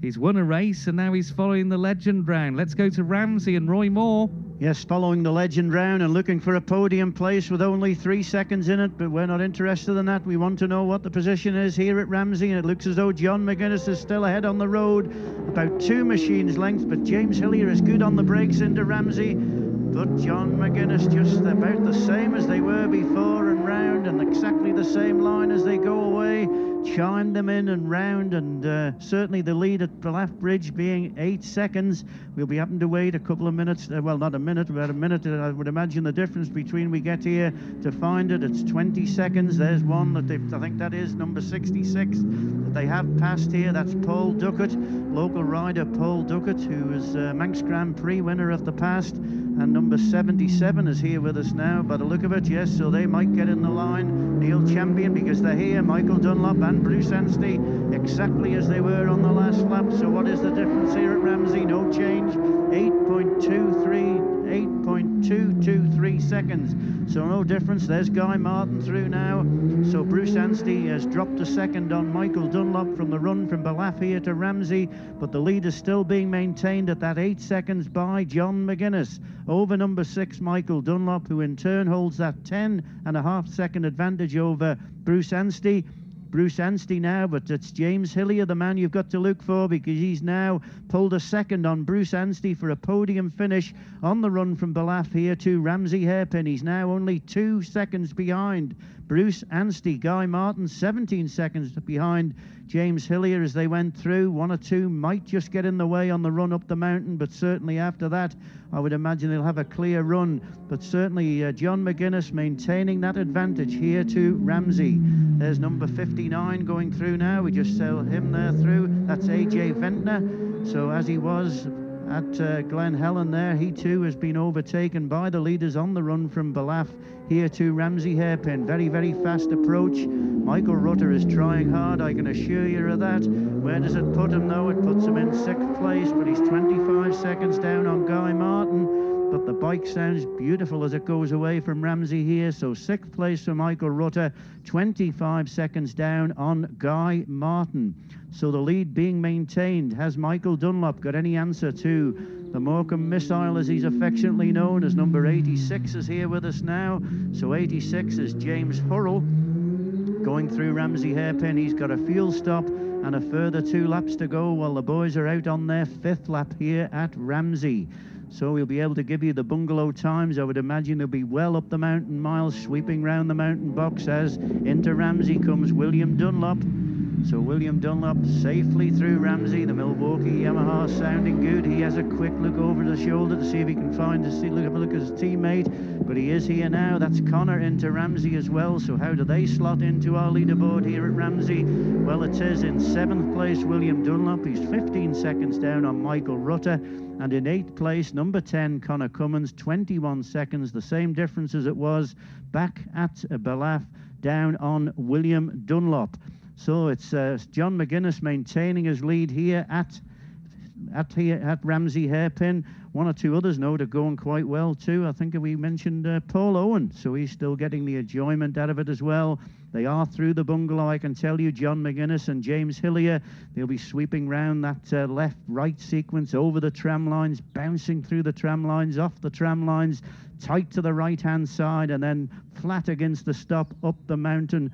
He's won a race and now he's following the legend round. Let's go to Ramsey and Roy Moore. Yes, following the legend round and looking for a podium place with only 3 seconds in it, but we're not interested in that. We want to know what the position is here at Ramsey, and it looks as though John McGuinness is still ahead on the road, about 2 machines length, but James Hillier is good on the brakes into Ramsey. But John McGuinness just about the same as they were before and round, and exactly the same line as they go away. Chimed them in and round, and certainly the lead at Ballaugh Bridge being 8 seconds. We'll be having to wait a couple of minutes, well, not a minute, about a minute, I would imagine the difference between we get here to find it. It's 20 seconds. There's one that I think that is number 66 that they have passed here. That's Paul Duckett, local rider Paul Duckett, who is Manx Grand Prix winner of the past, and number 77 is here with us now by the look of it. Yes, so they might get in the line. Neil Champion, because they're here, Michael Dunlop and Bruce Anstey, exactly as they were on the last lap. So what is the difference here at Ramsey? No change. 8.223 seconds. So no difference. There's Guy Martin through now. So Bruce Anstey has dropped a second on Michael Dunlop from the run from Ballaugh here to Ramsey, but the lead is still being maintained at that 8 seconds by John McGuinness over number 6 Michael Dunlop, who in turn holds that 10.5 second advantage over Bruce Anstey. Bruce Anstey now, but it's James Hillier, the man you've got to look for, because he's now pulled a second on Bruce Anstey for a podium finish on the run from Ballaugh here to Ramsey Hairpin. He's now only 2 seconds behind Bruce Anstey. Guy Martin 17 seconds behind James Hillier as they went through. One or two might just get in the way on the run up the mountain, but certainly after that I would imagine they'll have a clear run. But certainly John McGuinness maintaining that advantage here to Ramsey. There's number 59 going through now. We just saw him there through. That's AJ Ventnor. So as he was at Glen Helen there, he too has been overtaken by the leaders on the run from Belaf here to Ramsey Hairpin. Very, very fast approach. Michael Rutter is trying hard, I can assure you of that. Where does it put him though? It puts him in 6th place, but he's 25 seconds down on Guy Martin. But the bike sounds beautiful as it goes away from Ramsey here. So 6th place for Michael Rutter, 25 seconds down on Guy Martin. So the lead being maintained. Has Michael Dunlop got any answer to the Morecambe Missile, as he's affectionately known, as number 86 is here with us now? So 86 is James Hurrell going through Ramsey Hairpin. He's got a fuel stop and a further 2 laps to go while the boys are out on their 5th lap here at Ramsey. So we'll be able to give you the bungalow times. I would imagine they'll be well up the mountain miles, sweeping round the mountain box as into Ramsey comes William Dunlop. So William Dunlop safely through Ramsey. The Milwaukee Yamaha sounding good. He has a quick look over the shoulder to see if he can find have a look at his teammate. But he is here now. That's Connor into Ramsey as well. So how do they slot into our leaderboard here at Ramsey? Well, it is in 7th place William Dunlop. He's 15 seconds down on Michael Rutter. And in 8th place, number 10, Connor Cummins, 21 seconds. The same difference as it was back at Belaf, down on William Dunlop. So it's John McGuinness maintaining his lead here at Ramsey Hairpin. One or two others know they're going quite well too. I think we mentioned Paul Owen, so he's still getting the enjoyment out of it as well. They are through the bungalow, I can tell you. John McGuinness and James Hillier, they'll be sweeping round that left-right sequence over the tram lines, bouncing through the tram lines, off the tram lines, tight to the right-hand side, and then flat against the stop up the mountain.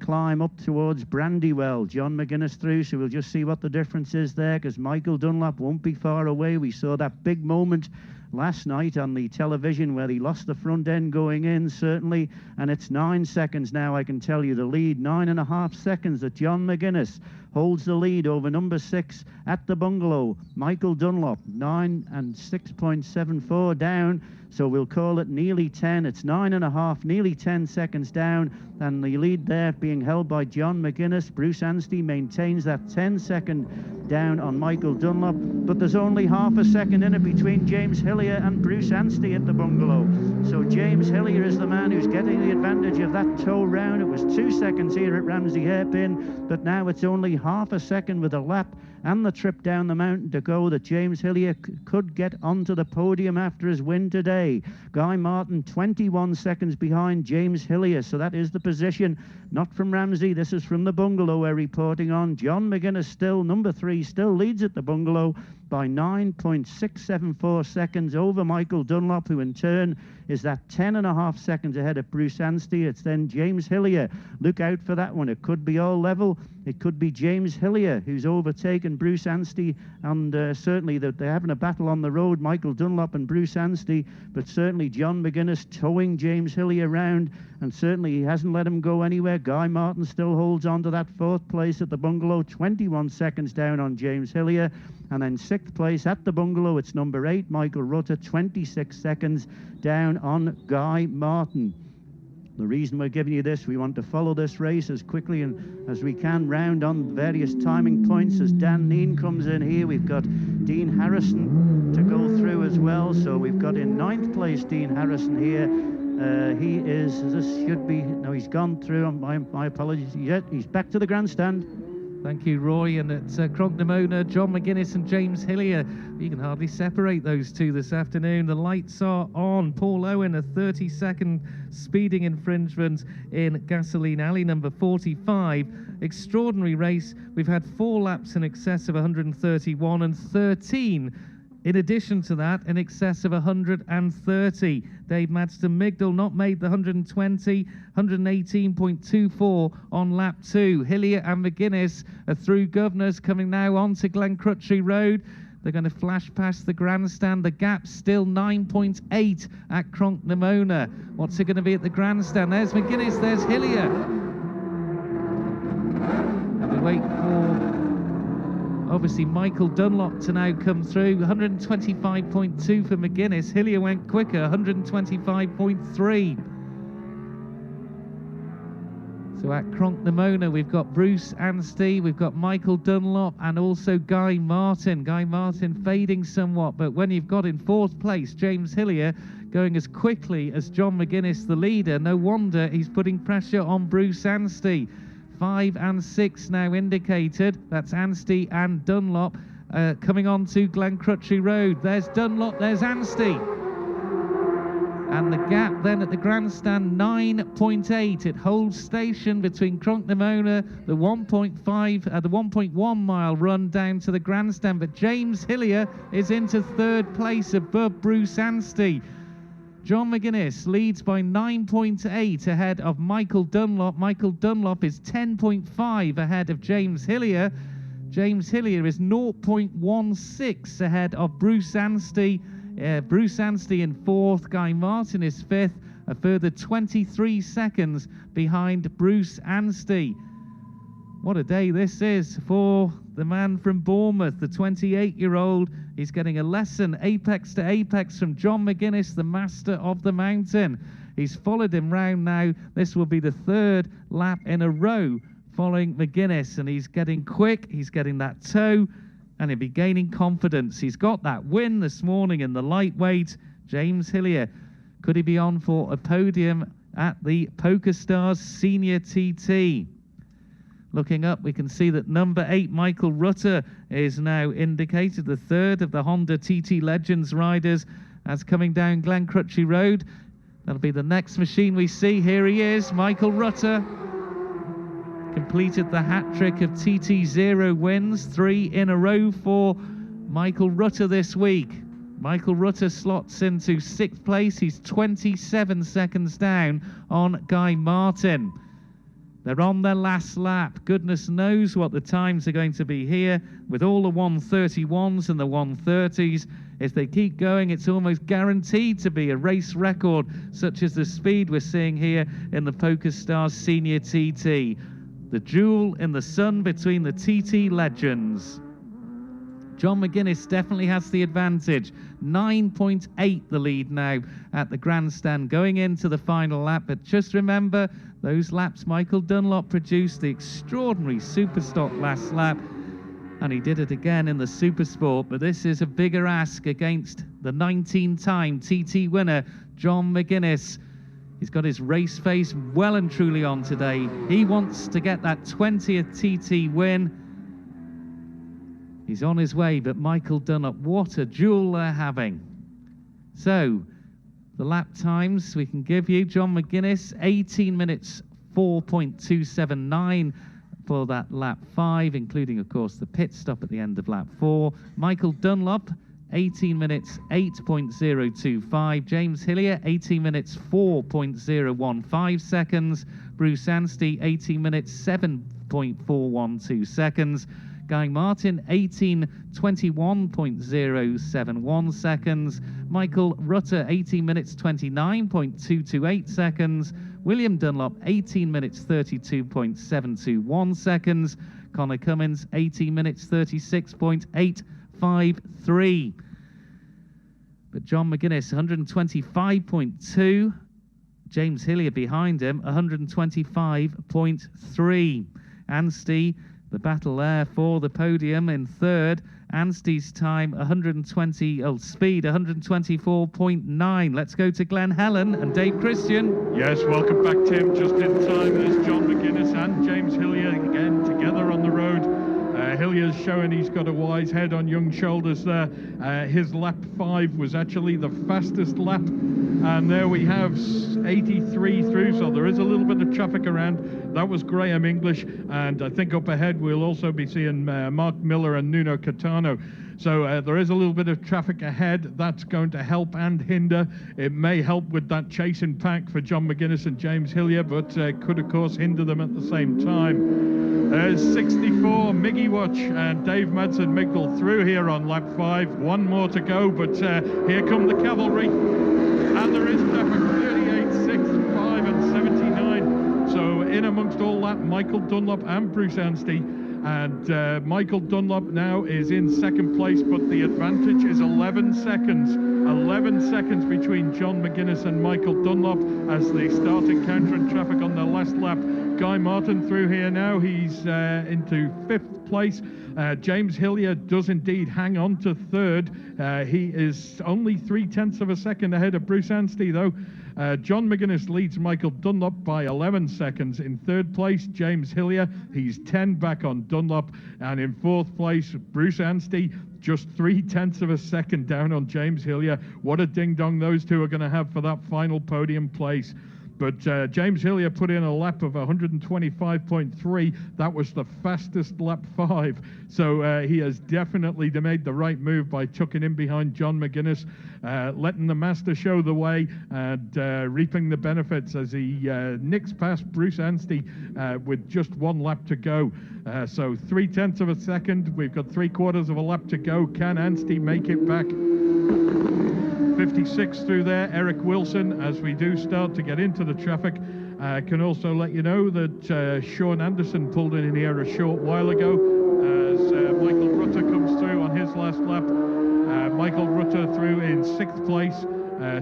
Climb up towards Brandywell. John McGuinness through, so we'll just see what the difference is there, because Michael Dunlop won't be far away. We saw that big moment last night on the television where he lost the front end going in, certainly, and it's 9 seconds now, I can tell you, the lead. 9.5 seconds that John McGuinness holds the lead over number 6 at the bungalow, Michael Dunlop. 9 and 6.74 down, so we'll call it nearly 10. It's 9.5, nearly 10 seconds down, and the lead there being held by John McGuinness. Bruce Anstey maintains that 10-second down on Michael Dunlop, but there's only half a second in it between James Hillier and Bruce Anstey at the bungalow. So James Hillier is the man who's getting the advantage of that tow round. It was 2 seconds here at Ramsey Hairpin, but now it's only half a second with a lap and the trip down the mountain to go that James Hillier could get onto the podium after his win today. Guy Martin 21 seconds behind James Hillier, so that is the position, not from Ramsey, this is from the bungalow we're reporting on. John McGuinness still, number 3, still leads at the bungalow by 9.674 seconds over Michael Dunlop, who in turn is that 10.5 seconds ahead of Bruce Anstey. It's then James Hillier. Look out for that one. It could be all level. It could be James Hillier who's overtaken Bruce Anstey, and certainly that they're having a battle on the road, Michael Dunlop and Bruce Anstey, but certainly John McGuinness towing James Hillier round, and certainly he hasn't let him go anywhere. Guy Martin still holds on to that 4th place at the bungalow, 21 seconds down on James Hillier. And then 6th place at the bungalow, it's number 8, Michael Rutter, 26 seconds down on Guy Martin. The reason we're giving you this, we want to follow this race as quickly and as we can round on various timing points. As Dan Neen comes in here, we've got Dean Harrison to go through as well. So we've got in 9th place Dean Harrison here. He is, this should be, no, he's gone through, my apologies, he's back to the grandstand. Thank you, Roy. And it's Crognamona, John McGuinness and James Hillier. You can hardly separate those two this afternoon. The lights are on. Paul Owen, a 30-second speeding infringement in Gasoline Alley, number 45. Extraordinary race. We've had 4 laps in excess of 131 and 13 in addition to that, in excess of 130. Dave Madston Migdal not made the 120, 118.24 on lap 2. Hillier and McGuinness are through Governors, coming now onto Glencrutchery Road. They're going to flash past the grandstand. The gap's still 9.8 at Cronknamona. What's it going to be at the grandstand? There's McGuinness, there's Hillier. And we wait for, obviously, Michael Dunlop to now come through. 125.2 for McGuinness. Hillier went quicker, 125.3. So at Cronknamona, we've got Bruce Anstey, we've got Michael Dunlop, and also Guy Martin. Guy Martin fading somewhat, but when you've got in 4th place James Hillier going as quickly as John McGuinness, the leader, no wonder he's putting pressure on Bruce Anstey. 5 and 6 now indicated. That's Anstey and Dunlop coming on to Glencrutchy Road. There's Dunlop, there's Anstey. And the gap then at the grandstand, 9.8. It holds station between Cronknamona, the 1.1 mile run down to the grandstand. But James Hillier is into 3rd place above Bruce Anstey. John McGuinness leads by 9.8 ahead of Michael Dunlop. Michael Dunlop is 10.5 ahead of James Hillier. James Hillier is 0.16 ahead of Bruce Anstey. Bruce Anstey in 4th, Guy Martin is 5th, a further 23 seconds behind Bruce Anstey. What a day this is for the man from Bournemouth, the 28-year-old. He's getting a lesson, apex to apex, from John McGuinness, the master of the mountain. He's followed him round now. This will be the 3rd lap in a row following McGuinness, and he's getting quick, he's getting that toe, and he'll be gaining confidence. He's got that win this morning in the lightweight. James Hillier, could he be on for a podium at the PokerStars Senior TT? Looking up, we can see that number 8, Michael Rutter, is now indicated, the 3rd of the Honda TT Legends riders, as coming down Glencrutchy Road. That'll be the next machine we see. Here he is, Michael Rutter. Completed the hat-trick of TT0 wins, 3 in a row for Michael Rutter this week. Michael Rutter slots into 6th place. He's 27 seconds down on Guy Martin. They're on their last lap. Goodness knows what the times are going to be here with all the 131s and the 130s. If they keep going, it's almost guaranteed to be a race record, such as the speed we're seeing here in the PokerStars Senior TT. The jewel in the sun between the TT legends. John McGuinness definitely has the advantage. 9.8 the lead now at the grandstand going into the final lap. But just remember, those laps Michael Dunlop produced, the extraordinary Superstock last lap, and he did it again in the Supersport. But this is a bigger ask against the 19-time TT winner, John McGuinness. He's got his race face well and truly on today. He wants to get that 20th TT win. He's on his way, but Michael Dunlop, what a duel they're having. So, the lap times we can give you. John McGuinness, 18 minutes 4.279 for that lap 5, including, of course, the pit stop at the end of lap 4. Michael Dunlop, 18 minutes 8.025. James Hillier, 18 minutes 4.015 seconds. Bruce Anstey, 18 minutes 7.412 seconds. Guy Martin, 18:21.071 seconds. Michael Rutter, 18 minutes 29.228 seconds. William Dunlop, 18 minutes 32.721 seconds. Connor Cummins, 18 minutes 36.853. But John McGuinness, 125.2. James Hillier behind him, 125.3. Anstey, the battle there for the podium in 3rd. Anstey's time, speed 124.9. Let's go to Glen Helen and Dave Christian. Yes, welcome back, Tim. Just in time, there's John McGuinness and James Hillier again together on the road. Hillier's showing he's got a wise head on young shoulders there. His lap 5 was actually the fastest lap And there we have 83 through, so there is a little bit of traffic around. That was Graham English, and I think up ahead we'll also be seeing Mark Miller and Nuno Catano. So there is a little bit of traffic ahead. That's going to help and hinder. It may help with that chasing pack for John McGuinness and James Hillier, but could of course hinder them at the same time. There's 64, Miggy Watch and Dave Madsen Migdal through here on lap 5. One more to go, but here come the cavalry. And there is traffic, 38, 6, 5 and 79. So in amongst all that, Michael Dunlop and Bruce Anstey. And Michael Dunlop now is in second place, but the advantage is 11 seconds. 11 seconds between John McGuinness and Michael Dunlop as they start encountering traffic on their last lap. Guy Martin through here now. He's into 5th place. James Hillier does indeed hang on to 3rd. He is only 0.3 of a second ahead of Bruce Anstey, though. John McGuinness leads Michael Dunlop by 11 seconds. In 3rd place, James Hillier. He's 10 back on Dunlop. And in 4th place, Bruce Anstey, just 0.3 of a second down on James Hillier. What a ding-dong those two are going to have for that final podium place. But James Hillier put in a lap of 125.3. That was the fastest lap 5. So he has definitely made the right move by tucking in behind John McGuinness, letting the master show the way and reaping the benefits as he nicks past Bruce Anstey with just 1 lap to go. So 0.3 of a second. We've got 3/4 of a lap to go. Can Anstey make it back? 56 through there, Eric Wilson, as we do start to get into the traffic. Can also let you know that Sean Anderson pulled in here a short while ago as Michael Rutter comes through on his last lap. Michael Rutter through in 6th place,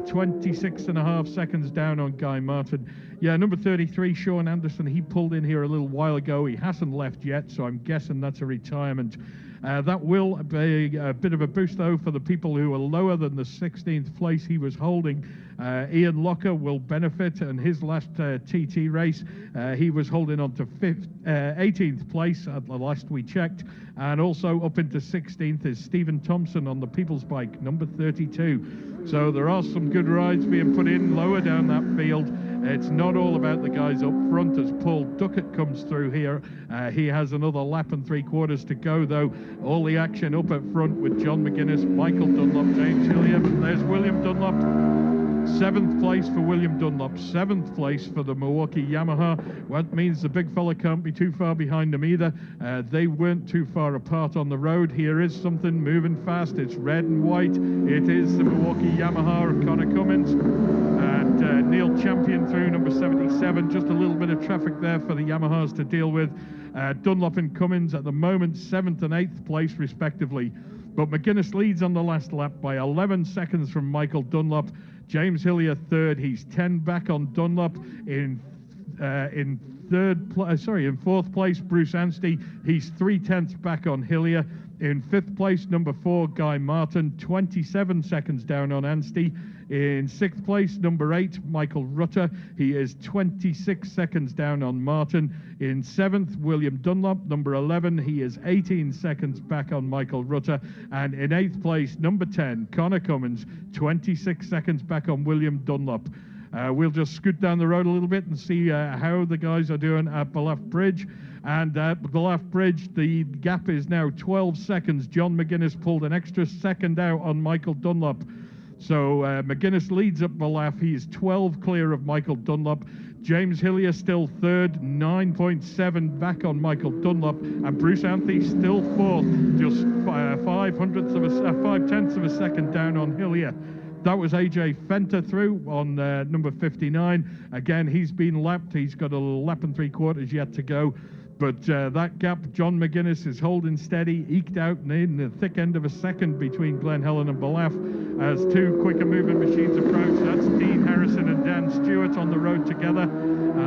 26.5 seconds down on Guy Martin. Yeah, number 33, Sean Anderson, he pulled in here a little while ago. He hasn't left yet, so I'm guessing that's a retirement. That will be a bit of a boost, though, for the people who are lower than the 16th place he was holding. Ian Locker will benefit in his last TT race. He was holding on to 18th place at the last we checked. And also up into 16th is Stephen Thompson on the People's Bike, number 32. So there are some good rides being put in lower down that field. It's not all about the guys up front as Paul Duckett comes through here. He has another lap and 3/4 to go, though. All the action up at front with John McGuinness, Michael Dunlop, James Hillier. There's William Dunlop. 7th place for William Dunlop, 7th place for the Milwaukee Yamaha. Well, that means the big fella can't be too far behind them either. They weren't too far apart on the road. Here is something moving fast. It's red and white. It is the Milwaukee Yamaha of Connor Cummins. And Neil Champion through, number 77. Just a little bit of traffic there for the Yamahas to deal with. Dunlop and Cummins at the moment, 7th and 8th place respectively. But McGuinness leads on the last lap by 11 seconds from Michael Dunlop. James Hillier 3rd. He's 10 back on Dunlop. In 4th place, Bruce Anstey. He's 0.3 back on Hillier. In 5th place, number 4, Guy Martin, 27 seconds down on Anstey. In 6th place, number 8, Michael Rutter. He is 26 seconds down on Martin. In 7th, William Dunlop, number 11. He is 18 seconds back on Michael Rutter. And in 8th place, number 10, Connor Cummins, 26 seconds back on William Dunlop. We'll just scoot down the road a little bit and see how the guys are doing at Bluff Bridge. And at Bluff Bridge, the gap is now 12 seconds. John McGuinness pulled an extra second out on Michael Dunlop. So McGuinness leads up Bluff. He is 12 clear of Michael Dunlop. James Hillier still 3rd, 9.7 back on Michael Dunlop. And Bruce Anstey still 4th, just 5/10 of a second down on Hillier. That was AJ Fenter through on number 59. Again, he's been lapped. He's got a lap and 3/4 yet to go. But that gap, John McGuinness is holding steady, eked out in the thick end of a second between Glen Helen and Bluff as two quicker moving machines approach. That's Dean Harrison and Dan Stewart on the road together.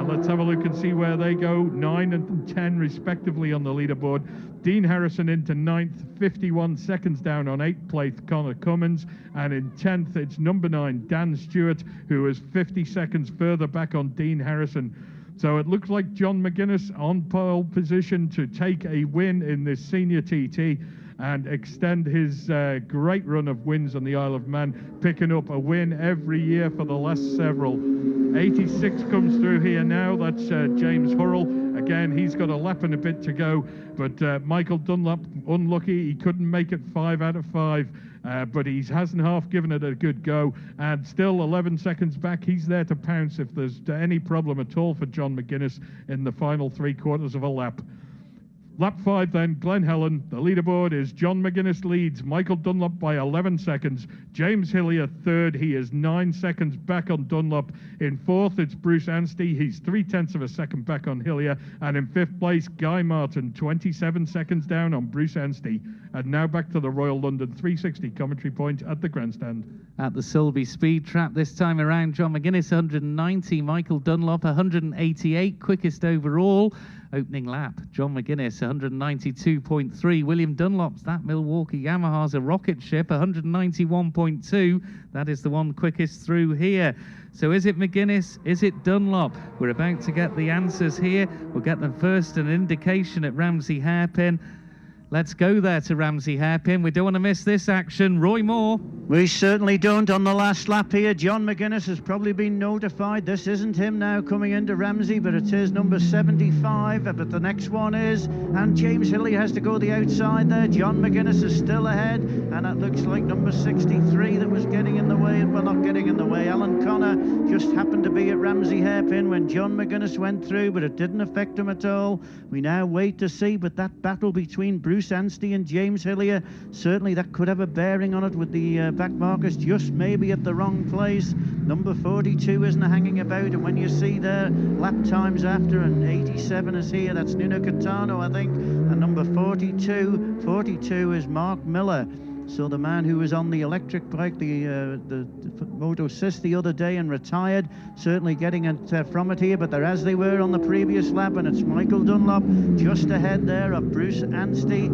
Let's have a look and see where they go. 9 and 10 respectively on the leaderboard. Dean Harrison into 9th, 51 seconds down on 8th place Connor Cummins. And in 10th, it's number 9, Dan Stewart, who is 50 seconds further back on Dean Harrison. So it looks like John McGuinness on pole position to take a win in this senior TT. and extend his great run of wins on the Isle of Man, picking up a win every year for the last several. 86 comes through here now. That's James Hurrell. Again, he's got a lap and a bit to go, but Michael Dunlop, unlucky, he couldn't make it 5 out of 5. But he hasn't half given it a good go, and still 11 seconds back. He's there to pounce if there's any problem at all for John McGuinness in the final 3/4 of a lap. Lap 5 then, Glen Helen. The leaderboard is John McGuinness leads Michael Dunlop by 11 seconds. James Hillier third. He is 9 seconds back on Dunlop. In fourth, it's Bruce Anstey. He's 0.3 of a second back on Hillier. And in fifth place, Guy Martin, 27 seconds down on Bruce Anstey. And now back to the Royal London 360 commentary point at the grandstand. At the Sulby Speed Trap this time around, John McGuinness 190, Michael Dunlop 188, quickest overall. Opening lap, John McGuinness 192.3. William Dunlop's that Milwaukee Yamaha's a rocket ship, 191.2. That is the one quickest through here. So is it McGuinness? Is it Dunlop? We're about to get the answers here. We'll get them first, an indication at Ramsey Hairpin. Let's go there to Ramsey Hairpin. We don't want to miss this action. Roy Moore. We certainly don't on the last lap here. John McGuinness has probably been notified. This isn't him now coming into Ramsey, but it is number 75. But the next one is, and James Hillier has to go the outside there. John McGuinness is still ahead, and that looks like number 63 that was getting in the way. Well, not getting in the way. Alan Connor just happened to be at Ramsey Hairpin when John McGuinness went through, but it didn't affect him at all. We now wait to see, but that battle between Bruce Anstey and James Hillier, certainly that could have a bearing on it with the back markers just maybe at the wrong place. Number 42 isn't hanging about, and when you see their lap times after, and 87 is here, that's Nuno Catano, I think, and number 42 is Mark Miller. So the man who was on the electric bike, the Moto Sys the other day and retired, certainly getting it from it here, but they're as they were on the previous lap, and it's Michael Dunlop just ahead there of Bruce Anstey.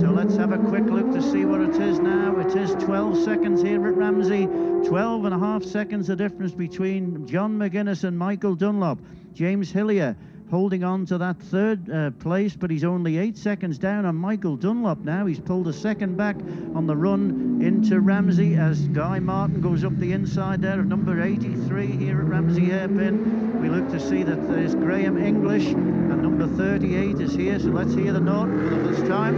So let's have a quick look to see what it is now. It is 12 seconds here at Ramsey. 12.5 seconds the difference between John McGuinness and Michael Dunlop. James Hillier holding on to that third place, but he's only 8 seconds down on Michael Dunlop now. He's pulled a second back on the run into Ramsey as Guy Martin goes up the inside there of number 83 here at Ramsey Hairpin. We look to see that there's Graham English, and number 38 is here, so let's hear the note for the first time.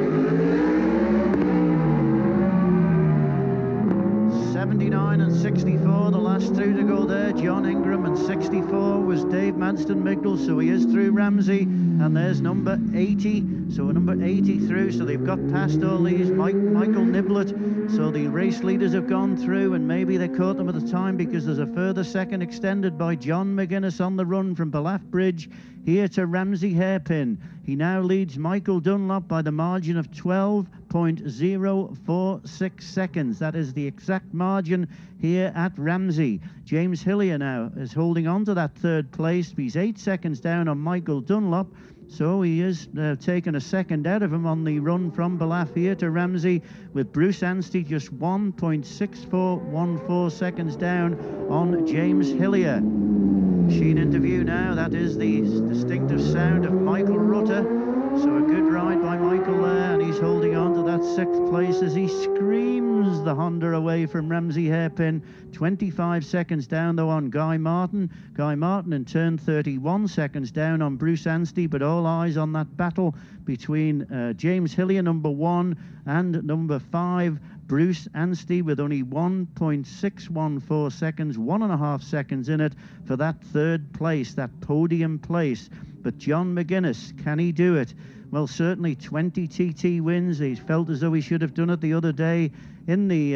79 and 64, the last two to go there, John Ingram, and 64 was Dave Madston-Migdal, so he is through Ramsey, and there's number 80, so number 80 through, so they've got past all these, Michael Niblett, so the race leaders have gone through, and maybe they caught them at the time because there's a further second extended by John McGuinness on the run from Ballaugh Bridge here to Ramsey Hairpin. He now leads Michael Dunlop by the margin of 12.046 seconds. That is the exact margin here at Ramsey. James Hillier now is holding on to that third place. He's 8 seconds down on Michael Dunlop. So he is taking a second out of him on the run from Ballaugh here to Ramsey, with Bruce Anstey just 1.6414 seconds down on James Hillier. Machine interview now. That is the distinctive sound of Michael Rutter. So a good ride by Michael there, and he's holding on to that sixth place as he screams the Honda away from Ramsey Hairpin. 25 seconds down though on Guy Martin. Guy Martin in turn 31 seconds down on Bruce Anstey, but all eyes on that battle between James Hillier, number 1, and number 5, Bruce Anstey, with only 1.614 seconds, 1.5 seconds in it for that third place, that podium place. But John McGuinness, can he do it? Well, certainly 20 TT wins. He felt as though he should have done it the other day in the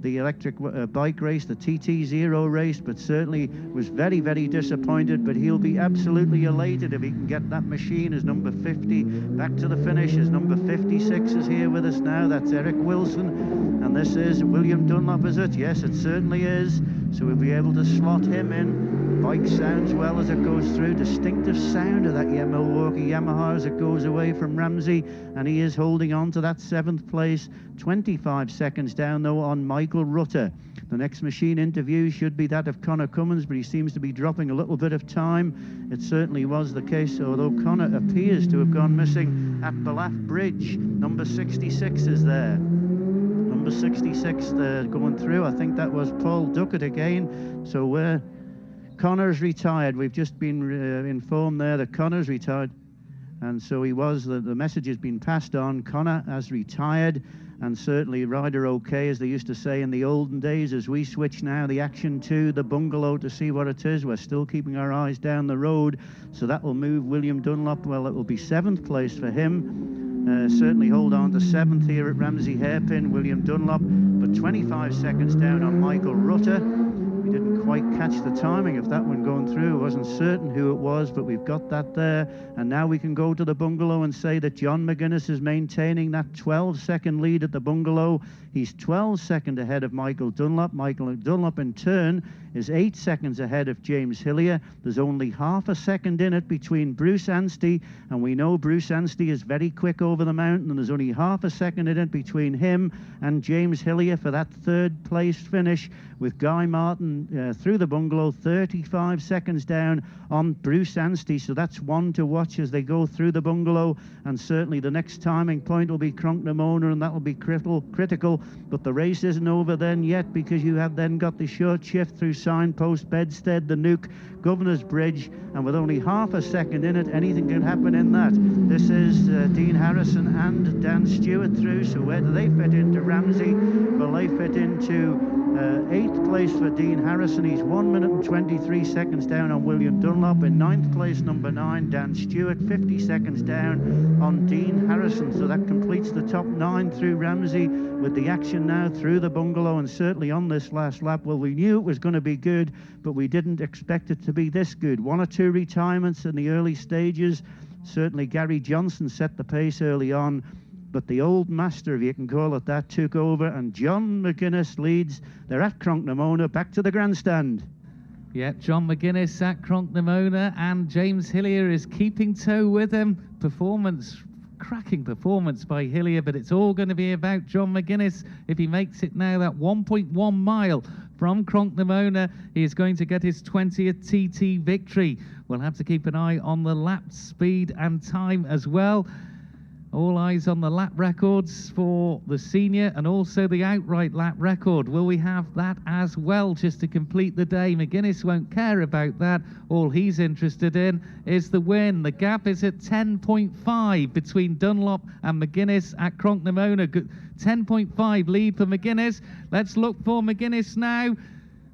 electric bike race, the TT0 race, but certainly was very, very disappointed. But he'll be absolutely elated if he can get that machine as number 50 back to the finish. As number 56 is here with us now. That's Eric Wilson. And this is William Dunlop, is it? Yes, it certainly is. So we'll be able to slot him in Bike sounds well as it goes through. Distinctive sound of that Milwaukee Yamaha as it goes away from Ramsey, and he is holding on to that 7th place. 25 seconds down though on Michael Rutter. The next machine interview should be that of Connor Cummins, but he seems to be dropping a little bit of time. It certainly was the case, although Connor appears to have gone missing at Ballaugh Bridge. Number 66 is there. Number 66 going through. I think that was Paul Duckett again. So Connor's retired. We've just been informed there that Connor's retired. And so he was, the message has been passed on. Connor has retired, and certainly rider okay, as they used to say in the olden days. As we switch now the action to the bungalow to see what it is, we're still keeping our eyes down the road. So that will move William Dunlop. Well, it will be 7th place for him. Certainly hold on to 7th here at Ramsey Hairpin, William Dunlop, but 25 seconds down on Michael Rutter. We didn't quite catch the timing of that one going through. I wasn't certain who it was, but we've got that there. And now we can go to the bungalow and say that John McGuinness is maintaining that 12-second lead at the bungalow. He's 12 seconds ahead of Michael Dunlop. Michael Dunlop, in turn, is 8 seconds ahead of James Hillier. There's only half a second in it between Bruce Anstey, and we know Bruce Anstey is very quick over the mountain, and there's only half a second in it between him and James Hillier for that 3rd place finish, with Guy Martin through the bungalow, 35 seconds down on Bruce Anstey. So that's one to watch as they go through the bungalow, and certainly the next timing point will be Cronknamona, and that will be critical. But the race isn't over then yet, because you have then got the short shift through Signpost, Bedstead, the Nuke, Governor's Bridge, and with only half a second in it, anything can happen in that. This is Dean Harrison and Dan Stewart through. So where do they fit into Ramsey? Well, they fit into 8th place for Dean Harrison. He's 1 minute and 23 seconds down on William Dunlop. In 9th place, number 9, Dan Stewart, 50 seconds down on Dean Harrison. So that completes the top 9 through Ramsey, with the action now through the bungalow, and certainly on this last lap. Well, we knew it was going to be good, but we didn't expect it to be this good. 1 or 2 retirements in the early stages. Certainly Gary Johnson set the pace early on, but the old master, if you can call it that, took over, and John McGuinness leads. They're at Cronknamona, back to the grandstand. Yeah, John McGuinness at Cronknamona, and James Hillier is keeping toe with him. Cracking performance by Hillier, but it's all going to be about John McGuinness. If he makes it now, that 1.1 mile from Cronknamona, he is going to get his 20th TT victory. We'll have to keep an eye on the lap speed and time as well. All eyes on the lap records for the senior, and also the outright lap record. Will we have that as well, just to complete the day? McGuinness won't care about that. All he's interested in is the win. The gap is at 10.5 between Dunlop and McGuinness at Cronknamona. 10.5 lead for McGuinness. Let's look for McGuinness now.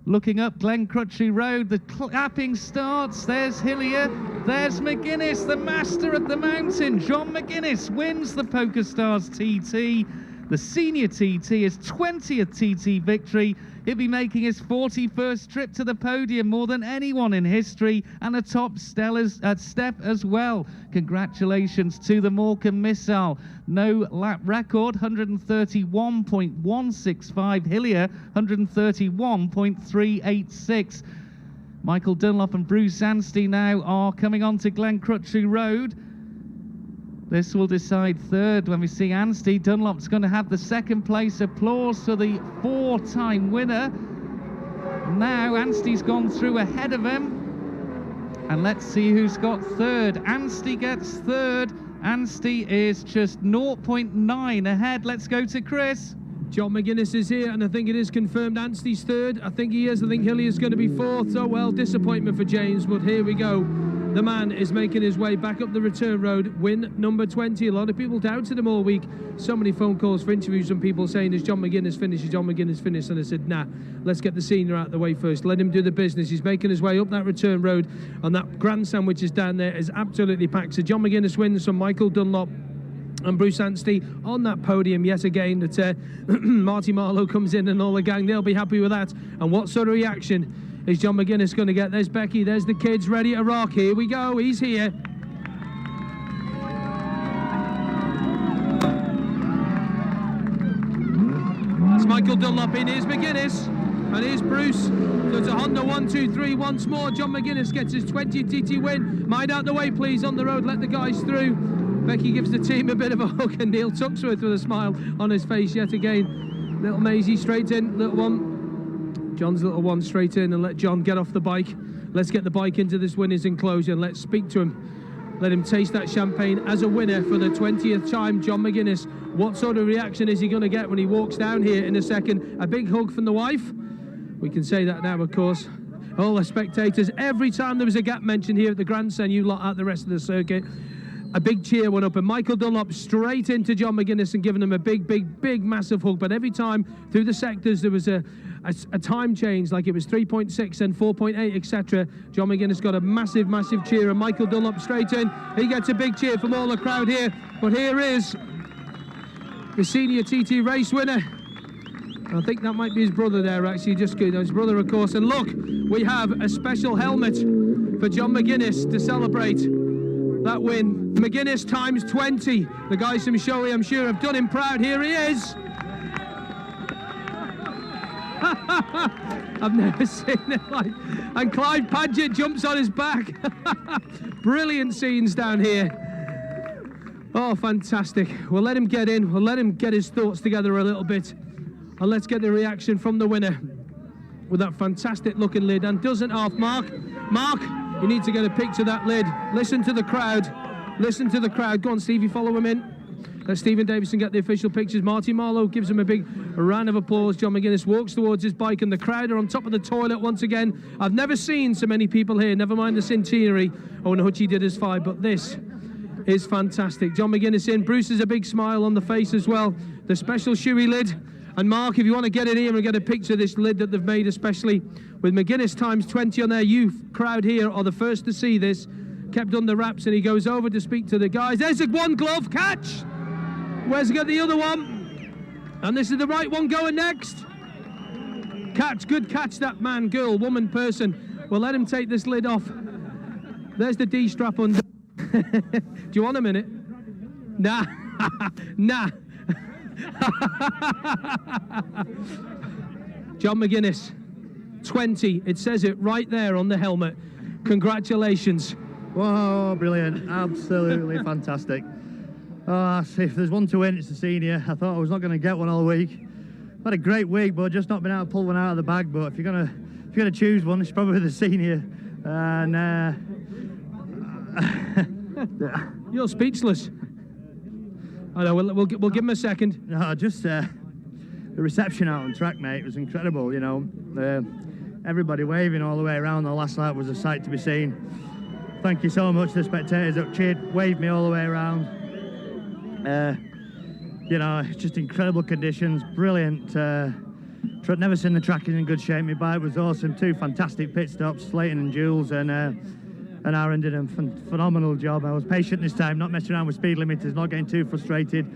Looking up Glen Crutchley Road, the clapping starts. There's Hillier, there's McGuinness, the master of the mountain. John McGuinness wins the PokerStars TT. The senior TT, his 20th TT victory. He'll be making his 41st trip to the podium, more than anyone in history, and a top step as well. Congratulations to the Morecambe missile. No lap record, 131.165. Hillier, 131.386. Michael Dunlop and Bruce Anstey now are coming on to Glen Crutchley Road. This will decide 3rd when we see Anstey. Dunlop's going to have the 2nd place. Applause for the 4-time winner. Now Anstey's gone through ahead of him. And let's see who's got 3rd. Anstey gets 3rd. Anstey is just 0.9 ahead. Let's go to Chris. John McGuinness is here, and I think it is confirmed Anstey's 3rd. I think he is. I think Hillier's going to be 4th. Oh, well, disappointment for James, but here we go. The man is making his way back up the return road. Win number 20. A lot of people doubted him all week. So many phone calls for interviews from people saying, is John McGuinness finished? Is John McGuinness finished? And I said, nah, let's get the senior out of the way first. Let him do the business. He's making his way up that return road, and that grandstand which is down there is absolutely packed. So John McGuinness wins from Michael Dunlop and Bruce Anstey on that podium yet again. That Marty Marlowe comes in and all the gang, they'll be happy with that. And what sort of reaction is John McGuinness going to get? There's Becky, there's the kids ready to rock. Here we go, he's here. It's Michael Dunlop in, here's McGuinness. And here's Bruce. So it's a Honda 1, 2, 3 once more. John McGuinness gets his 20th TT win. Mind out the way, please, on the road. Let the guys through. Becky gives the team a bit of a hug, and Neil Tuxworth with a smile on his face yet again. Little Maisie straight in, little one. John's little one straight in, and let John get off the bike. Let's get the bike into this winner's enclosure and let's speak to him. Let him taste that champagne as a winner for the 20th time, John McGuinness. What sort of reaction is he going to get when he walks down here in a second? A big hug from the wife. We can say that now, of course. All the spectators, every time there was a gap mentioned here at the grandstand, you lot out the rest of the circuit, a big cheer went up, and Michael Dunlop straight into John McGuinness and giving him a big, massive hug. But every time through the sectors there was a time change, like it was 3.6 and 4.8, etc. John McGuinness got a massive cheer, and Michael Dunlop straight in. He gets a big cheer from all the crowd here. But here is the senior TT race winner. I think that might be his brother there, actually, just good. His brother, of course. And look, we have a special helmet for John McGuinness to celebrate that win. McGuinness times 20. The guys from Shoei, I'm sure, have done him proud. Here he is. I've never seen it like. And Clive Padgett jumps on his back. Brilliant scenes down here. Oh, fantastic. We'll let him get in. We'll let him get his thoughts together a little bit. And let's get the reaction from the winner with that fantastic looking lid. And doesn't half Mark. Mark, you need to get a picture of that lid. Listen to the crowd. Listen to the crowd. Go on, Stevie, follow him in. Let Stephen Davison get the official pictures. Marty Marlowe gives him a big round of applause. John McGuinness walks towards his bike, and the crowd are on top of the toilet once again. I've never seen so many people here, never mind the centenary. Owen Hutchie did his 5, but this is fantastic. John McGuinness in. Bruce has a big smile on the face as well. The special Shoei lid. And Mark, if you want to get in here and get a picture of this lid that they've made, especially with McGuinness times 20 on there, you crowd here are the first to see this. Kept under wraps, and he goes over to speak to the guys. There's a one glove catch. Where's he got the other one? And this is the right one going next. Catch, good catch, that man, girl, woman, person. We'll let him take this lid off. There's the D strap under. Do you want a minute? Nah, nah. John McGuinness, 20. It says it right there on the helmet. Congratulations. Whoa, brilliant. Absolutely fantastic. If there's one to win, it's the senior. I thought I was not going to get one all week. Had a great week, but just not been able to pull one out of the bag. But if you're gonna choose one, it's probably the senior. And you're speechless. I know. We'll give him a second. No, just the reception out on track, mate, was incredible. You know, everybody waving all the way around. The last lap was a sight to be seen. Thank you so much to the spectators that cheered, waved me all the way around. You know, it's just incredible conditions, brilliant. Never seen the track in good shape. My bike was awesome. 2 fantastic pit stops, Slayton and Jules, and Aaron did a phenomenal job. I was patient this time, not messing around with speed limiters, not getting too frustrated.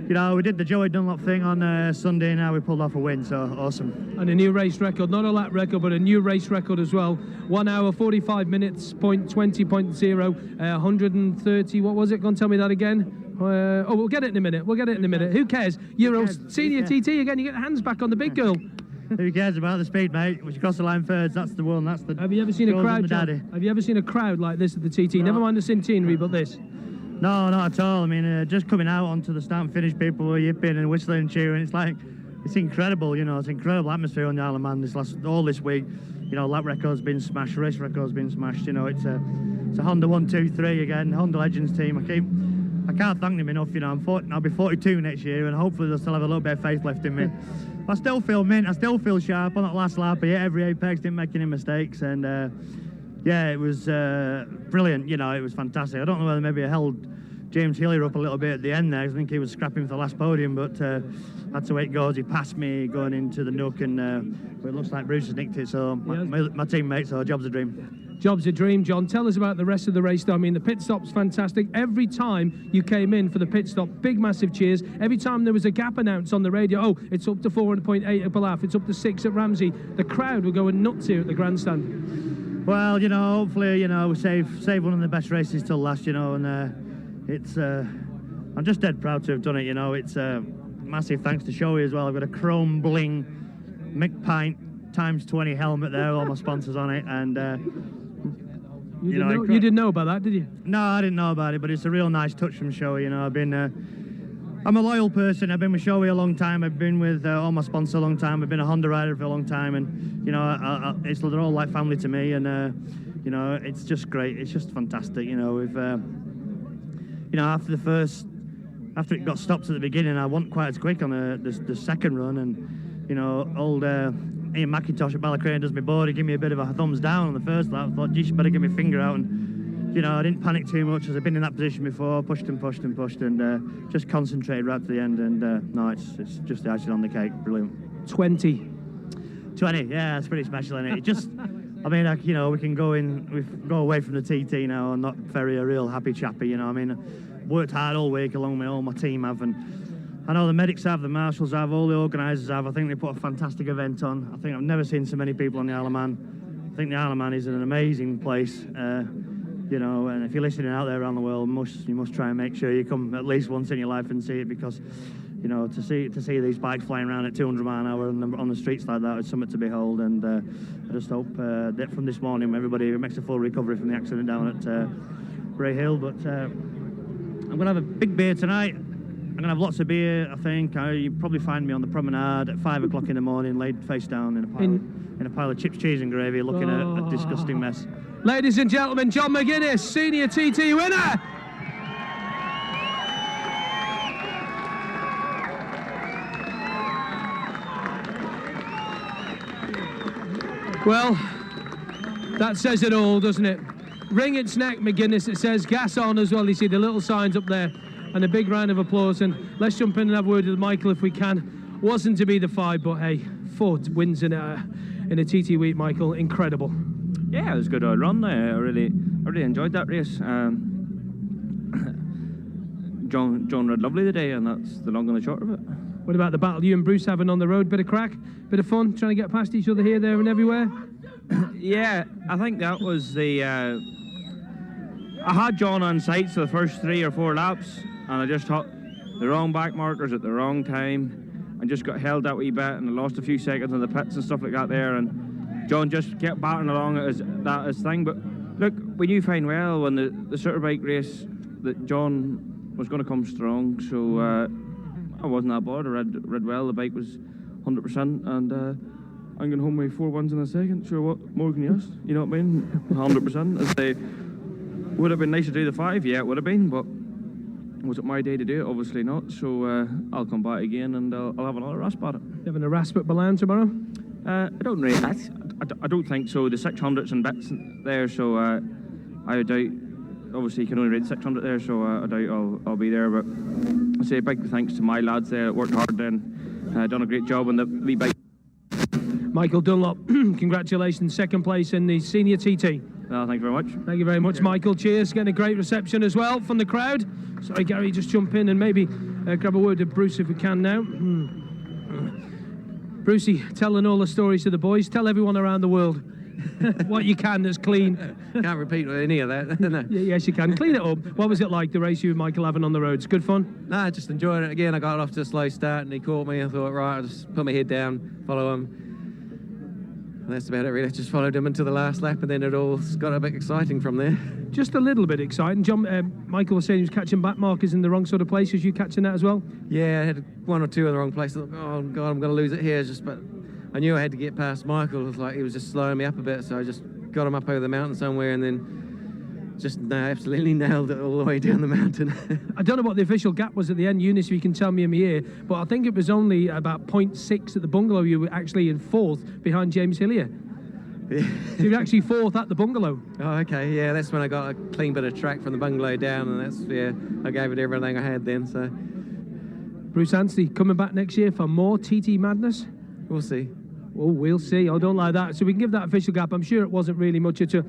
You know, we did the Joey Dunlop thing on Sunday, and now we pulled off a win, so awesome. And a new race record, not a lap record, but a new race record as well. 1 hour, 45 minutes, 20.0, 130, what was it? Go and tell me that again. We'll get it in a minute. We'll get it in a minute. Who cares? You're a senior TT again. You get the hands back on the big girl. Who cares about the speed, mate? When you cross the line first, that's the one. That's the. Have you ever seen a crowd? Have you ever seen a crowd like this at the TT? No. Never mind the centenary, but this. No, not at all. I mean, just coming out onto the start and finish, people were yipping and whistling and cheering. It's incredible. You know, it's incredible atmosphere on the Isle of Man all this week. You know, lap records been smashed, race records been smashed. You know, it's a Honda 1, 2, 3 again, Honda Legends team. I can't thank them enough. You know, I'll be 42 next year, and hopefully they'll still have a little bit of faith left in me. I still feel mint. I still feel sharp on that last lap. I hit every apex, didn't make any mistakes, and yeah, it was brilliant. You know, it was fantastic. I don't know whether maybe I held James Hillier up a little bit at the end there. I think he was scrapping for the last podium, but that's the way it goes. He passed me going into the nook, and it looks like Bruce has nicked it. So my teammates, so job's a dream. Job's a dream, John. Tell us about the rest of the race, though. I mean, the pit stop's fantastic. Every time you came in for the pit stop, big, massive cheers. Every time there was a gap announced on the radio, oh, it's up to 4.8 at Balaf, it's up to 6 at Ramsey. The crowd were going nuts here at the grandstand. Well, you know, hopefully, you know, we save one of the best races till last, you know, and it's I'm just dead proud to have done it. You know, it's massive thanks to Shoei as well. I've got a chrome bling Mick Pint ×20 helmet there, all my sponsors on it, and You didn't know about that, did you? No, I didn't know about it, but it's a real nice touch from Shoei. You know, I'm a loyal person. I've been with Shoei a long time. I've been with all my sponsors a long time. I've been a Honda rider for a long time, and you know, they're all like family to me. And you know, it's just great. It's just fantastic. You know, we've you know, after it got stopped at the beginning, I wasn't quite as quick on the second run, and you know, old Ian McIntosh at Ballacrane does me board. He gave me a bit of a thumbs down on the first lap. I thought, geez, you better give me a finger out. And you know, I didn't panic too much, as I've been in that position before. Pushed and just concentrated right to the end. And no, it's just the icing on the cake. Brilliant. 20. Yeah, that's pretty special, isn't it? It just, I mean, like, you know, we go away from the TT now and not very a real happy chappy. You know, I mean, worked hard all week along with all my team have, and I know the medics have, the marshals have, all the organisers have. I think they put a fantastic event on. I think I've never seen so many people on the Isle of Man. I think the Isle of Man is an amazing place, you know, and if you're listening out there around the world, you must try and make sure you come at least once in your life and see it, because, you know, to see these bikes flying around at 200 mile an hour on the streets like that is something to behold. And I just hope that from this morning, everybody makes a full recovery from the accident down at Bray Hill. But I'm going to have a big beer tonight. I'm going to have lots of beer, I think. You probably find me on the promenade at 5 o'clock in the morning, laid face down in a pile of chips, cheese and gravy, looking at a disgusting mess. Ladies and gentlemen, John McGuinness, senior TT winner. Well, that says it all, doesn't it? Ring its neck, McGuinness. It says gas on as well. You see the little signs up there. And a big round of applause, and let's jump in and have a word with Michael if we can. Wasn't to be the 5, but hey, 4 wins in a TT week, Michael. Incredible. Yeah, it was a good run. I really enjoyed that race. John rode lovely today, and that's the long and the short of it. What about the battle you and Bruce having on the road? Bit of crack, bit of fun, trying to get past each other here, there, and everywhere. Yeah, I think that was the. I had John on sights for the first 3 or 4 laps, and I just hit the wrong back markers at the wrong time and just got held that wee bit, and I lost a few seconds in the pits and stuff like that there, and John just kept battering along as thing. But look, we knew fine well when the Superbike race that John was going to come strong, so I wasn't that bothered. I read well, the bike was 100%, and I'm going home with 4 wins in a second. Sure, what more can you ask? You know what I mean? 100%. As they would have been nice to do the 5, yeah, it would have been, but was it my day to do it? Obviously not. So I'll come back again and I'll have another rasp at it. You having a rasp at Milan tomorrow? I don't really. I don't think so. The 600s and bits there, so I doubt. Obviously, you can only ride 600 there, so I doubt I'll be there. But I say a big thanks to my lads there that worked hard and done a great job on the wee bike. Michael Dunlop, congratulations, 2nd place in the senior TT. Thank you very much. Thank you very much, Michael. Cheers. Getting a great reception as well from the crowd. Sorry, Gary, just jump in and maybe grab a word with Bruce if we can now. Brucey, telling all the stories to the boys. Tell everyone around the world what you can that's clean. Can't repeat any of that. No. Yes, you can. Clean it up. What was it like, the race you and Michael having on the roads? Good fun? Nah, just enjoying it again. I got off to a slow start and he caught me. I thought, right, I'll just put my head down, follow him. And that's about it, really. Just followed him until the last lap, and then it all got a bit exciting from there. Just a little bit exciting. John, Michael was saying he was catching back markers in the wrong sort of places. You catching that as well? Yeah, I had 1 or 2 in the wrong place. I thought, oh God, I'm going to lose it here. But I knew I had to get past Michael. It was like he was just slowing me up a bit, so I just got him up over the mountain somewhere, and then just absolutely nailed it all the way down the mountain. I don't know what the official gap was at the end, Eunice, if you can tell me in my ear, but I think it was only about 0.6 at the bungalow. You were actually in 4th behind James Hillier. Yeah. So you were actually 4th at the bungalow. Oh, okay, yeah, that's when I got a clean bit of track from the bungalow down, and that's, yeah, I gave it everything I had then, so. Bruce Anstey coming back next year for more TT madness? We'll see. Oh, we'll see. I don't like that. So we can give that official gap. I'm sure it wasn't really much. It's a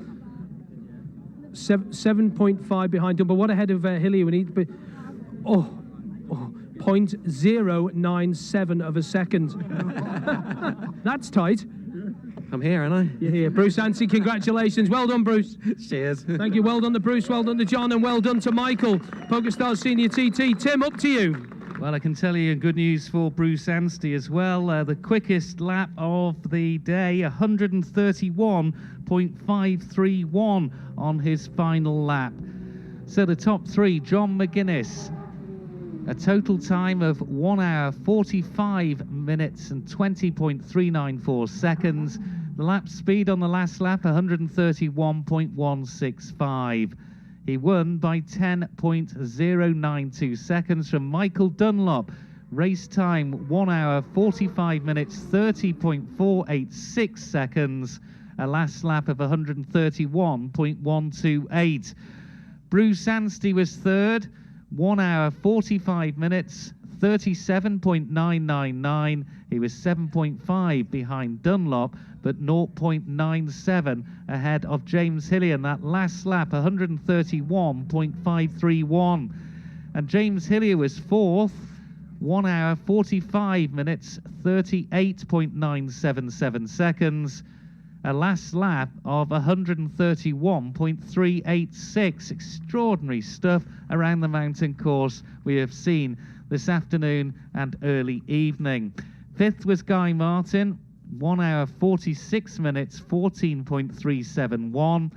7.5 behind him, but what ahead of Hillier we need? 0.097 of a second. That's tight. I'm here, aren't I? You're here. Bruce Anstey, congratulations. Well done, Bruce. Cheers. Thank you. Well done to Bruce, well done to John, and well done to Michael. PokerStars Senior TT. Tim, up to you. Well, I can tell you good news for Bruce Anstey as well. The quickest lap of the day, 131.531 on his final lap. So the top three, John McGuinness, a total time of 1 hour 45 minutes and 20.394 seconds. The lap speed on the last lap, 131.165. He won by 10.092 seconds from Michael Dunlop. Race time, 1 hour 45 minutes 30.486 seconds. A last lap of 131.128. Bruce Anstey was third, 1 hour 45 minutes 37.999. He was 7.5 behind Dunlop, but 0.97 ahead of James Hillier. That last lap, 131.531. And James Hillier was fourth, 1 hour 45 minutes 38.977 seconds. A last lap of 131.386. Extraordinary stuff around the mountain course we have seen this afternoon and early evening. Fifth was Guy Martin, 1 hour 46 minutes 14.371.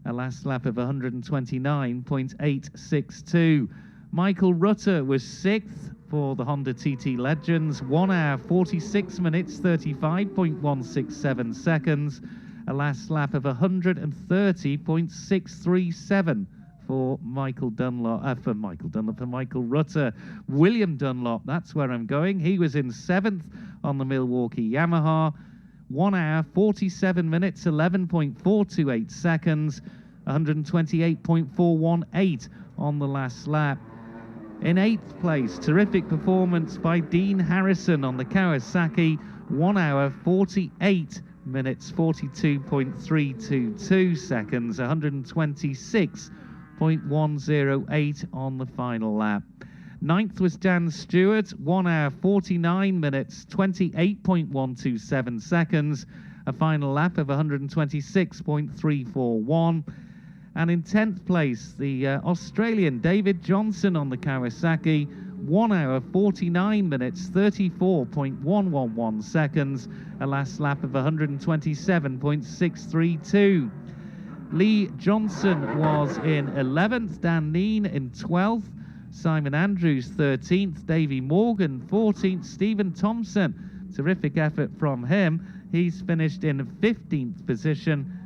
A last lap of 129.862. Michael Rutter was sixth for the Honda TT Legends, 1 hour 46 minutes 35.167 seconds. A last lap of 130.637 for Michael Rutter. William Dunlop, that's where I'm going. He was in seventh on the Milwaukee Yamaha, 1 hour 47 minutes 11.428 seconds, 128.418 on the last lap. In eighth place, terrific performance by Dean Harrison on the Kawasaki, 1 hour 48 minutes 42.322 seconds, 126.108 on the final lap. Ninth was Dan Stewart, 1 hour 49 minutes 28.127 seconds, a final lap of 126.341. And in 10th place, the Australian David Johnson on the Kawasaki, 1 hour 49 minutes 34.111 seconds, a last lap of 127.632. Lee Johnson was in 11th, Dan Neen in 12th, Simon Andrews 13th, Davey Morgan 14th, Stephen Thompson, terrific effort from him. He's finished in 15th position.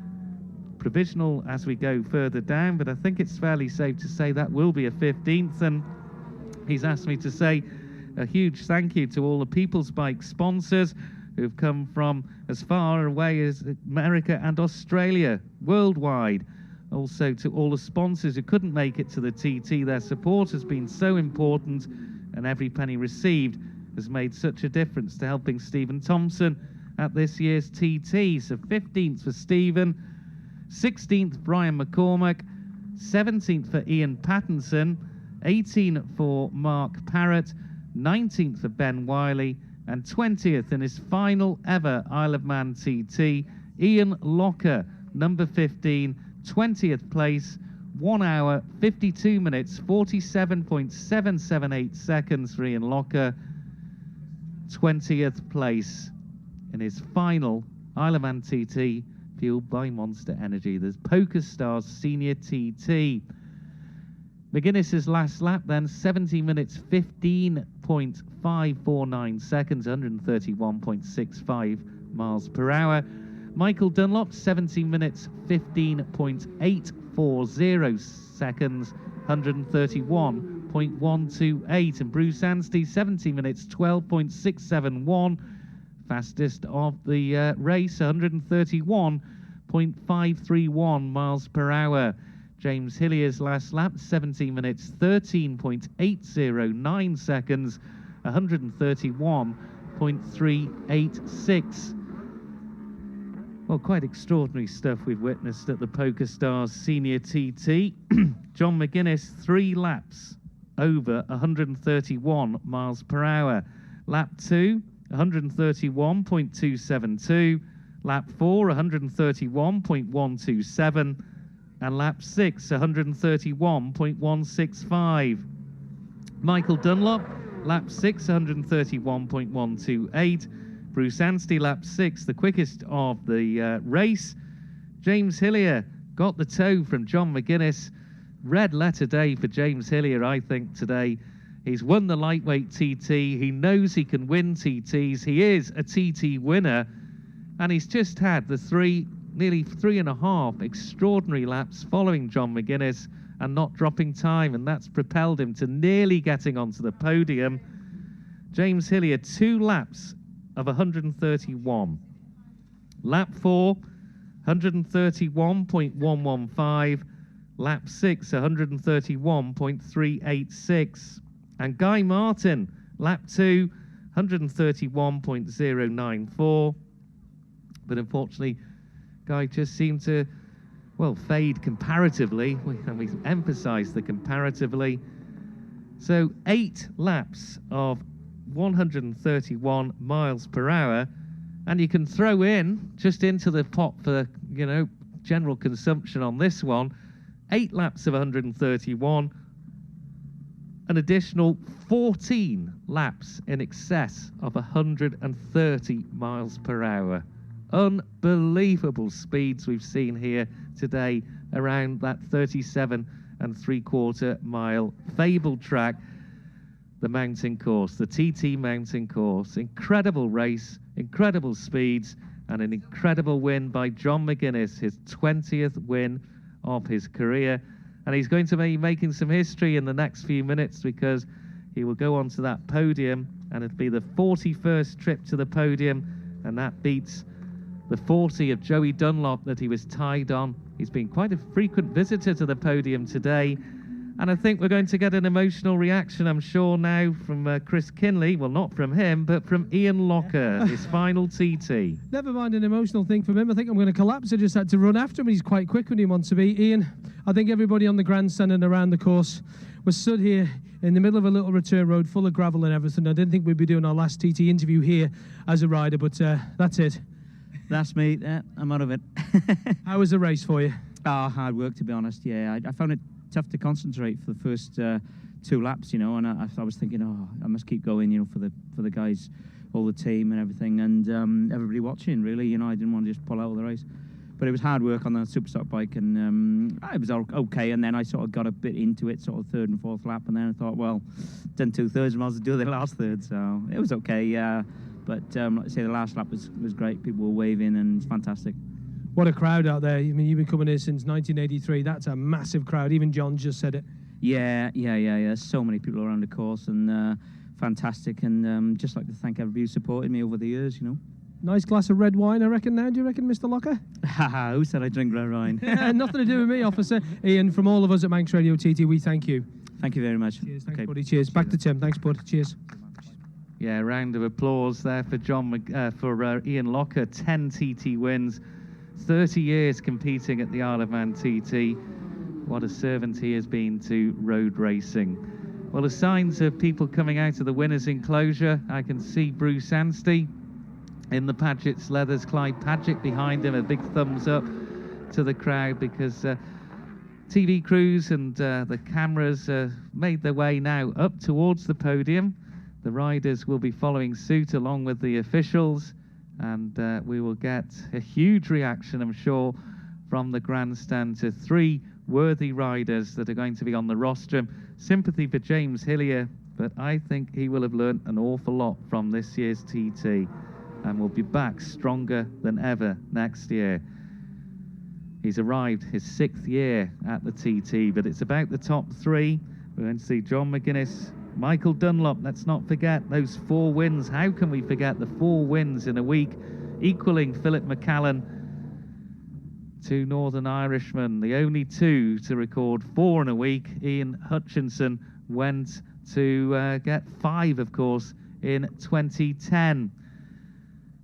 Provisional as we go further down, but I think it's fairly safe to say that will be a 15th. And he's asked me to say a huge thank you to all the People's Bike sponsors who've come from as far away as America and Australia, worldwide. Also to all the sponsors who couldn't make it to the TT. Their support has been so important, and every penny received has made such a difference to helping Stephen Thompson at this year's TT. So 15th for Stephen, 16th Brian McCormack, 17th for Ian Pattinson, 18th for Mark Parrott, 19th for Ben Wiley, and 20th in his final ever Isle of Man TT, Ian Locker, number 15, 20th place, 1 hour 52 minutes 47.778 seconds for Ian Locker, 20th place in his final Isle of Man TT, fueled by Monster Energy. There's Poker Stars Senior TT. McGuinness's last lap then, 70 minutes 15.549 seconds, 131.65 miles per hour. Michael Dunlop, 70 minutes 15.840 seconds, 131.128. And Bruce Anstey, 70 minutes 12.671. Fastest of the race, 131.531 miles per hour. James Hillier's last lap, 17 minutes 13.809 seconds, 131.386. Well, quite extraordinary stuff we've witnessed at the Poker Stars Senior TT. John McGuinness, 3 laps over 131 miles per hour. Lap 2, 131.272, lap 4 131.127, and lap 6 131.165. Michael Dunlop lap 6, 131.128. Bruce Anstey, lap 6, the quickest of the race. James Hillier got the toe from John McGuinness. Red letter day for James Hillier, I think, today. He's won the lightweight TT. He knows he can win TTs. He is a TT winner. And he's just had the nearly 3.5 extraordinary laps following John McGuinness and not dropping time. And that's propelled him to nearly getting onto the podium. James Hillier, 2 laps of 131. Lap 4, 131.115. Lap 6, 131.386. And Guy Martin, lap 2, 131.094. But unfortunately, Guy just seemed to, well, fade comparatively. And we emphasise the comparatively. So 8 laps of 131 miles per hour. And you can throw in, just into the pot for, you know, general consumption on this one, 8 laps of 131, an additional 14 laps in excess of 130 miles per hour. Unbelievable speeds we've seen here today around that 37 3/4 mile fabled track, the mountain course, the TT mountain course. Incredible race, incredible speeds, and an incredible win by John McGuinness, his 20th win of his career. And he's going to be making some history in the next few minutes, because he will go onto that podium, and it'll be the 41st trip to the podium, and that beats the 40 of Joey Dunlop that he was tied on. He's been quite a frequent visitor to the podium today, and I think we're going to get an emotional reaction, I'm sure, now from Chris Kinley. Well, not from him, but from Ian Locker, his final TT. Never mind an emotional thing from him. I think I'm going to collapse. I just had to run after him. He's quite quick when he wants to be. Ian, I think everybody on the grandstand and around the course was stood here in the middle of a little return road full of gravel and everything. I didn't think we'd be doing our last TT interview here as a rider, but that's it. That's me. I'm out of it. How was the race for you? Oh, hard work, to be honest. Yeah, I found it tough to concentrate for the first 2 laps, you know, and I was thinking, oh, I must keep going, you know, for the guys, all the team and everything, and everybody watching, really. You know, I didn't want to just pull out of the race. But it was hard work on the Superstock bike, and it was okay. And then I sort of got a bit into it, sort of 3rd and 4th lap, and then I thought, well, done 2/3, might as well do the last third. So it was okay. But like I say, the last lap was great. People were waving, and it's fantastic. What a crowd out there. I mean, you've been coming here since 1983. That's a massive crowd. Even John just said it. Yeah. There's so many people around the course, and fantastic. And just like to thank everybody who supported me over the years, you know. Nice glass of red wine, I reckon, now. Do you reckon, Mr. Locker? Haha, who said I drink red wine? Nothing to do with me, officer. Ian, from all of us at Manx Radio TT, we thank you. Thank you very much. Cheers, thanks, buddy. Cheers. Back to Tim. Thanks, bud. Cheers. Yeah, round of applause there for Ian Locker. 10 TT wins, 30 years competing at the Isle of Man TT. What a servant he has been to road racing. Well, the signs of people coming out of the winners' enclosure. I can see Bruce Anstey in the Padgett's leathers, Clyde Padgett behind him, a big thumbs up to the crowd, because TV crews and the cameras made their way now up towards the podium. The riders will be following suit along with the officials, and we will get a huge reaction, I'm sure, from the grandstand to 3 worthy riders that are going to be on the rostrum. Sympathy for James Hillier, but I think he will have learnt an awful lot from this year's TT, and will be back stronger than ever next year. He's arrived his 6th year at the TT, but it's about the top 3. We're going to see John McGuinness, Michael Dunlop. Let's not forget those 4 wins. How can we forget the 4 wins in a week, equaling Philip McCallan? 2 Northern Irishmen, the only 2 to record 4 in a week. Ian Hutchinson went to get 5, of course, in 2010.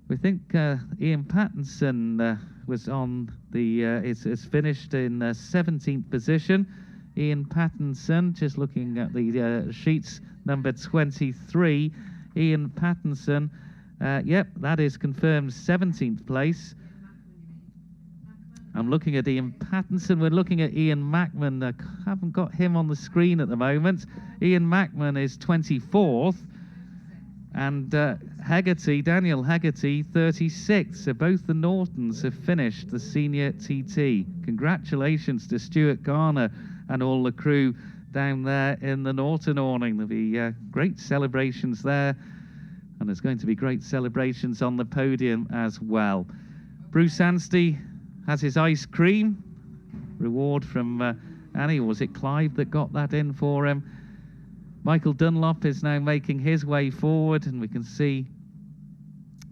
We think Ian Pattinson was on the is finished in 17th position. Ian Pattinson, just looking at the sheets, number 23. Ian Pattinson, yep, that is confirmed 17th place. I'm looking at Ian Pattinson. We're looking at Ian Mackman. I haven't got him on the screen at the moment. Ian Mackman is 24th. And Hegarty, Daniel Hegarty, 36th. So both the Nortons have finished the senior TT. Congratulations to Stuart Garner and all the crew down there in the Norton awning. There'll be great celebrations there, and there's going to be great celebrations on the podium as well. Bruce Anstey has his ice cream. Reward from Annie, or was it Clive that got that in for him? Michael Dunlop is now making his way forward, and we can see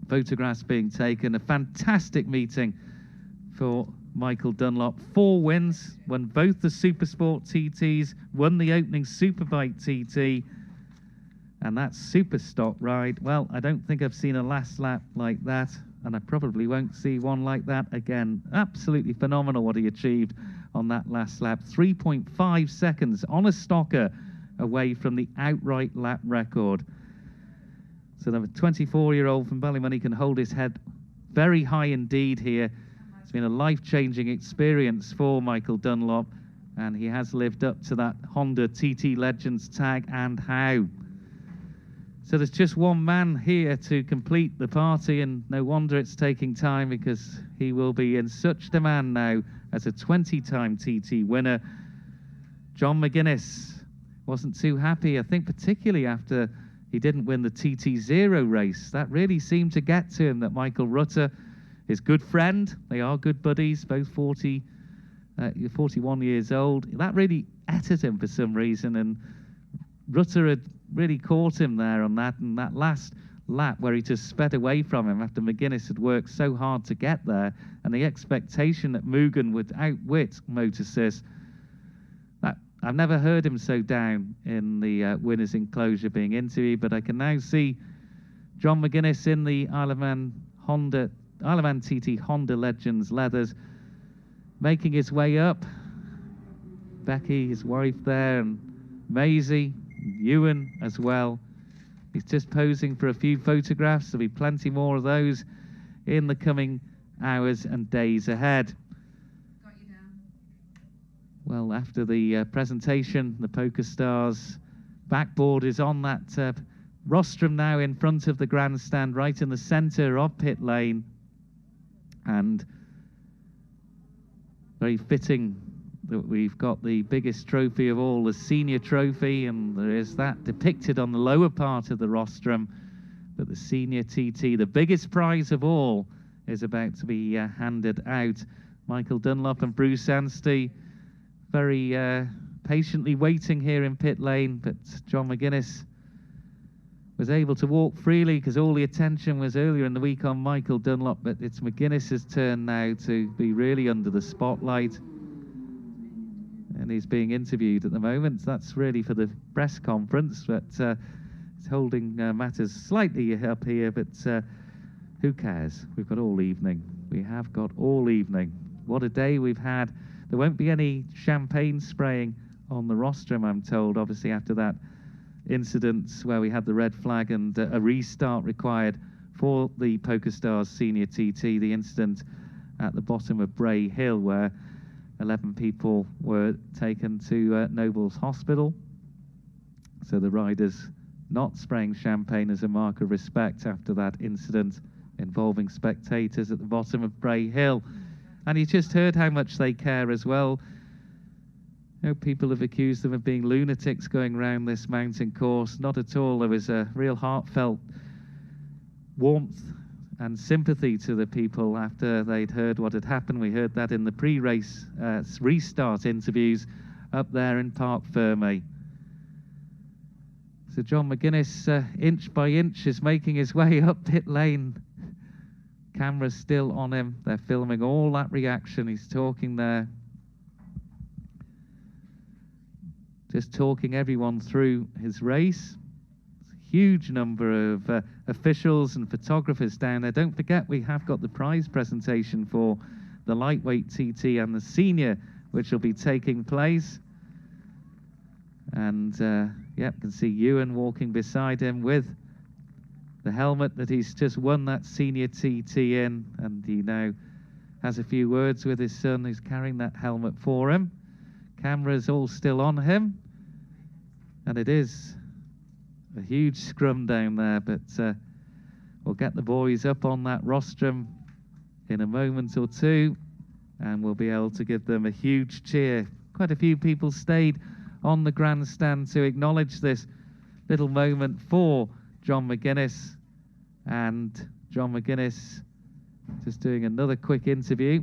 photographs being taken. A fantastic meeting for Michael Dunlop. 4 wins, won both the Supersport TTs, won the opening Superbike TT, and that super stock ride, well, I don't think I've seen a last lap like that, and I probably won't see one like that again. Absolutely phenomenal what he achieved on that last lap. 3.5 seconds on a stocker away from the outright lap record. So the 24-year-old from Ballymoney can hold his head very high indeed here. It's been a life-changing experience for Michael Dunlop, and he has lived up to that Honda TT Legends tag, and how. So there's just one man here to complete the party, and no wonder it's taking time, because he will be in such demand now as a 20-time TT winner. John McGuinness wasn't too happy, I think, particularly after he didn't win the TT0 race. That really seemed to get to him, that Michael Rutter, his good friend, they are good buddies, both 41 years old. That really ate at him for some reason, and Rutter had really caught him there on that, and that last lap where he just sped away from him after McGuinness had worked so hard to get there, and the expectation that Mugen would outwit Motorsis. I've never heard him so down in the winners' enclosure being interviewed, but I can now see John McGuinness in the Isle of Man TT Honda Legends leathers, making his way up. Becky, his wife there, and Maisie, Ewan as well. He's just posing for a few photographs. There'll be plenty more of those in the coming hours and days ahead. Well, after the presentation, the PokerStars backboard is on that rostrum now in front of the grandstand, right in the centre of pit lane. And very fitting that we've got the biggest trophy of all, the senior trophy, and there is that depicted on the lower part of the rostrum. But the senior TT, the biggest prize of all, is about to be handed out. Michael Dunlop and Bruce Anstey very patiently waiting here in pit lane, but John McGuinness was able to walk freely because all the attention was earlier in the week on Michael Dunlop, but it's McGuinness's turn now to be really under the spotlight, and he's being interviewed at the moment. That's really for the press conference, but it's holding matters slightly up here, but who cares? We've got all evening. We have got all evening. What a day we've had. There won't be any champagne spraying on the rostrum, I'm told, obviously after that incident where we had the red flag and a restart required for the PokerStars Senior TT, the incident at the bottom of Bray Hill where 11 people were taken to Nobles Hospital. So the riders not spraying champagne as a mark of respect after that incident involving spectators at the bottom of Bray Hill. And you just heard how much they care as well. You know, people have accused them of being lunatics going around this mountain course. Not at all. There was a real heartfelt warmth and sympathy to the people after they'd heard what had happened. We heard that in the pre-race restart interviews up there in Parc Fermé. So John McGuinness, inch by inch, is making his way up pit lane. Camera's still on him. They're filming all that reaction. He's talking there. Just talking everyone through his race. Huge number of officials and photographers down there. Don't forget, we have got the prize presentation for the lightweight TT and the senior, which will be taking place. And yep, you can see Ewan walking beside him with the helmet that he's just won that senior TT in, and he now has a few words with his son who's carrying that helmet for him. Cameras all still on him, and it is a huge scrum down there, but we'll get the boys up on that rostrum in a moment or two, and we'll be able to give them a huge cheer. Quite a few people stayed on the grandstand to acknowledge this little moment for John McGuinness, and John McGuinness just doing another quick interview.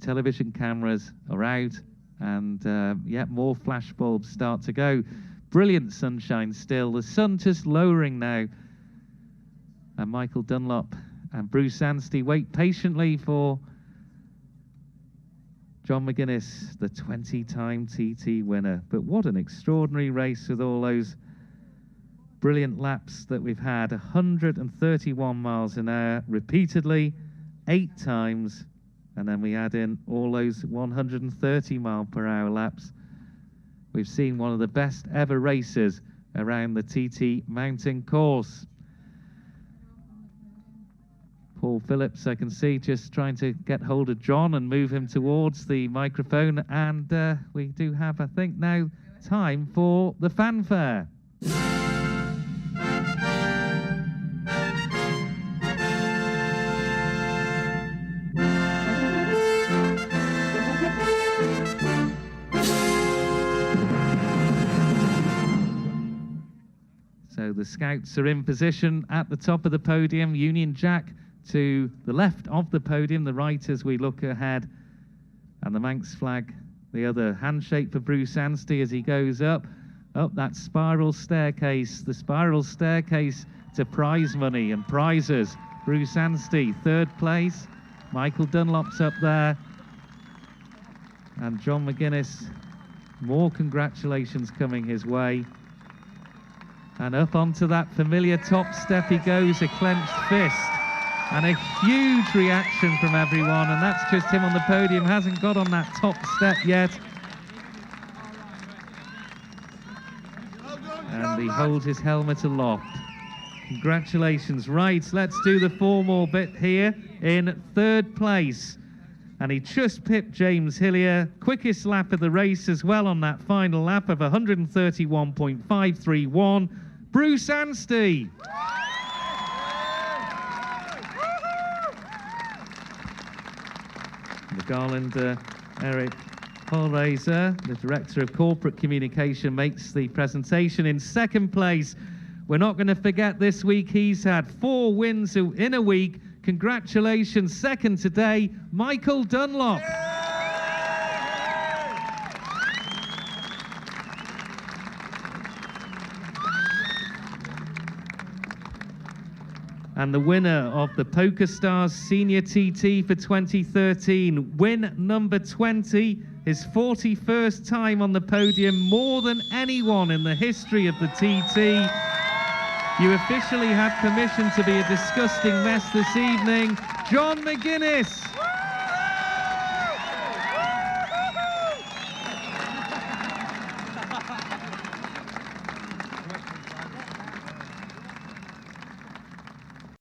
Television cameras are out, and yeah, more flash bulbs start to go. Brilliant sunshine still. The sun just lowering now. And Michael Dunlop and Bruce Anstey wait patiently for John McGuinness, the 20-time TT winner. But what an extraordinary race with all those brilliant laps that we've had. 131 miles an hour repeatedly, 8 times. And then we add in all those 130-mile-per-hour laps. We've seen one of the best ever races around the TT mountain course. Paul Phillips, I can see, just trying to get hold of John and move him towards the microphone. And we do have, I think, now time for the fanfare. So the Scouts are in position at the top of the podium. Union Jack to the left of the podium, the right as we look ahead. And the Manx flag, the other. Handshake for Bruce Anstey as he goes up that spiral staircase. The spiral staircase to prize money and prizes. Bruce Anstey, 3rd place. Michael Dunlop's up there. And John McGuinness, more congratulations coming his way. And up onto that familiar top step he goes, a clenched fist. And a huge reaction from everyone, and that's just him on the podium, hasn't got on that top step yet. And he holds his helmet aloft. Congratulations. Right, let's do the formal bit here. In 3rd place, and he just pipped James Hillier. Quickest lap of the race as well on that final lap of 131.531. Bruce Anstey. The Garland, Eric Holreiser, the Director of Corporate Communication, makes the presentation. In 2nd place, we're not going to forget this week, he's had 4 wins in a week. Congratulations, 2nd today, Michael Dunlop. And the winner of the PokerStars Senior TT for 2013, win number 20, his 41st time on the podium, more than anyone in the history of the TT. You officially have permission to be a disgusting mess this evening. John McGuinness.